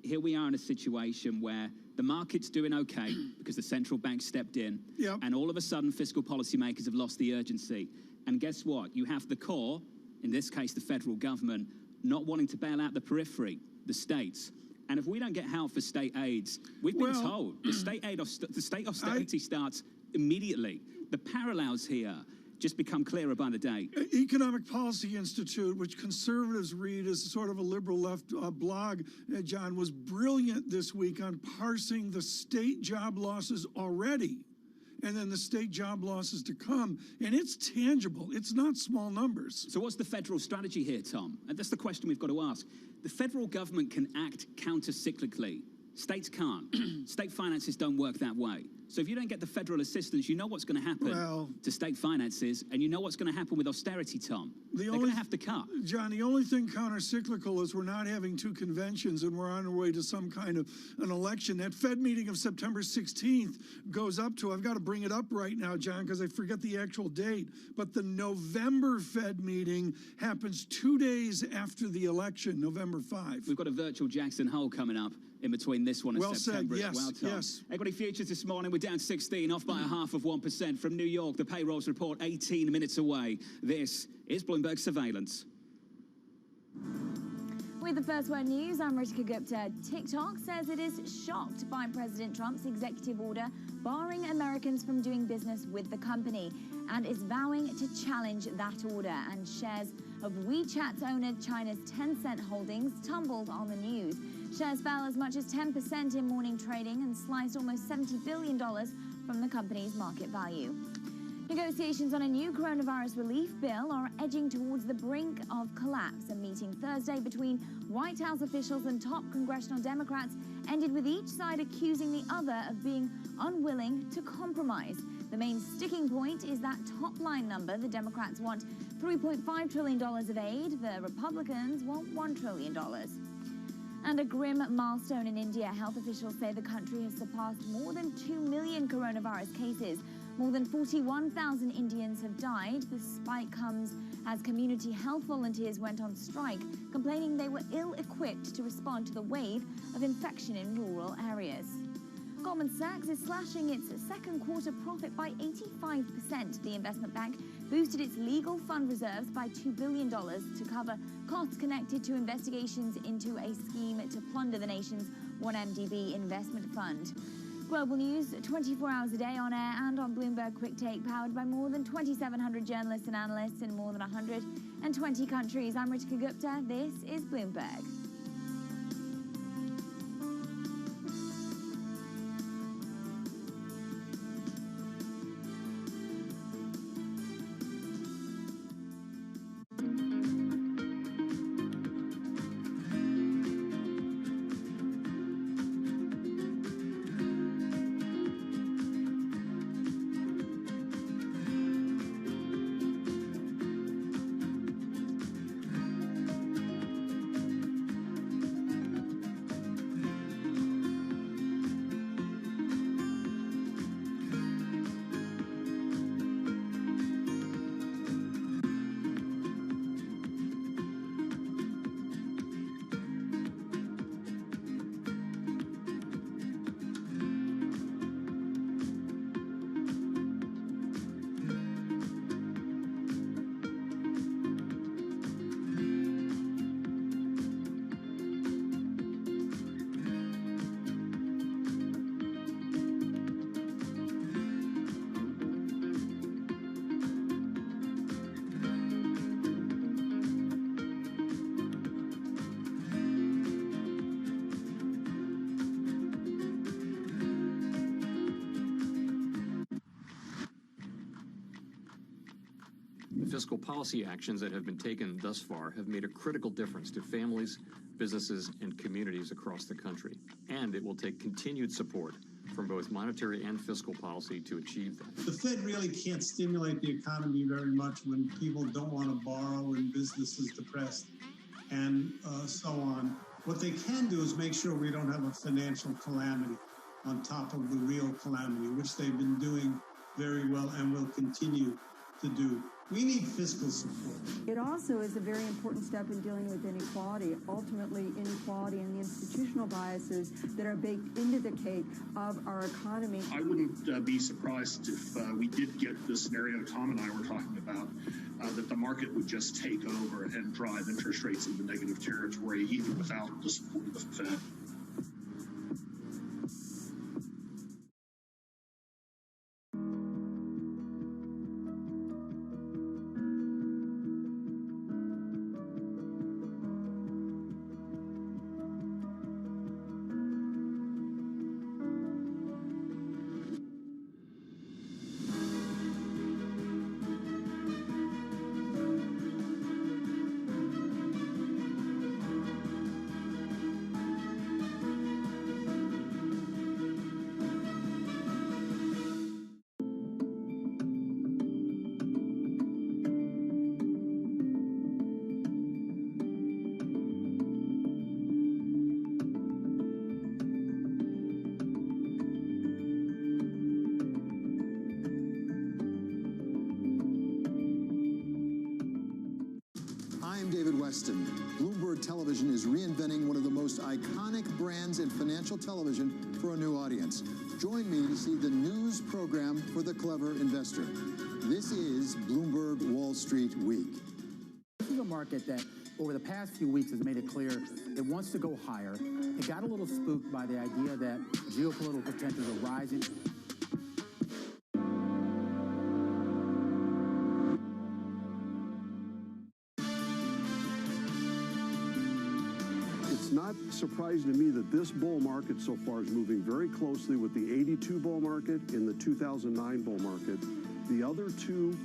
S11: Here we are in a situation where the market's doing okay because the central bank stepped in, and all of a sudden fiscal policymakers have lost the urgency. And guess what? You have the core, in this case the federal government, not wanting to bail out the periphery, the states. And if we don't get help for state aids, we've been told the state austerity starts immediately. The parallels here just become clearer by the day.
S3: Economic Policy Institute, which conservatives read as sort of a liberal left blog, John, was brilliant this week on parsing the state job losses already and then the state job losses to come. And it's tangible. It's not small numbers.
S11: So what's the federal strategy here, Tom? And that's the question we've got to ask. The federal government can act counter-cyclically. States can't. State finances don't work that way. So if you don't get the federal assistance, you know what's going to happen to state finances, and you know what's going to happen with austerity, Tom. They're going to have to cut.
S3: John, the only thing counter-cyclical is we're not having 2 conventions and we're on our way to some kind of an election. That Fed meeting of September 16th goes up to, I've got to bring it up right now, John, because I forget the actual date, but the November Fed meeting happens 2 days after the election, November 5.
S11: We've got a virtual Jackson Hole coming up in between this one and
S3: Well
S11: September
S3: said.
S11: as well,
S3: Yes,
S11: Tom.
S3: yes.
S11: Equity futures this morning, we're down 16, off by 0.5%. From New York, the payrolls report 18 minutes away. This is Bloomberg Surveillance.
S4: With the First Word News, I'm Ritika Gupta. TikTok says it is shocked by President Trump's executive order barring Americans from doing business with the company and is vowing to challenge that order. And shares of WeChat's owner, China's Tencent holdings, tumbled on the news. Shares fell as much as 10% in morning trading and sliced almost $70 billion from the company's market value. Negotiations on a new coronavirus relief bill are edging towards the brink of collapse. A meeting Thursday between White House officials and top congressional Democrats ended with each side accusing the other of being unwilling to compromise. The main sticking point is that top-line number. The Democrats want $3.5 trillion of aid. The Republicans want $1 trillion. And a grim milestone in India. Health officials say the country has surpassed more than 2 million coronavirus cases. More than 41,000 Indians have died. The spike comes as community health volunteers went on strike, complaining they were ill-equipped to respond to the wave of infection in rural areas. Goldman Sachs is slashing its second quarter profit by 85%. The investment bank boosted its legal fund reserves by $2 billion to cover costs connected to investigations into a scheme to plunder the nation's 1MDB investment fund. Global news 24 hours a day on air and on Bloomberg Quick Take, powered by more than 2,700 journalists and analysts in more than 120 countries. I'm Ritika Gupta. This is Bloomberg.
S7: Fiscal policy actions that have been taken thus far have made a critical difference to families, businesses, and communities across the country. And it will take continued support from both monetary and fiscal policy to achieve that.
S13: The Fed really can't stimulate the economy very much when people don't want to borrow and business is depressed and so on. What they can do is make sure we don't have a financial calamity on top of the real calamity, which they've been doing very well and will continue to do. We need fiscal support.
S17: It also is a very important step in dealing with inequality, ultimately inequality and the institutional biases that are baked into the cake of our economy.
S24: I wouldn't be surprised if we did get the scenario Tom and I were talking about, that the market would just take over and drive interest rates into negative territory, even without the support of the Fed.
S5: I'm David Weston. Bloomberg Television is reinventing one of the most iconic brands in financial television for a new audience. Join me to see the news program for the clever investor. This is Bloomberg Wall Street Week.
S8: This is a market that over the past few weeks has made it clear it wants to go higher. It got a little spooked by the idea that geopolitical tensions are rising.
S19: It's not surprising to me that this bull market so far is moving very closely with the 82 bull market and the 2009 bull market. The other two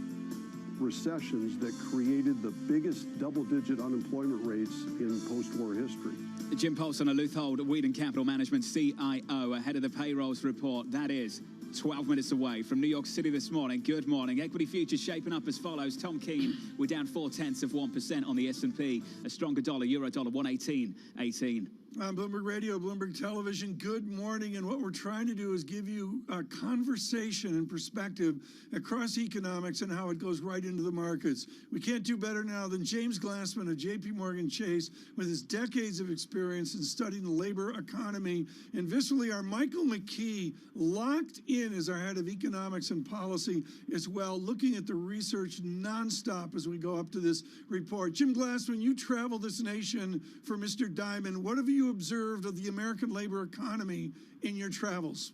S19: recessions that created the biggest double-digit unemployment rates in post-war history.
S11: Jim Paulson, a Luthold, Whedon Capital Management CIO, ahead of the payrolls report. That is 12 minutes away from New York City this morning. Good morning. Equity futures shaping up as follows. Tom Keene, we're down 0.4% on the S&P. A stronger dollar, euro dollar, 118.18.
S3: On Bloomberg Radio, Bloomberg Television, good morning. And what we're trying to do is give you a conversation and perspective across economics and how it goes right into the markets. We can't do better now than James Glassman of J.P. Morgan Chase, with his decades of experience in studying the labor economy. And viscerally, our Michael McKee, locked in as our head of economics and policy as well, looking at the research nonstop as we go up to this report. Jim Glassman, you travel this nation for Mr. Diamond. What have you observed of the American labor economy in your travels?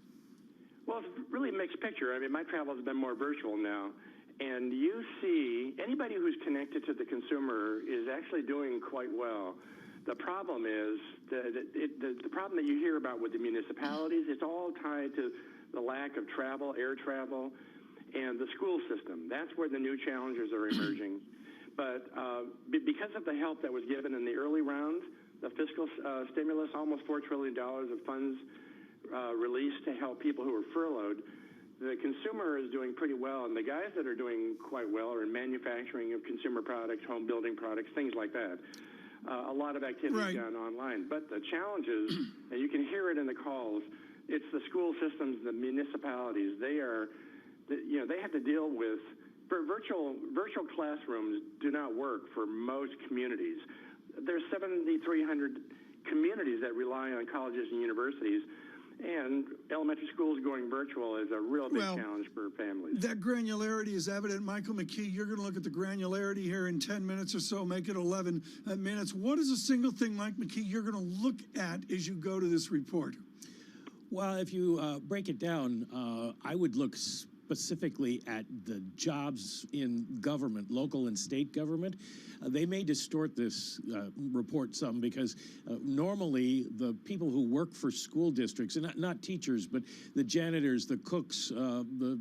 S9: Well, it's really a mixed picture. I mean, my travel has been more virtual now, and you see anybody who's connected to the consumer is actually doing quite well. The problem is the problem that you hear about with the municipalities, it's all tied to the lack of travel, air travel, and the school system. That's where the new challenges are emerging. But because of the help that was given in the early round, the fiscal stimulus, almost $4 trillion of funds released to help people who are furloughed, the consumer is doing pretty well. And the guys that are doing quite well are in manufacturing of consumer products, home building products, things like that. A lot of activity done online. But the challenges, and you can hear it in the calls, it's the school systems, the municipalities. They are, they have to deal with virtual classrooms do not work for most communities. There's 7,300 communities that rely on colleges and universities, and elementary schools going virtual is a real big challenge for families.
S3: That granularity is evident. Michael McKee, you're going to look at the granularity here in 10 minutes or so, make it 11 minutes. What is a single thing, Mike McKee, you're going to look at as you go to this report?
S10: Well, if you break it down, I would look specifically at the jobs in government, local and state government. They may distort this report some because normally the people who work for school districts, and not teachers, but the janitors, the cooks, the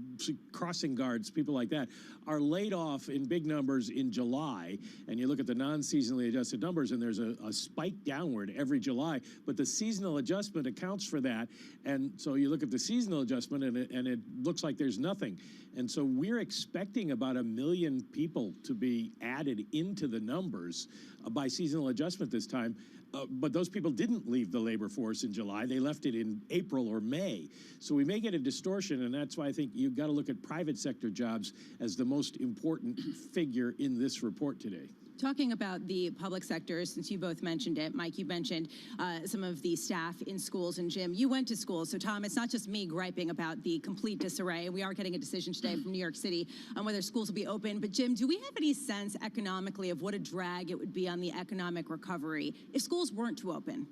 S10: crossing guards, people like that, are laid off in big numbers in July. And you look at the non-seasonally adjusted numbers, and there's a spike downward every July. But the seasonal adjustment accounts for that. And so you look at the seasonal adjustment, and it looks like there's nothing. And so we're expecting about 1 million people to be added into the numbers by seasonal adjustment this time. But those people didn't leave the labor force in July. They left it in April or May. So we may get a distortion, and that's why I think you've got to look at private sector jobs as the most important figure in this report today.
S2: Talking about the public sector, since you both mentioned it, Mike, you mentioned some of the staff in schools, and Jim, you went to schools. So, Tom, it's not just me griping about the complete disarray. We are getting a decision today from New York City on whether schools will be open. But, Jim, do we have any sense economically of what a drag it would be on the economic recovery if schools weren't to open?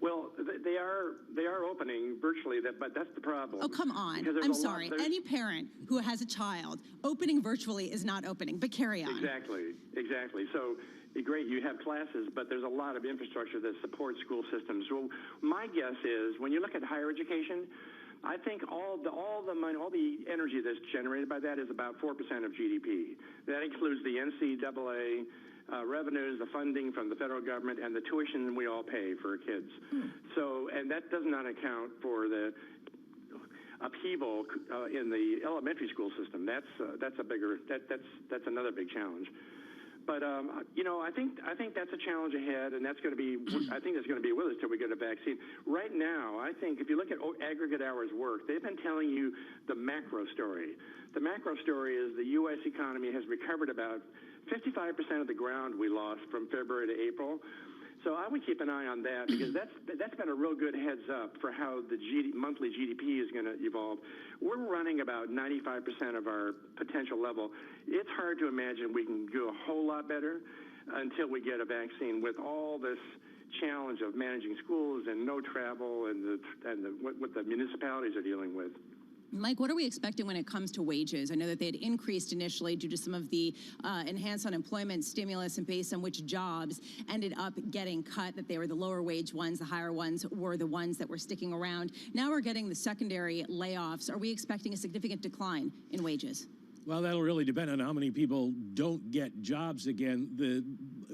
S9: Well, they are opening virtually, but that's the problem.
S2: Oh, come on. I'm sorry. Any parent who has a child, opening virtually is not opening, but carry on.
S9: Exactly. So, great, you have classes, but there's a lot of infrastructure that supports school systems. Well, my guess is when you look at higher education, I think all the money, all the energy that's generated by that is about 4% of GDP. That includes the NCAA revenues, the funding from the federal government, and the tuition we all pay for our kids. So, and that does not account for the upheaval in the elementary school system. That's another big challenge. But I think that's a challenge ahead, and that's going to be. I think it's going to be with us till we get a vaccine. Right now, I think if you look at aggregate hours worked, they've been telling you the macro story. The macro story is the U.S. economy has recovered about 55% of the ground we lost from February to April. So I would keep an eye on that because that's been a real good heads up for how the monthly GDP is going to evolve. We're running about 95% of our potential level. It's hard to imagine we can do a whole lot better until we get a vaccine with all this challenge of managing schools and no travel and what the municipalities are dealing with.
S2: Mike, what are we expecting when it comes to wages? I know that they had increased initially due to some of the enhanced unemployment stimulus and based on which jobs ended up getting cut, that they were the lower wage ones, the higher ones were the ones that were sticking around. Now we're getting the secondary layoffs. Are we expecting a significant decline in wages?
S10: Well, that'll really depend on how many people don't get jobs again. The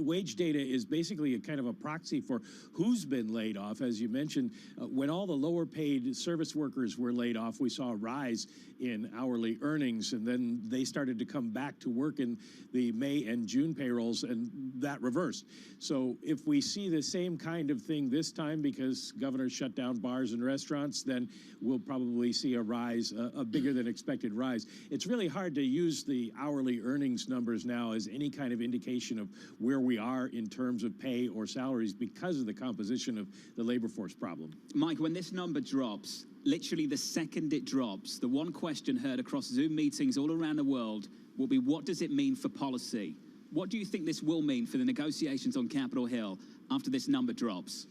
S10: wage data is basically a kind of a proxy for who's been laid off. As you mentioned, when all the lower paid service workers were laid off, we saw a rise in hourly earnings, and then they started to come back to work in the May and June payrolls, and that reversed. So if we see the same kind of thing this time because governors shut down bars and restaurants, then we'll probably see a rise, a bigger than expected rise. It's really hard to use the hourly earnings numbers now as any kind of indication of where we are in terms of pay or salaries because of the composition of the labor force problem.
S11: Mike, when this number drops, literally the second it drops, the one question heard across Zoom meetings all around the world will be, what does it mean for policy? What do you think this will mean for the negotiations on Capitol Hill after this number drops?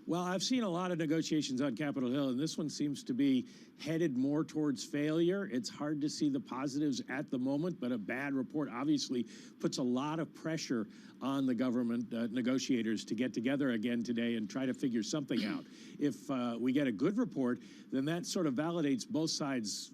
S10: Well, I've seen a lot of negotiations on Capitol Hill, and this one seems to be headed more towards failure. It's hard to see the positives at the moment, but a bad report obviously puts a lot of pressure on the government negotiators to get together again today and try to figure something out. If we get a good report, then that sort of validates both sides'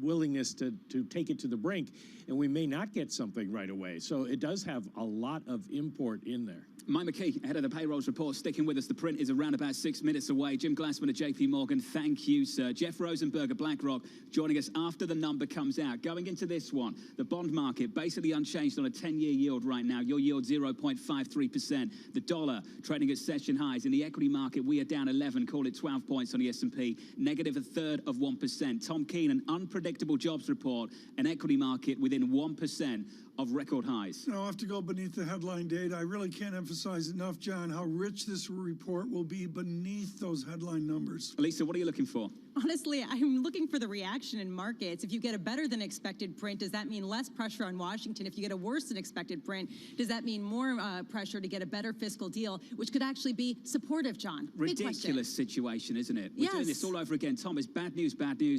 S10: willingness to take it to the brink, and we may not get something right away. So it does have a lot of import in there.
S11: Mike McKee, head of the payrolls report, sticking with us. The print is around about 6 minutes away. Jim Glassman of JP Morgan, thank you, sir. Jeff Rosenberg of BlackRock joining us after the number comes out. Going into this one, the bond market basically unchanged on a 10-year yield right now. Your yield 0.53%. The dollar trading at session highs. In the equity market, we are down 11, call it 12 points on the S&P, negative 1/3 of 1%. Tom Keene, an unpredictable jobs report, an equity market within 1% of record highs.
S3: I'll have to go beneath the headline data. I really can't emphasize enough, John, how rich this report will be beneath those headline numbers.
S11: Lisa, what are you looking for?
S2: Honestly, I'm looking for the reaction in markets. If you get a better than expected print, does that mean less pressure on Washington? If you get a worse than expected print, does that mean more pressure to get a better fiscal deal, which could actually be supportive, John?
S11: Ridiculous situation, isn't it? We're doing this all over again. Tom, is bad news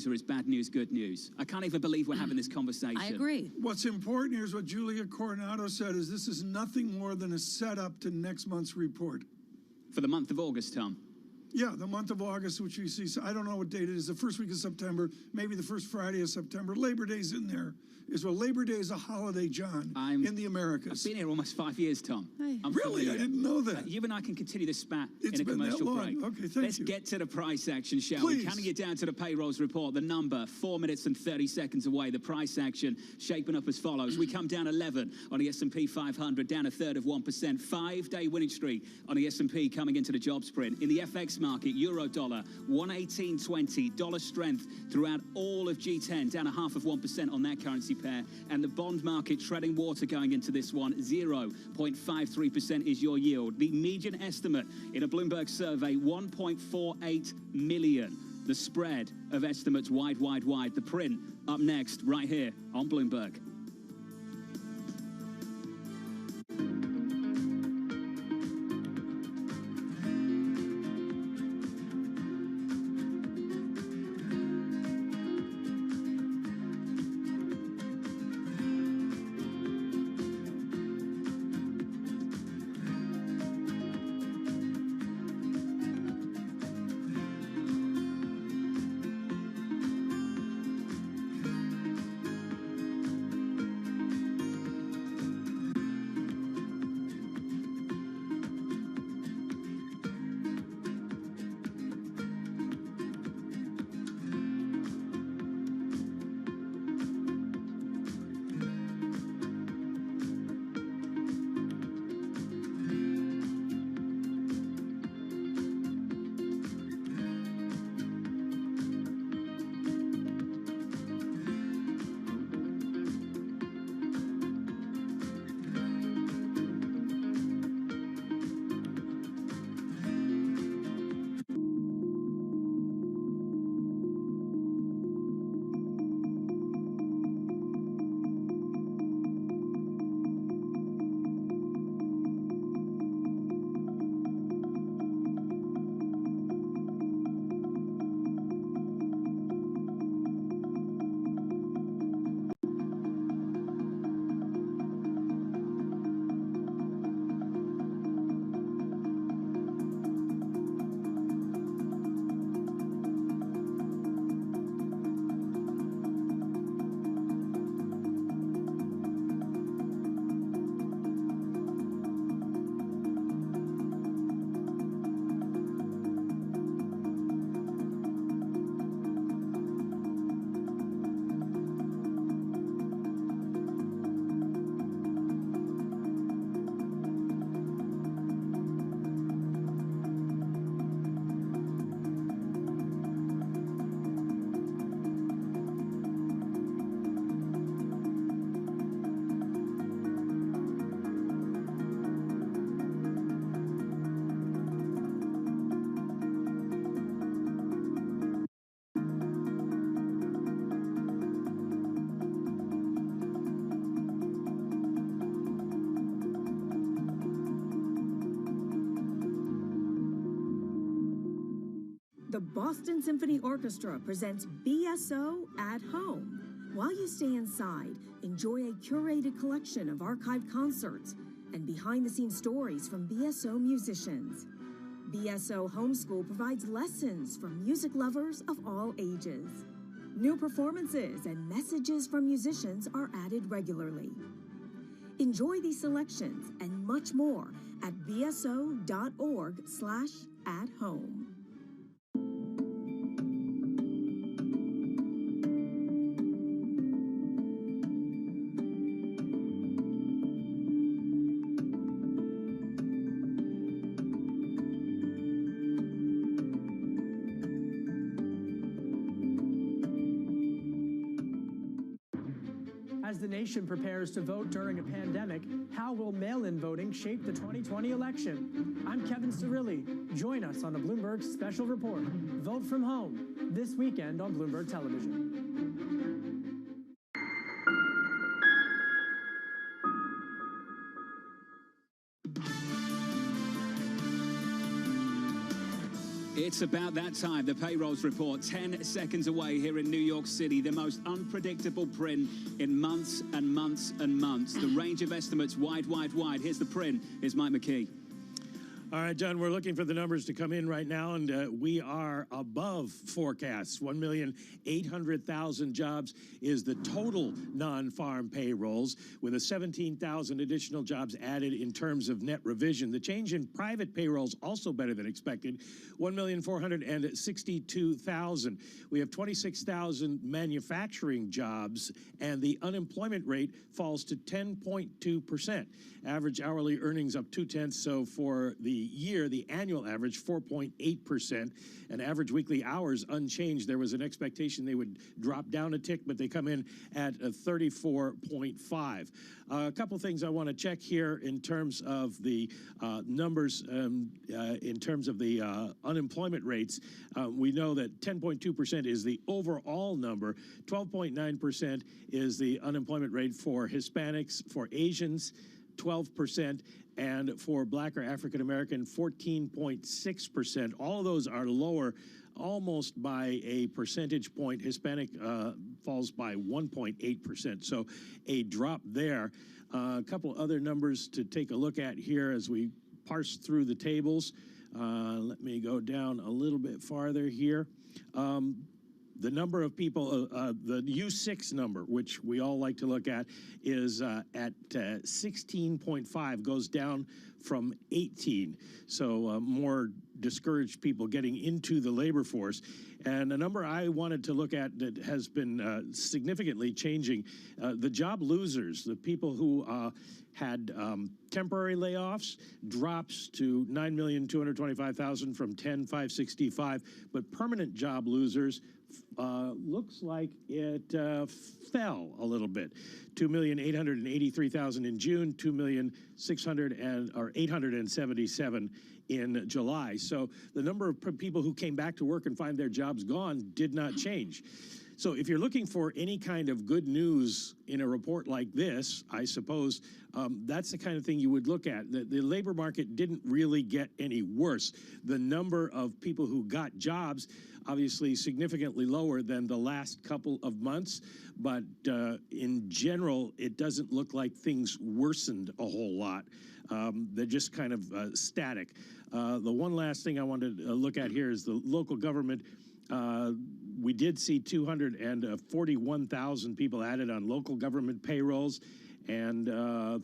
S11: or is bad news good news? I can't even believe we're having this conversation.
S2: I agree.
S3: What's important here is what Julia Coronado said, is this is nothing more than a setup to next month's report.
S11: For the month of August, Tom?
S3: Yeah, the month of August, which we see, so I don't know what date it is, the first week of September, maybe the first Friday of September. Labor Day's in there. Labor Day is a holiday, John, in the Americas.
S11: I've been here almost 5 years, Tom.
S3: Really? I didn't know that.
S11: You and I can continue this spat
S3: It's
S11: in a
S3: been that
S11: commercial
S3: long.
S11: break.
S3: Okay, thank
S11: Let's
S3: you.
S11: get to the price action, shall we? Counting it down to the payrolls report, the number, 4 minutes and 30 seconds away. The price action shaping up as follows. We come down 11 on the S&P 500, down 1/3 of 1%. 5-day winning streak on the S&P coming into the jobs print. In the FX market, euro dollar, 118.20. Dollar strength throughout all of G10, down 1/2 of 1% on that currency pair. And the bond market treading water going into this one, 0.53% is your yield. The median estimate in a Bloomberg survey, 1.48 million. The spread of estimates wide, wide, wide. The print up next, right here on Bloomberg.
S6: The Boston Symphony Orchestra presents BSO at Home. While you stay inside, enjoy a curated collection of archived concerts and behind-the-scenes stories from BSO musicians. BSO Homeschool provides lessons for music lovers of all ages. New performances and messages from musicians are added regularly. Enjoy these selections and much more at bso.org/at-home.
S12: As the nation prepares to vote during a pandemic, how will mail-in voting shape the 2020 election? I'm Kevin Cirilli. Join us on a Bloomberg special report, Vote from Home, this weekend on Bloomberg Television.
S11: It's about that time. The payrolls report 10 seconds away here in New York City. The most unpredictable print in months and months and months. The range of estimates wide, wide, wide. Here's the print. Here's Mike McKee.
S10: All right, John, we're looking for the numbers to come in right now, and we are above forecasts. 1,800,000 jobs is the total non-farm payrolls, with a 17,000 additional jobs added in terms of net revision. The change in private payrolls also better than expected, 1,462,000. We have 26,000 manufacturing jobs, and the unemployment rate falls to 10.2%. Average hourly earnings up 0.2, so for the year, the annual average 4.8%, and average weekly hours unchanged. There was an expectation they would drop down a tick, but they come in at 34.5. A couple things I want to check here in terms of the numbers, in terms of the unemployment rates. We know that 10.2% is the overall number. 12.9% is the unemployment rate for Hispanics, for Asians, 12%, and for Black or African American, 14.6%. All of those are lower almost by a percentage point. Hispanic falls by 1.8%, so a drop there. A couple other numbers to take a look at here as we parse through the tables. Let me go down a little bit farther here. The number of people, the U6 number, which we all like to look at, is at 16.5, goes down from 18. So more discouraged people getting into the labor force. And a number I wanted to look at that has been significantly changing, the job losers, the people who had temporary layoffs, drops to 9,225,000 from 10,565, but permanent job losers looks like it fell a little bit. 2,883,000 in June, 2,877 in July. So the number of people who came back to work and find their jobs gone did not change. So if you're looking for any kind of good news in a report like this, I suppose that's the kind of thing you would look at. The labor market didn't really get any worse. The number of people who got jobs, obviously significantly lower than the last couple of months, but in general, it doesn't look like things worsened a whole lot. They're just kind of static. The one last thing I wanted to look at here is the local government. We did see 241,000 people added on local government payrolls and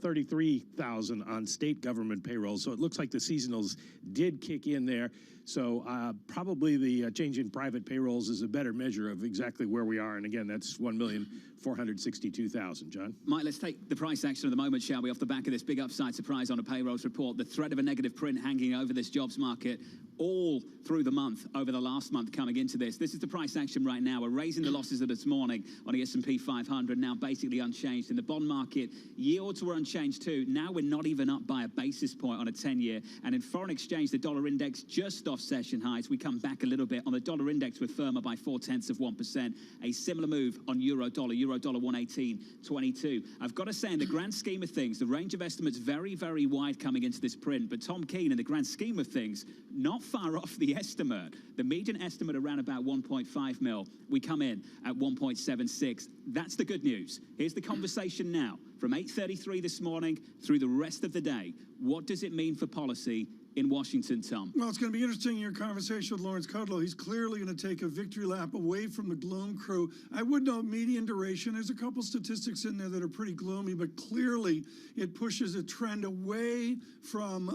S10: 33,000 on state government payrolls. So it looks like the seasonals did kick in there. So probably the change in private payrolls is a better measure of exactly where we are. And again, that's 1,462,000. John?
S11: Mike, let's take the price action of the moment, shall we? Off the back of this big upside surprise on a payrolls report, the threat of a negative print hanging over this jobs market all through the month, over the last month coming into this. This is the price action right now. We're raising the losses of this morning on the S&P 500, now basically unchanged. In the bond market, Yields were unchanged too. Now we're not even up by a basis point on a 10-year. And in foreign exchange, the dollar index just off session highs. We come back a little bit. On the dollar index, we're firmer by 0.4%. A similar move on euro dollar 118.22. I've got to say, in the grand scheme of things, the range of estimates very, very wide coming into this print. But Tom Keene, in the grand scheme of things, not far off the estimate. The median estimate around about 1.5 mil. We come in at 1.76. That's the good news. Here's the conversation now. From 8:33 this morning through the rest of the day, what does it mean for policy in Washington, Tom?
S3: Well, it's going to be interesting in your conversation with Lawrence Kudlow. He's clearly going to take a victory lap away from the gloom crew. I would note median duration. There's a couple statistics in there that are pretty gloomy, but clearly it pushes a trend away from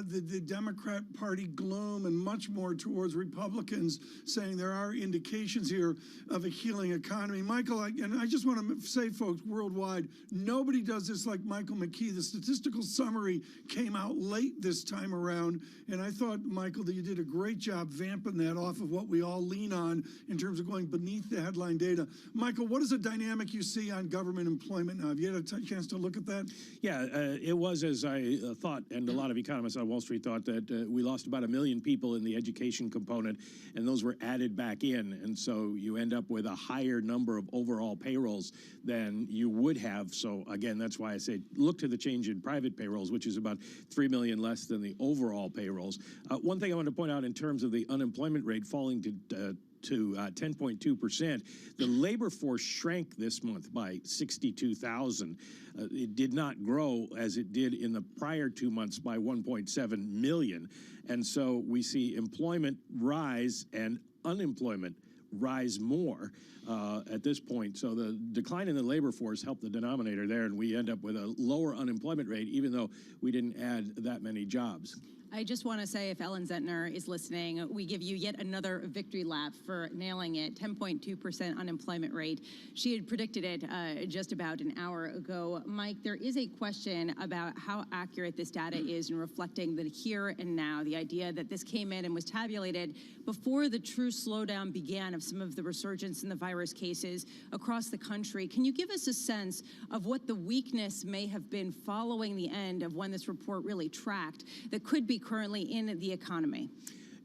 S3: the Democrat Party gloom and much more towards Republicans saying there are indications here of a healing economy. Michael, I just want to say, folks, worldwide, nobody does this like Michael McKee. The statistical summary came out late this time around. And I thought, Michael, that you did a great job vamping that off of what we all lean on in terms of going beneath the headline data. Michael, what is the dynamic you see on government employment now? Have you had a chance to look at that?
S10: Yeah, it was as I thought, and a lot of economists on Wall Street thought, that we lost about 1 million people in the education component, and those were added back in. And so you end up with a higher number of overall payrolls than you would have. So, again, that's why I say look to the change in private payrolls, which is about 3 million less than the overall payrolls. One thing I want to point out in terms of the unemployment rate falling to 10.2%. The labor force shrank this month by 62,000. It did not grow as it did in the prior 2 months by 1.7 million. And so we see employment rise and unemployment rise more at this point. So the decline in the labor force helped the denominator there, and we end up with a lower unemployment rate, even though we didn't add that many jobs.
S2: I just want to say, if Ellen Zentner is listening, we give you yet another victory lap for nailing it. 10.2% unemployment rate. She had predicted it just about an hour ago. Mike, there is a question about how accurate this data is in reflecting the here and now, the idea that this came in and was tabulated before the true slowdown began of some of the resurgence in the virus cases across the country. Can you give us a sense of what the weakness may have been following the end of when this report really tracked that could be currently in the economy?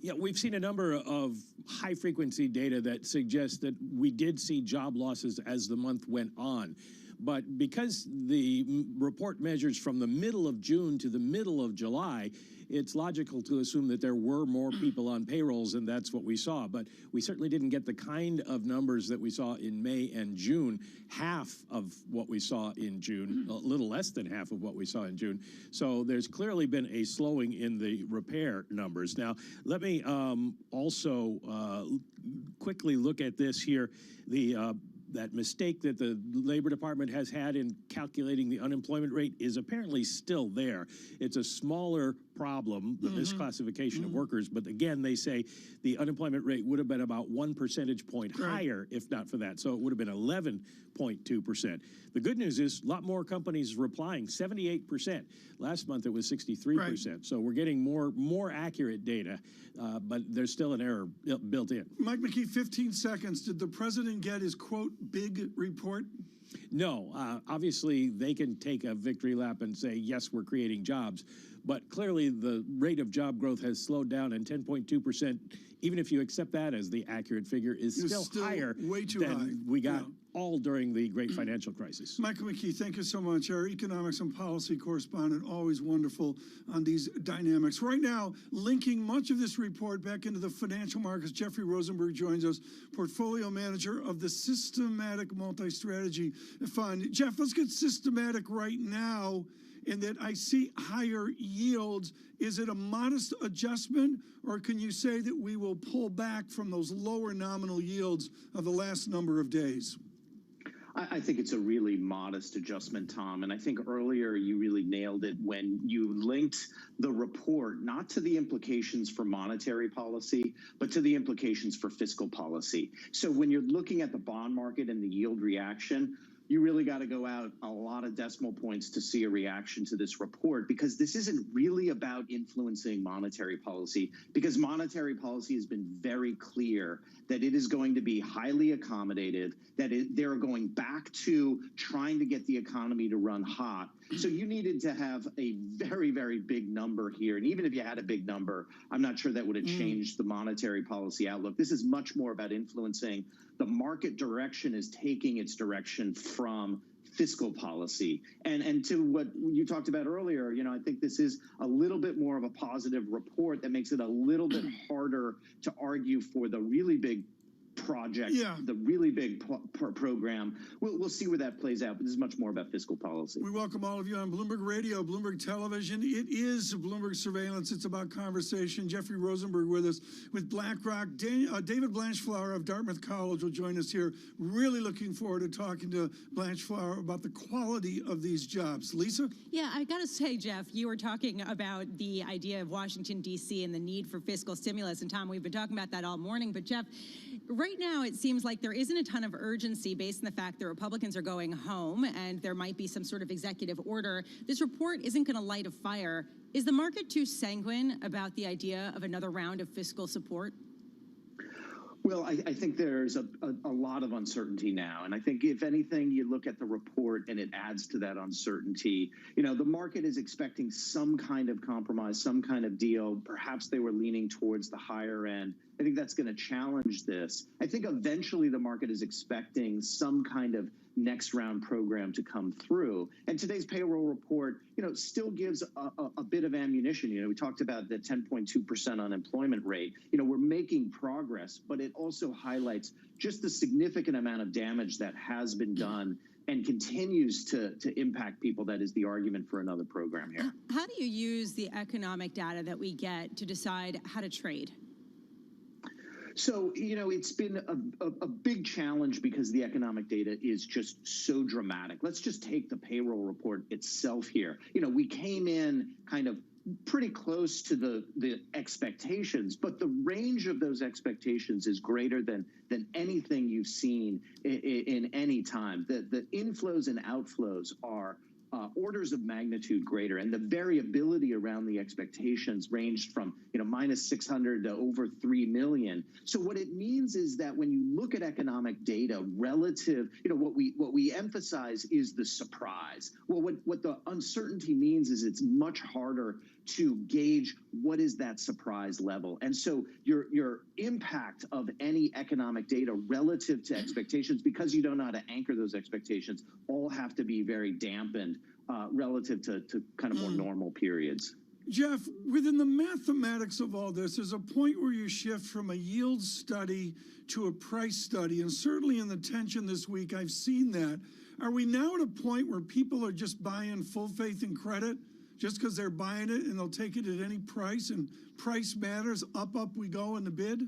S10: Yeah, we've seen a number of high-frequency data that suggests that we did see job losses as the month went on. But because the report measures from the middle of June to the middle of July, it's logical to assume that there were more people on payrolls, and that's what we saw. But we certainly didn't get the kind of numbers that we saw in May and June, half of what we saw in June, a little less than half of what we saw in June. So there's clearly been a slowing in the repair numbers. Now, let me also quickly look at this here. That mistake that the Labor Department has had in calculating the unemployment rate is apparently still there. It's a smaller problem, the misclassification of workers, but again, they say the unemployment rate would have been about 1 percentage point higher if not for that. So it would have been 11.2%. The good news is a lot more companies replying, 78%. Last month it was 63%. So we're getting more accurate data, but there's still an error built in.
S3: Mike McKee, 15 seconds. Did the president get his, quote, big report?
S10: No. Obviously, they can take a victory lap and say, yes, we're creating jobs. But clearly, the rate of job growth has slowed down, and 10.2%, even if you accept that as the accurate figure, is still higher than we got all during the great financial crisis.
S3: Michael McKee, thank you so much. Our economics and policy correspondent, always wonderful on these dynamics. Right now, linking much of this report back into the financial markets, Jeffrey Rosenberg joins us, portfolio manager of the Systematic Multi-Strategy Fund. Jeff, let's get systematic right now. In that I see higher yields. Is it a modest adjustment, or can you say that we will pull back from those lower nominal yields of the last number of days?
S14: I think it's a really modest adjustment, Tom. And I think earlier you really nailed it when you linked the report not to the implications for monetary policy, but to the implications for fiscal policy. So when you're looking at the bond market and the yield reaction, you really got to go out a lot of decimal points to see a reaction to this report, because this isn't really about influencing monetary policy, because monetary policy has been very clear that it is going to be highly accommodative, that they're going back to trying to get the economy to run hot. So you needed to have a very, very big number here. And even if you had a big number, I'm not sure that would have changed the monetary policy outlook. This is much more about influencing the market direction, is taking its direction from fiscal policy. And to what you talked about earlier, I think this is a little bit more of a positive report that makes it a little bit harder to argue for the really big project, the really big program. We'll see where that plays out, but this is much more about fiscal policy.
S3: We welcome all of you on Bloomberg Radio, Bloomberg Television. It is Bloomberg Surveillance. It's about conversation. Jeffrey Rosenberg with us with BlackRock. David Blanchflower of Dartmouth College will join us here. Really looking forward to talking to Blanchflower about the quality of these jobs. Lisa?
S2: Yeah, I got to say, Jeff, you were talking about the idea of Washington, D.C. and the need for fiscal stimulus. And Tom, we've been talking about that all morning. But Jeff, right now, it seems like there isn't a ton of urgency based on the fact that Republicans are going home and there might be some sort of executive order. This report isn't going to light a fire. Is the market too sanguine about the idea of another round of fiscal support?
S14: Well, I think there's a lot of uncertainty now. And I think if anything, you look at the report and it adds to that uncertainty. The market is expecting some kind of compromise, some kind of deal. Perhaps they were leaning towards the higher end. I think that's going to challenge this. I think eventually the market is expecting some kind of next round program to come through. And today's payroll report, still gives a bit of ammunition. We talked about the 10.2% unemployment rate. We're making progress, but it also highlights just the significant amount of damage that has been done and continues to impact people. That is the argument for another program here.
S2: How do you use the economic data that we get to decide how to trade?
S14: So, it's been a big challenge because the economic data is just so dramatic. Let's just take the payroll report itself here. We came in kind of pretty close to the expectations, but the range of those expectations is greater than anything you've seen in any time. The inflows and outflows are orders of magnitude greater, and the variability around the expectations ranged from minus 600 to over 3 million. So what it means is that when you look at economic data relative, what we emphasize is the surprise. Well, what the uncertainty means is it's much harder to gauge what is that surprise level. And so your impact of any economic data relative to expectations, because you don't know how to anchor those expectations, all have to be very dampened relative to kind of more normal periods.
S3: Jeff, within the mathematics of all this, there's a point where you shift from a yield study to a price study. And certainly in the tension this week, I've seen that. Are we now at a point where people are just buying full faith and credit just because they're buying it and they'll take it at any price, and price matters, up we go in the bid?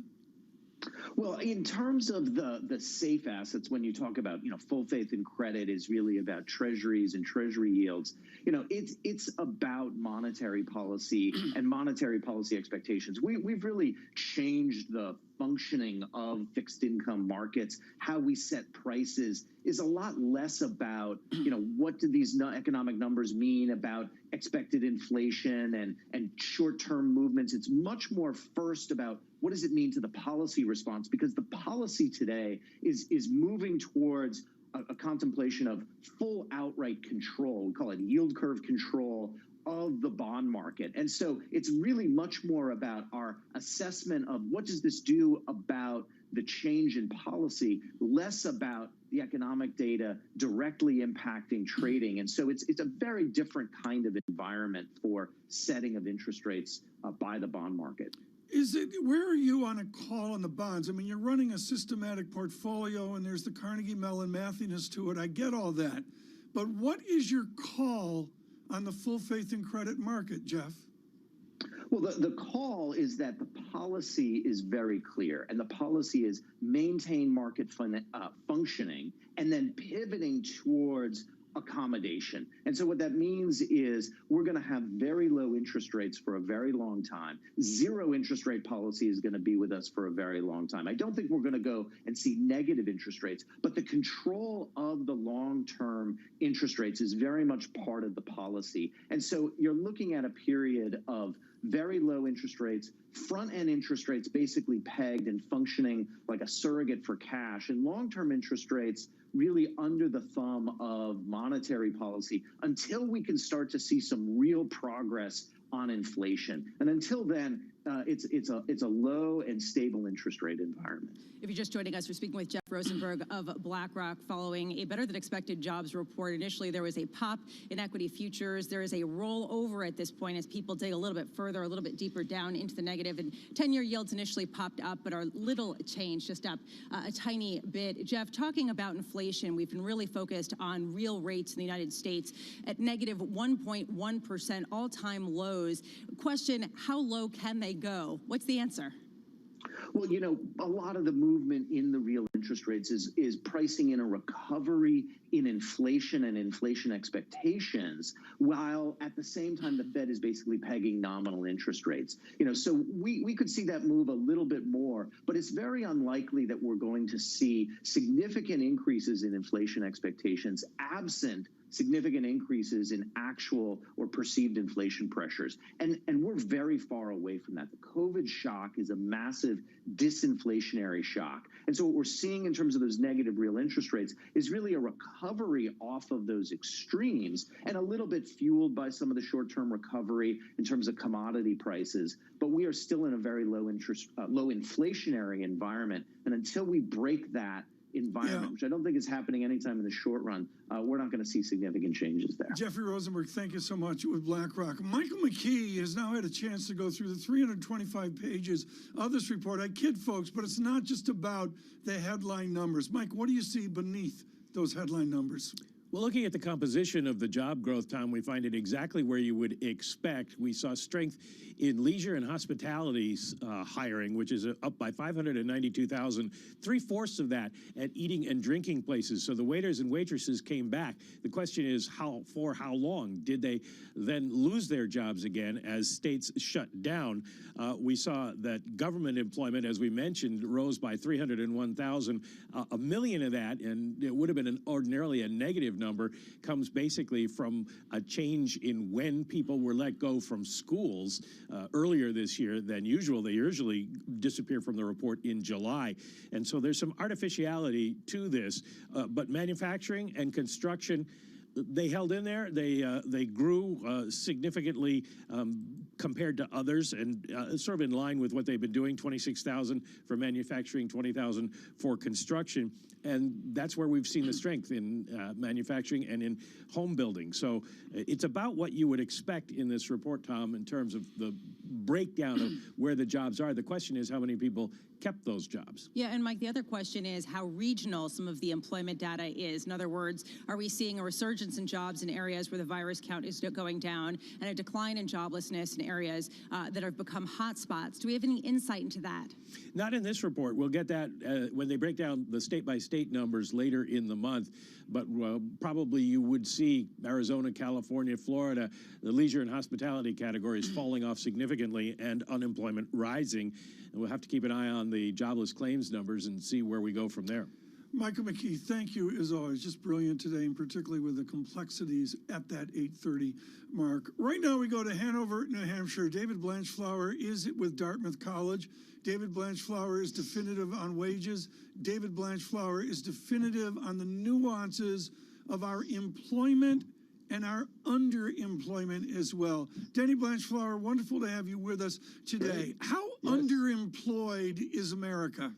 S14: Well, in terms of the safe assets, when you talk about, full faith and credit is really about treasuries and treasury yields. It's about monetary policy and monetary policy expectations. We've really changed the functioning of fixed income markets. How we set prices is a lot less about, what do these economic numbers mean about expected inflation and short-term movements. It's much more first about what does it mean to the policy response, because the policy today is moving towards a contemplation of full outright control. We call it yield curve control of the bond market. And so it's really much more about our assessment of what does this do about the change in policy, less about the economic data directly impacting trading. And so it's a very different kind of environment for setting of interest rates by the bond market.
S3: Where are you on a call on the bonds? I mean, you're running a systematic portfolio and there's the Carnegie Mellon mathiness to it. I get all that. But what is your call on the full faith and credit market, Jeff?
S14: Well, the call is that the policy is very clear, and the policy is maintain market functioning and then pivoting towards accommodation. And so what that means is we're going to have very low interest rates for a very long time. Zero interest rate policy is going to be with us for a very long time. I don't think we're going to go and see negative interest rates, but the control of the long-term interest rates is very much part of the policy. And so you're looking at a period of very low interest rates, front-end interest rates basically pegged and functioning like a surrogate for cash, and long-term interest rates really under the thumb of monetary policy until we can start to see some real progress on inflation. And until then, it's a low and stable interest rate environment.
S2: If you're just joining us, we're speaking with Jeff Rosenberg of BlackRock following a better-than-expected jobs report. Initially, there was a pop in equity futures. There is a rollover at this point as people dig a little bit further, a little bit deeper down into the negative. And 10-year yields initially popped up, but are little changed, just up a tiny bit. Jeff, talking about inflation, we've been really focused on real rates in the United States at negative 1.1%, all-time lows. Question, how low can they go? What's the answer?
S14: Well, you know, a lot of the movement in the real interest rates is pricing in a recovery in inflation and inflation expectations, while at the same time the Fed is basically pegging nominal interest rates. You know, so we could see that move a little bit more, but it's very unlikely that we're going to see significant increases in inflation expectations absent significant increases in actual or perceived inflation pressures. And we're very far away from that. The COVID shock is a massive disinflationary shock. And so what we're seeing in terms of those negative real interest rates is really a recovery off of those extremes and a little bit fueled by some of the short-term recovery in terms of commodity prices. But we are still in a very low inflationary environment. And until we break that environment, which I don't think is happening anytime in the short run, we're not going to see significant changes there.
S3: Jeffrey Rosenberg, thank you so much with BlackRock. Michael McKee has now had a chance to go through the 325 pages of this report. I kid folks, but it's not just about the headline numbers. Mike, what do you see beneath those headline numbers?
S10: Well, looking at the composition of the job growth, Tom, we find it exactly where you would expect. We saw strength in leisure and hospitality hiring, which is up by 592,000, 3/4 of that at eating and drinking places. So the waiters and waitresses came back. The question is, for how long? Did they then lose their jobs again as states shut down? We saw that government employment, as we mentioned, rose by 301,000. A million of that, and it would have been ordinarily a negative number, comes basically from a change in when people were let go from schools earlier this year than usual. They usually disappear from the report in July. And so there's some artificiality to this, but manufacturing and construction, they held in there. They grew significantly compared to others, and sort of in line with what they've been doing, 26,000 for manufacturing, 20,000 for construction. And that's where we've seen the strength in manufacturing and in home building. So it's about what you would expect in this report, Tom, in terms of the breakdown of where the jobs are. The question is how many people kept those jobs.
S2: Yeah, and Mike, the other question is how regional some of the employment data is. In other words, are we seeing a resurgence in jobs in areas where the virus count is going down and a decline in joblessness in areas that have become hotspots? Do we have any insight into that?
S10: Not in this report. We'll get that when they break down the state-by-state numbers later in the month. But probably you would see Arizona, California, Florida, the leisure and hospitality categories falling off significantly and unemployment rising. And we'll have to keep an eye on the jobless claims numbers and see where we go from there.
S3: Michael McKee, thank you as always. Just brilliant today, and particularly with the complexities at that 8:30 mark. Right now we go to Hanover, New Hampshire. David Blanchflower is with Dartmouth College. David Blanchflower is definitive on wages. David Blanchflower is definitive on the nuances of our employment and our underemployment as well. Danny Blanchflower, wonderful to have you with us today. How underemployed is America?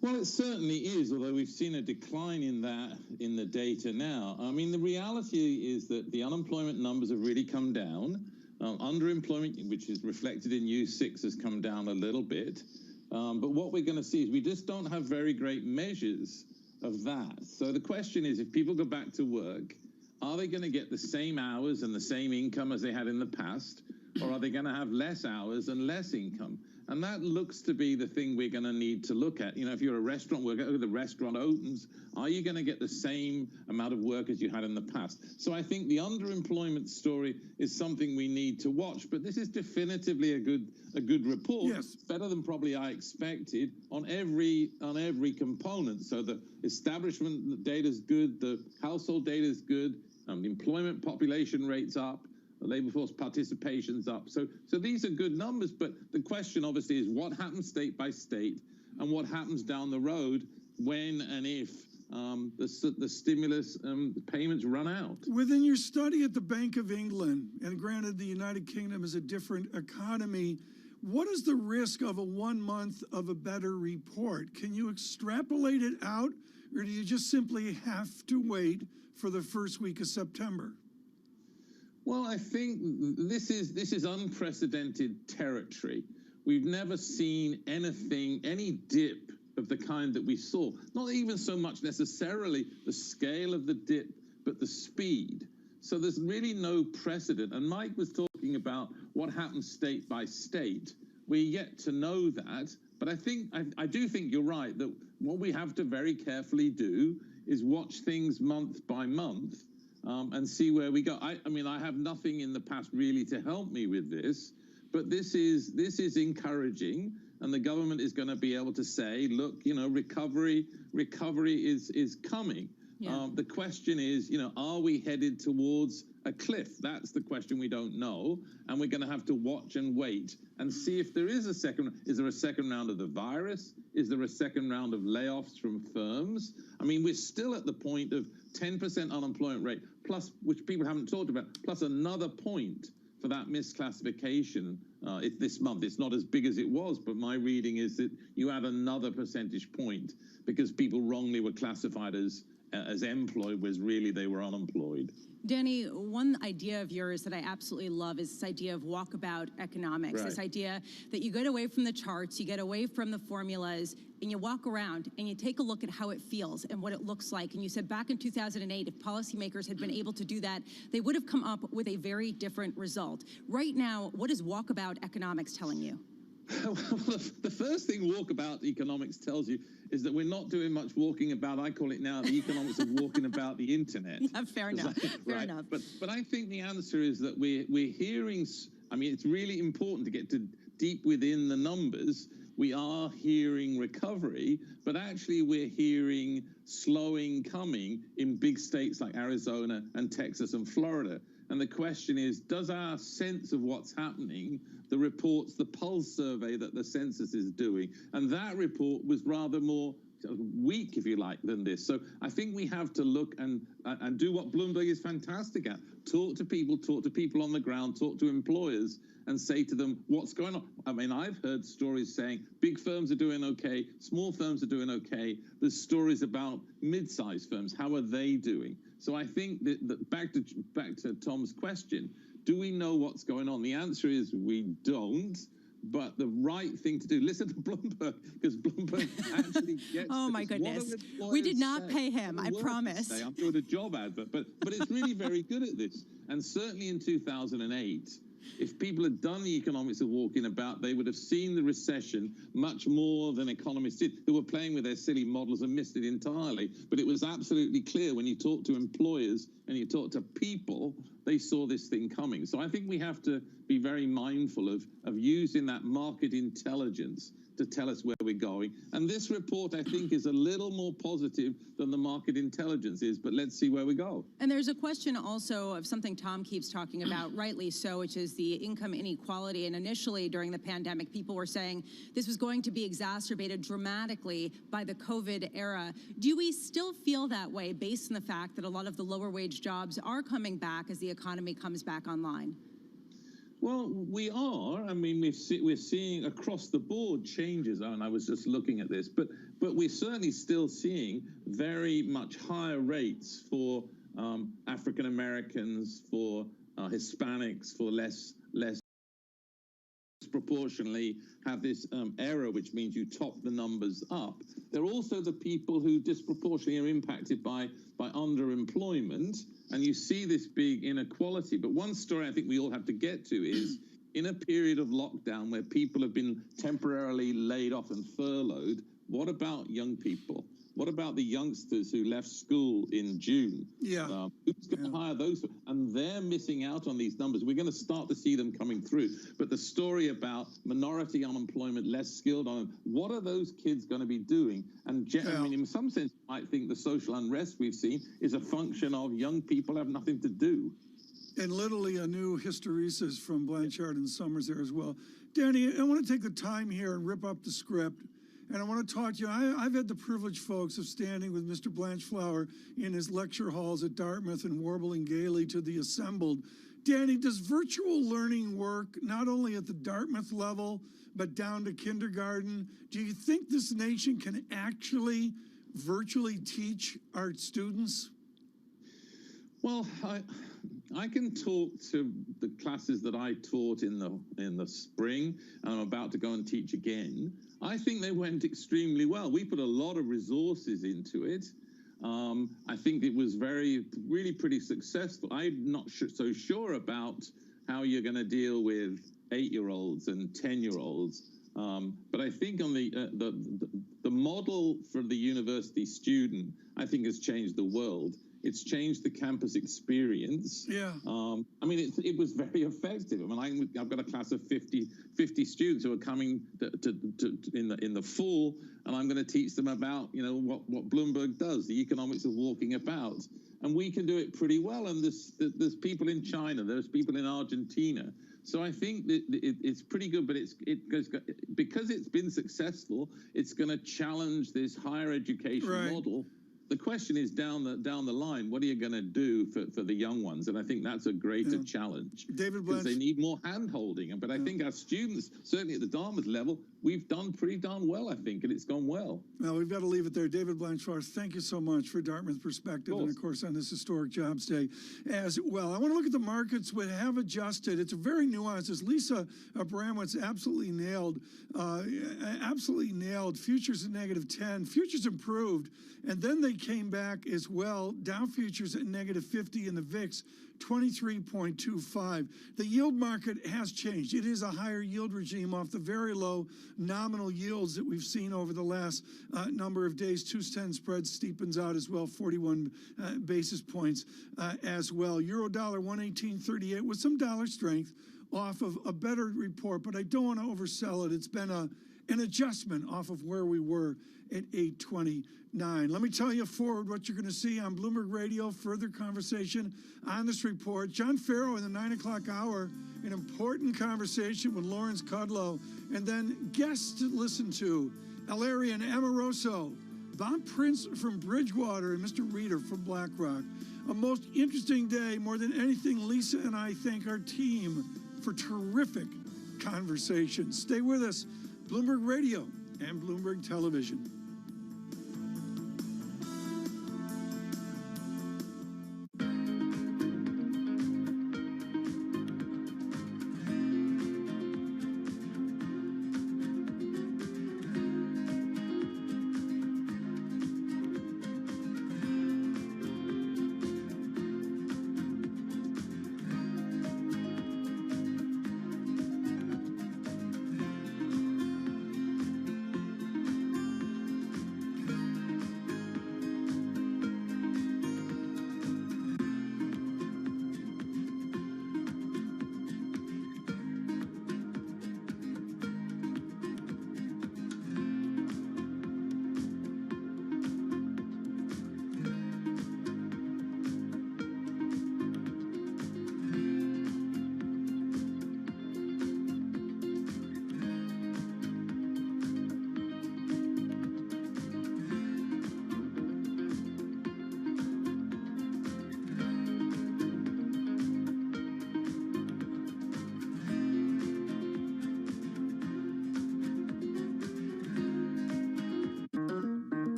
S15: Well, it certainly is, although we've seen a decline in that in the data now. I mean, the reality is that the unemployment numbers have really come down. Underemployment, which is reflected in U6, has come down a little bit. But what we're going to see is we just don't have very great measures of that. So the question is, if people go back to work, are they going to get the same hours and the same income as they had in the past? Or are they going to have less hours and less income? And that looks to be the thing we're going to need to look at. You know, if you're a restaurant worker, the restaurant opens, are you going to get the same amount of work as you had in the past? So I think the underemployment story is something we need to watch. But this is definitively a good report.
S3: Yes.
S15: Better than probably I expected on every component. So the establishment data is good, the household data is good, the employment population rate's up, the labor force participation's up. So these are good numbers, but the question obviously is what happens state by state and what happens down the road when and if the stimulus payments run out.
S3: Within your study at the Bank of England, and granted the United Kingdom is a different economy, what is the risk of a 1 month of a better report? Can you extrapolate it out, or do you just simply have to wait for the first week of September?
S15: Well, I think this is unprecedented territory. We've never seen any dip of the kind that we saw. Not even so much necessarily the scale of the dip, but the speed. So there's really no precedent. And Mike was talking about what happens state by state. We're yet to know that. But I do think you're right that what we have to very carefully do is watch things month by month and see where we go. I mean, I have nothing in the past really to help me with this, but this is encouraging, and the government is going to be able to say, look, you know, recovery is coming. Yeah. The question is, you know, are we headed towards a cliff? That's the question we don't know, and we're going to have to watch and wait and see if there is a second. Is there a second round of the virus? Is there a second round of layoffs from firms? I mean, we're still at the point of 10% unemployment rate, plus, which people haven't talked about, plus another point for that misclassification. If this month, it's not as big as it was, but my reading is that you add another percentage point because people wrongly were classified as employed, whereas really they were unemployed.
S2: Danny, one idea of yours that I absolutely love is this idea of walkabout economics, right. This idea that you get away from the charts, you get away from the formulas, and you walk around and you take a look at how it feels and what it looks like. And you said back in 2008, if policymakers had been able to do that, they would have come up with a very different result. Right now, what is walkabout economics telling you?
S15: Well, the first thing walkabout economics tells you is that we're not doing much walking about. I call it now the economics of walking about the internet.
S2: Yeah, fair enough. Fair enough.
S15: But I think the answer is that we're hearing. I mean, it's really important to get to deep within the numbers. We are hearing recovery, but actually we're hearing slowing coming in big states like Arizona and Texas and Florida. And the question is, does our sense of what's happening, the reports, the Pulse survey that the census is doing, and that report was rather more weak, if you like, than this. So I think we have to look and do what Bloomberg is fantastic at. Talk to people on the ground, talk to employers, and say to them, what's going on? I mean, I've heard stories saying big firms are doing okay, small firms are doing okay. There's stories about mid-sized firms. How are they doing? So I think that back to Tom's question, do we know what's going on? The answer is we don't. But the right thing to do, listen to Bloomberg, because Bloomberg actually gets
S2: oh, my goodness. We did not pay him, I promise.
S15: I'm doing a job advert, but it's really very good at this. And certainly in 2008, if people had done the economics of walking about, they would have seen the recession much more than economists did, who were playing with their silly models and missed it entirely. But it was absolutely clear when you talk to employers and you talk to people, they saw this thing coming. So I think we have to be very mindful of using that market intelligence to tell us where we're going. And this report, I think, is a little more positive than the market intelligence is, but let's see where we go.
S2: And there's a question also of something Tom keeps talking about, rightly so, which is the income inequality. And initially during the pandemic, people were saying this was going to be exacerbated dramatically by the COVID era. Do we still feel that way based on the fact that a lot of the lower wage jobs are coming back as the economy comes back online?
S15: Well, we are. I mean, we're seeing across the board changes, and I was just looking at this, but we're certainly still seeing very much higher rates for African Americans, for Hispanics, for less disproportionately have this error, which means you top the numbers up. There are also the people who disproportionately are impacted by underemployment, and you see this big inequality. But one story I think we all have to get to is in a period of lockdown where people have been temporarily laid off and furloughed, what about young people? What about the youngsters who left school in June?
S3: Yeah.
S15: Who's going to hire those? And they're missing out on these numbers. We're going to start to see them coming through. But the story about minority unemployment, less skilled what are those kids going to be doing? And I mean, in some sense, you might think the social unrest we've seen is a function of young people have nothing to do.
S3: And literally a new hysteresis from Blanchard and Summers there as well. Danny, I want to take the time here and rip up the script. And I want to talk to you. I've had the privilege, folks, of standing with Mr. Blanchflower in his lecture halls at Dartmouth and warbling gaily to the assembled. Danny, does virtual learning work not only at the Dartmouth level, but down to kindergarten? Do you think this nation can actually virtually teach our students?
S15: Well, I can talk to the classes that I taught in the spring, and I'm about to go and teach again. I think they went extremely well. We put a lot of resources into it. I think it was really pretty successful. I'm not so sure about how you're going to deal with 8-year-olds and 10-year-olds. But I think on the model for the university student, I think has changed the world. It's changed the campus experience.
S3: Yeah.
S15: I mean, it was very effective. I mean, I've got a class of 50 students who are coming in the fall, and I'm going to teach them about, what Bloomberg does, the economics of walking about. And we can do it pretty well. And there's people in China, there's people in Argentina. So I think that it's pretty good, but because it's been successful, it's going to challenge this higher education model. The question is down the line, what are you going to do for the young ones? And I think that's a greater challenge.
S3: David
S15: because they need more hand-holding. But I think our students, certainly at the Dartmouth level, we've done pretty darn well, I think, and it's gone well.
S3: Well, we've got to leave it there. David Blanchard, thank you so much for Dartmouth Perspective and, of course, on this historic Jobs Day as well. I want to look at the markets which have adjusted. It's very nuanced. As Lisa Abramowitz absolutely nailed. Futures at -10. Futures improved, and then they came back as well. Dow futures at -50 and the VIX 23.25. The yield market has changed. It is a higher yield regime off the very low nominal yields that we've seen over the last number of days. 2-10 spread steepens out as well, 41 basis points as well. Euro dollar 118.38 with some dollar strength off of a better report, but I don't want to oversell it. It's been an adjustment off of where we were at 829. Let me tell you forward what you're going to see on Bloomberg Radio. Further conversation on this report. John Farrow in the 9 o'clock hour, an important conversation with Lawrence Kudlow. And then guests to listen to, Alarian Amoroso, Bob Prince from Bridgewater, and Mr. Reeder from BlackRock. A most interesting day. More than anything, Lisa and I thank our team for terrific conversations. Stay with us. Bloomberg Radio and Bloomberg Television.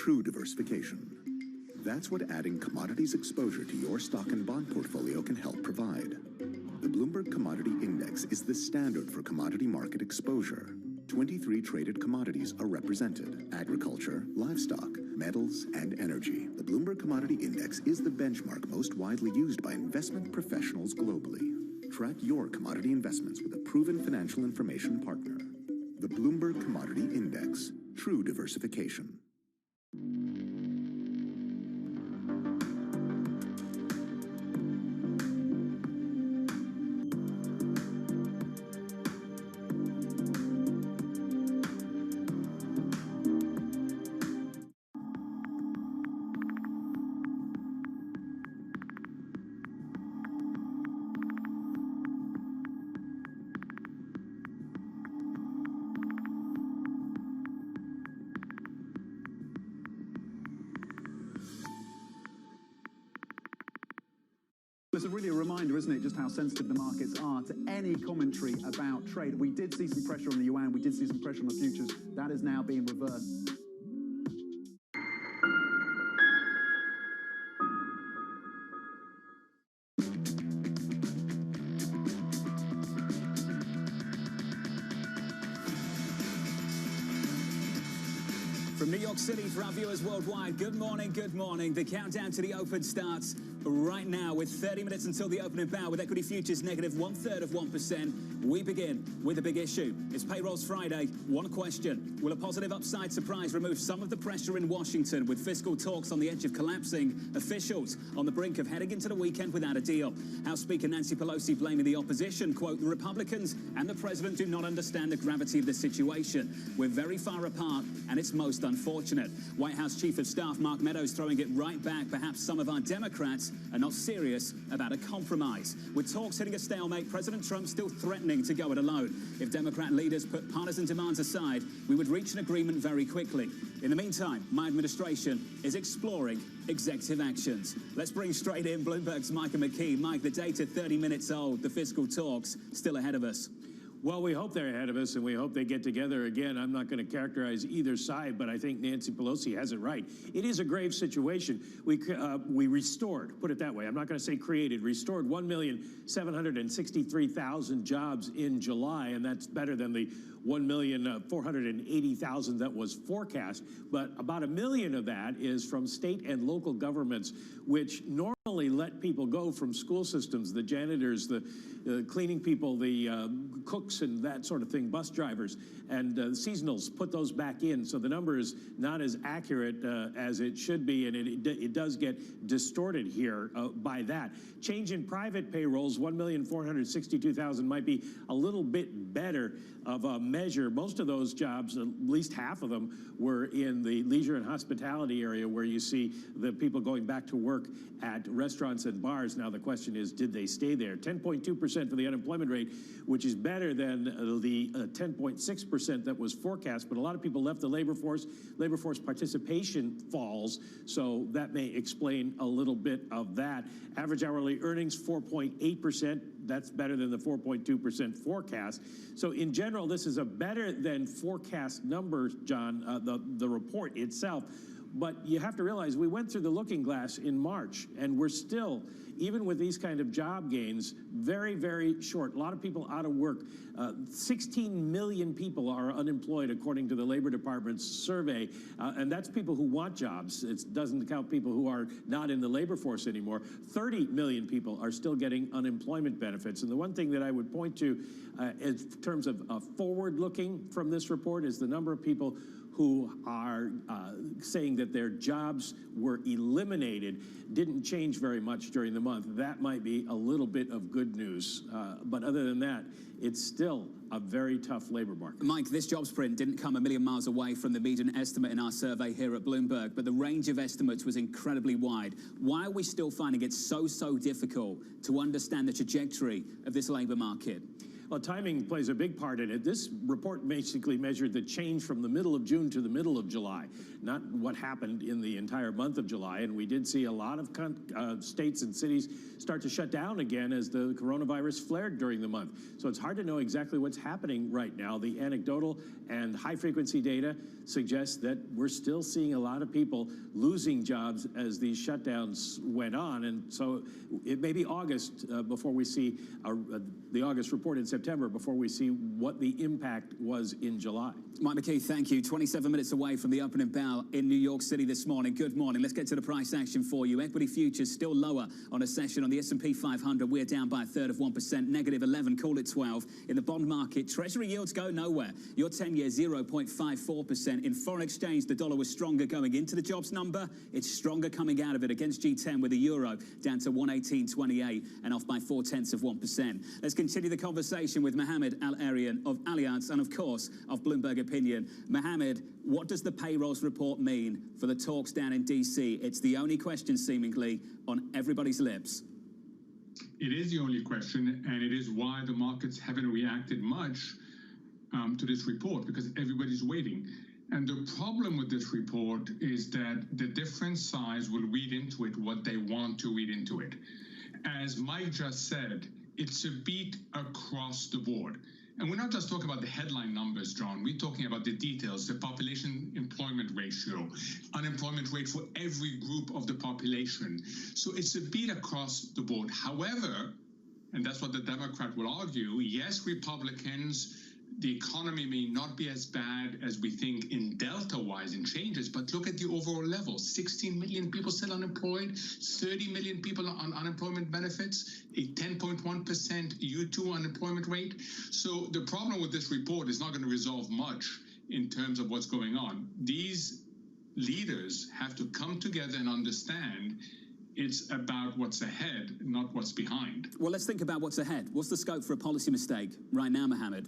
S16: true diversification. That's what adding commodities exposure to your stock and bond portfolio can help provide. The Bloomberg Commodity Index is the standard for commodity market exposure. 23 traded commodities are represented: agriculture, livestock, metals, and energy. The Bloomberg Commodity Index is the benchmark most widely used by investment professionals globally. Track your commodity investments with a proven financial information partner. The Bloomberg Commodity Index. True diversification.
S18: It's really a reminder, isn't it, just how sensitive the markets are to any commentary about trade. We did see some pressure on the yuan, we did see some pressure on the futures. That is now being reversed.
S11: From New York City for our viewers worldwide, good morning, good morning. The countdown to the open starts right now with 30 minutes until the opening bow with equity futures negative 1/3%. We begin with a big issue. It's Payrolls Friday. One question. Will a positive upside surprise remove some of the pressure in Washington with fiscal talks on the edge of collapsing, officials on the brink of heading into the weekend without a deal? House Speaker Nancy Pelosi blaming the opposition, quote, the Republicans and the president do not understand the gravity of the situation. We're very far apart and it's most unfortunate. White House Chief of Staff Mark Meadows throwing it right back. Perhaps some of our Democrats are not serious about a compromise. With talks hitting a stalemate, President Trump still threatening to go it alone. If Democrat leaders put partisan demands aside, we would reach an agreement very quickly. In the meantime, my administration is exploring executive actions. Let's bring straight in Bloomberg's Micah McKee. Mike, the data 30 minutes old, the fiscal talks still ahead of us.
S10: Well, we hope they're ahead of us, and we hope they get together again. I'm not going to characterize either side, but I think Nancy Pelosi has it right. It is a grave situation. We restored, put it that way, I'm not going to say created, restored 1,763,000 jobs in July, and that's better than the 1,480,000 that was forecast. But about 1 million of that is from state and local governments, which normally let people go from school systems, the janitors, the cleaning people, the cooks and that sort of thing, bus drivers, and seasonals, put those back in. So the number is not as accurate as it should be, and it does get distorted here by that. Change in private payrolls, 1,462,000 might be a little bit better of a measure. Most of those jobs, at least half of them, were in the leisure and hospitality area where you see the people going back to work at restaurants and bars. Now the question is, did they stay there? 10.2% for the unemployment rate, which is better than the 10.6% that was forecast, but a lot of people left the labor force. Labor force participation falls, so that may explain a little bit of that. Average hourly earnings, 4.8%. That's better than the 4.2% forecast. So in general, this is a better than forecast number, John, the report itself. But you have to realize we went through the looking glass in March, and we're still, even with these kind of job gains, very, very short. A lot of people out of work. 16 million people are unemployed, according to the Labor Department's survey, and that's people who want jobs. It doesn't count people who are not in the labor force anymore. 30 million people are still getting unemployment benefits. And the one thing that I would point to in terms of forward-looking from this report is the number of people who are saying that their jobs were eliminated didn't change very much during the month. That might be a little bit of good news. But other than that, it's still a very tough labor market.
S11: Mike, this jobs print didn't come a million miles away from the median estimate in our survey here at Bloomberg, but the range of estimates was incredibly wide. Why are we still finding it so difficult to understand the trajectory of this labor market?
S10: Well, timing plays a big part in it. This report basically measured the change from the middle of June to the middle of July, not what happened in the entire month of July. And we did see a lot of states and cities start to shut down again as the coronavirus flared during the month. So it's hard to know exactly what's happening right now. The anecdotal and high-frequency data suggests that we're still seeing a lot of people losing jobs as these shutdowns went on. And so it may be August before we see the August report in September, before we see what the impact was in July.
S11: Mike McKee, thank you. 27 minutes away from the opening bell in New York City this morning. Good morning. Let's get to the price action for you. Equity futures still lower on a session. On the S&P 500, we're down by a third of 1%, negative 11, call it 12. In the bond market, Treasury yields go nowhere. Your 10-year 0.54%. In foreign exchange, the dollar was stronger going into the jobs number. It's stronger coming out of it against G10, with the euro down to 118.28 and off by 0.4%. Let's continue the conversation with Mohammed Al-Arian of Allianz and, of course, of Bloomberg Opinion. Mohammed, what does the payrolls report mean for the talks down in D.C.? It's the only question, seemingly, on everybody's lips.
S20: It is the only question, and it is why the markets haven't reacted much to this report, because everybody's waiting. And the problem with this report is that the different sides will read into it what they want to read into it. As Mike just said, it's a beat across the board. And we're not just talking about the headline numbers, John. We're talking about the details, the population employment ratio, unemployment rate for every group of the population. So it's a beat across the board. However, and that's what the Democrat will argue, yes, Republicans, the economy may not be as bad as we think in delta-wise in changes, but look at the overall level. 16 million people still unemployed, 30 million people on unemployment benefits, a 10.1% U2 unemployment rate. So the problem with this report is not going to resolve much in terms of what's going on. These leaders have to come together and understand it's about what's ahead, not what's behind.
S11: Well, let's think about what's ahead. What's the scope for a policy mistake right now, Mohammed?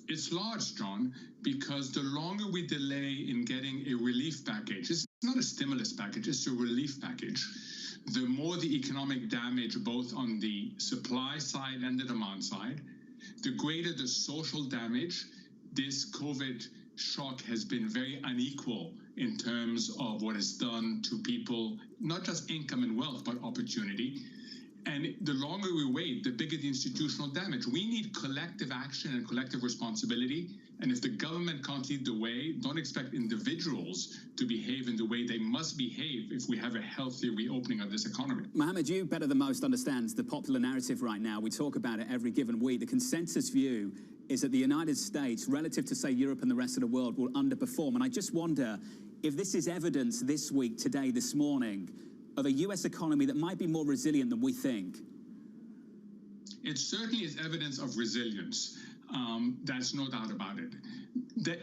S20: It's large, John, because the longer we delay in getting a relief package, it's not a stimulus package, it's a relief package, the more the economic damage both on the supply side and the demand side, the greater the social damage. This COVID shock has been very unequal in terms of what it's done to people, not just income and wealth, but opportunity. And the longer we wait, the bigger the institutional damage. We need collective action and collective responsibility. And if the government can't lead the way, don't expect individuals to behave in the way they must behave if we have a healthy reopening of this economy.
S11: Mohammed, you better than most understands the popular narrative right now. We talk about it every given week. The consensus view is that the United States, relative to, say, Europe and the rest of the world, will underperform. And I just wonder if this is evidence this week, today, this morning, of a U.S. economy that might be more resilient than we think.
S20: It certainly is evidence of resilience. That's no doubt about it.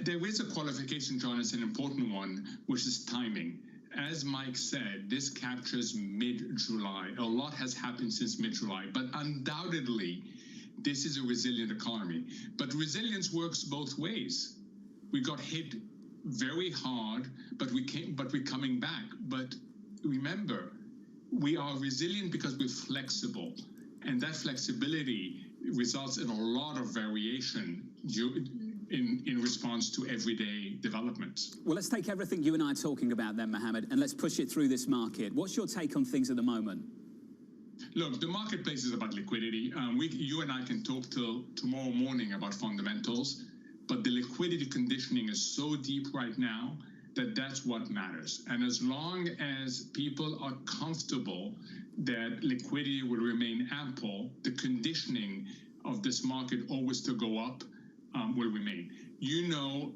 S20: There is a qualification, John, it's an important one, which is timing. As Mike said, this captures mid-July. A lot has happened since mid-July, but undoubtedly, this is a resilient economy. But resilience works both ways. We got hit very hard, but we're coming back. But remember, we are resilient because we're flexible, and that flexibility results in a lot of variation in response to everyday developments.
S11: Well, let's take everything you and I are talking about then, Mohammed, and let's push it through this market. What's your take on things at the moment?
S20: Look, the marketplace is about liquidity. You and I can talk till tomorrow morning about fundamentals, but the liquidity conditioning is so deep right now that's what matters. And as long as people are comfortable that liquidity will remain ample, the conditioning of this market always to go up will remain. You know,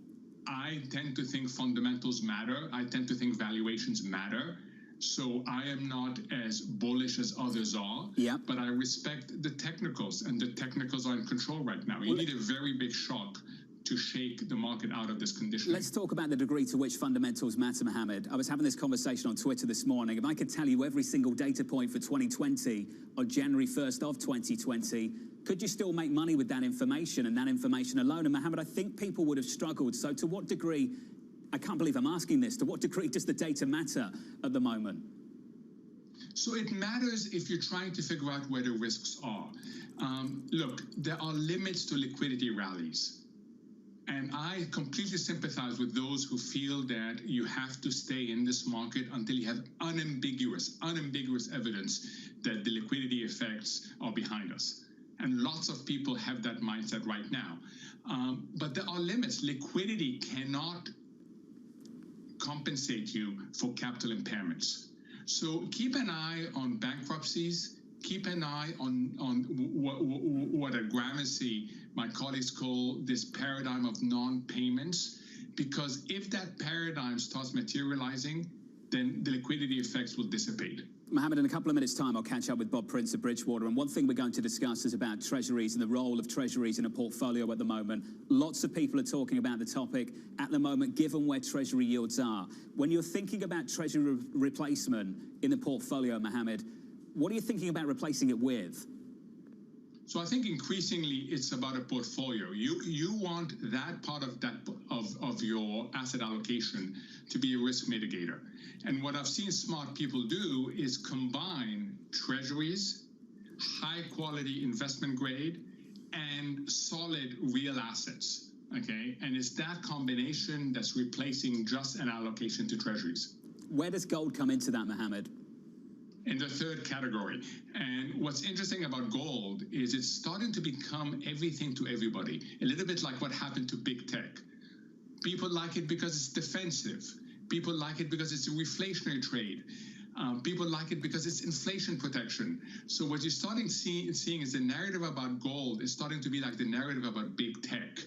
S20: I tend to think fundamentals matter. I tend to think valuations matter. So I am not as bullish as others are, but I respect the technicals, and the technicals are in control right now. You need a very big shock to shake the market out of this condition.
S11: Let's talk about the degree to which fundamentals matter, Mohammed. I was having this conversation on Twitter this morning. If I could tell you every single data point for 2020 on January 1st of 2020, could you still make money with that information and that information alone? And Mohammed, I think people would have struggled. So to what degree, I can't believe I'm asking this, to what degree does the data matter at the moment?
S20: So it matters if you're trying to figure out where the risks are. Look, there are limits to liquidity rallies. And I completely sympathize with those who feel that you have to stay in this market until you have unambiguous evidence that the liquidity effects are behind us. And lots of people have that mindset right now. But there are limits. Liquidity cannot compensate you for capital impairments. So keep an eye on bankruptcies. Keep an eye on what at Gramercy my colleagues call this paradigm of non-payments, because if that paradigm starts materializing, then the liquidity effects will dissipate.
S11: Mohammed, in a couple of minutes' time, I'll catch up with Bob Prince of Bridgewater. And one thing we're going to discuss is about treasuries and the role of treasuries in a portfolio at the moment. Lots of people are talking about the topic at the moment, given where treasury yields are. When you're thinking about treasury replacement in the portfolio, Mohammed, what are you thinking about replacing it with?
S20: So I think increasingly it's about a portfolio. You want that part of your asset allocation to be a risk mitigator. And what I've seen smart people do is combine treasuries, high quality investment grade, and solid real assets. Okay, and it's that combination that's replacing just an allocation to treasuries.
S11: Where does gold come into that, Mohammed?
S20: In the third category. And what's interesting about gold is it's starting to become everything to everybody, a little bit like what happened to big tech. People like it because it's defensive. People like it because it's a reflationary trade. People like it because it's inflation protection. So what you're starting seeing is the narrative about gold is starting to be like the narrative about big tech.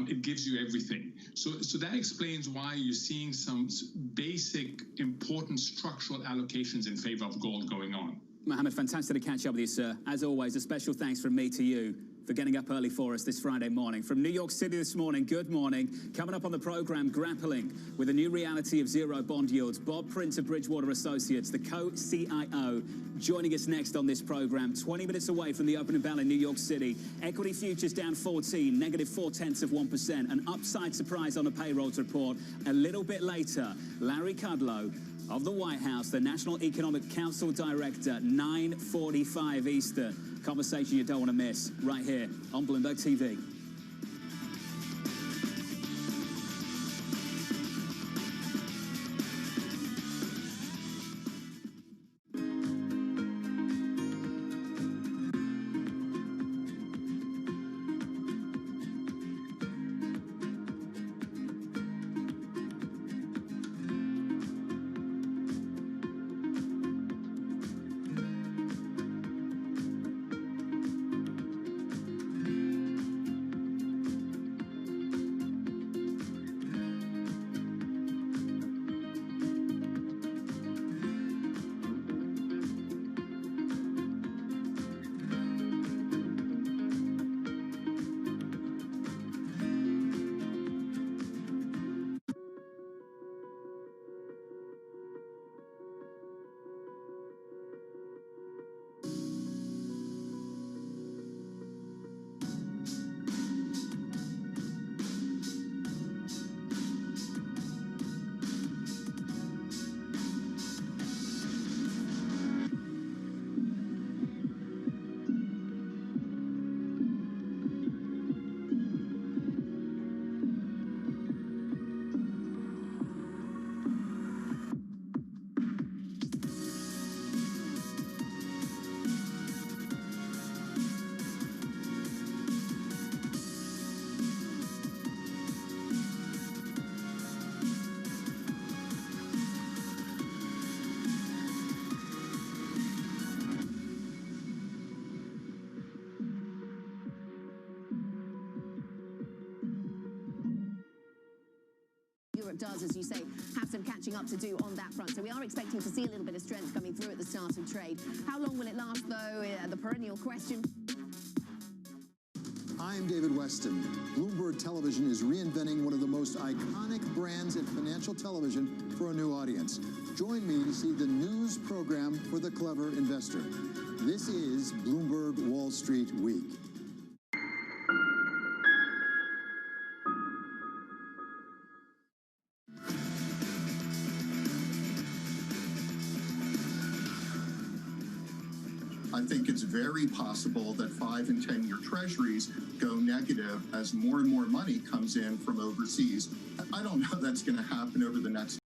S20: It gives you everything. So that explains why you're seeing some basic, important structural allocations in favor of gold going on.
S11: Mohammed, fantastic to catch up with you, sir. As always, a special thanks from me to you for getting up early for us this Friday morning. From New York City this morning, good morning. Coming up on the program, grappling with the new reality of zero bond yields. Bob Prince of Bridgewater Associates, the co-CIO, joining us next on this program. 20 minutes away from the opening bell in New York City. Equity futures down 14, negative 0.4%. An upside surprise on the payrolls report. A little bit later, Larry Kudlow of the White House, the National Economic Council Director, 9:45 Eastern. Conversation you don't want to miss right here on Bloomberg TV.
S1: Does, as you say, have some catching up to do on that front. So we are expecting to see a little bit of strength coming through at the start of trade. How long will it last, though? The perennial question.
S5: I'm David Weston. Bloomberg Television is reinventing one of the most iconic brands in financial television for a new audience. Join me to see the news program for the clever investor. This is Bloomberg Wall Street Week.
S4: I think it's very possible that 5- and 10-year treasuries go negative as more and more money comes in from overseas. I don't know that's going to happen over the next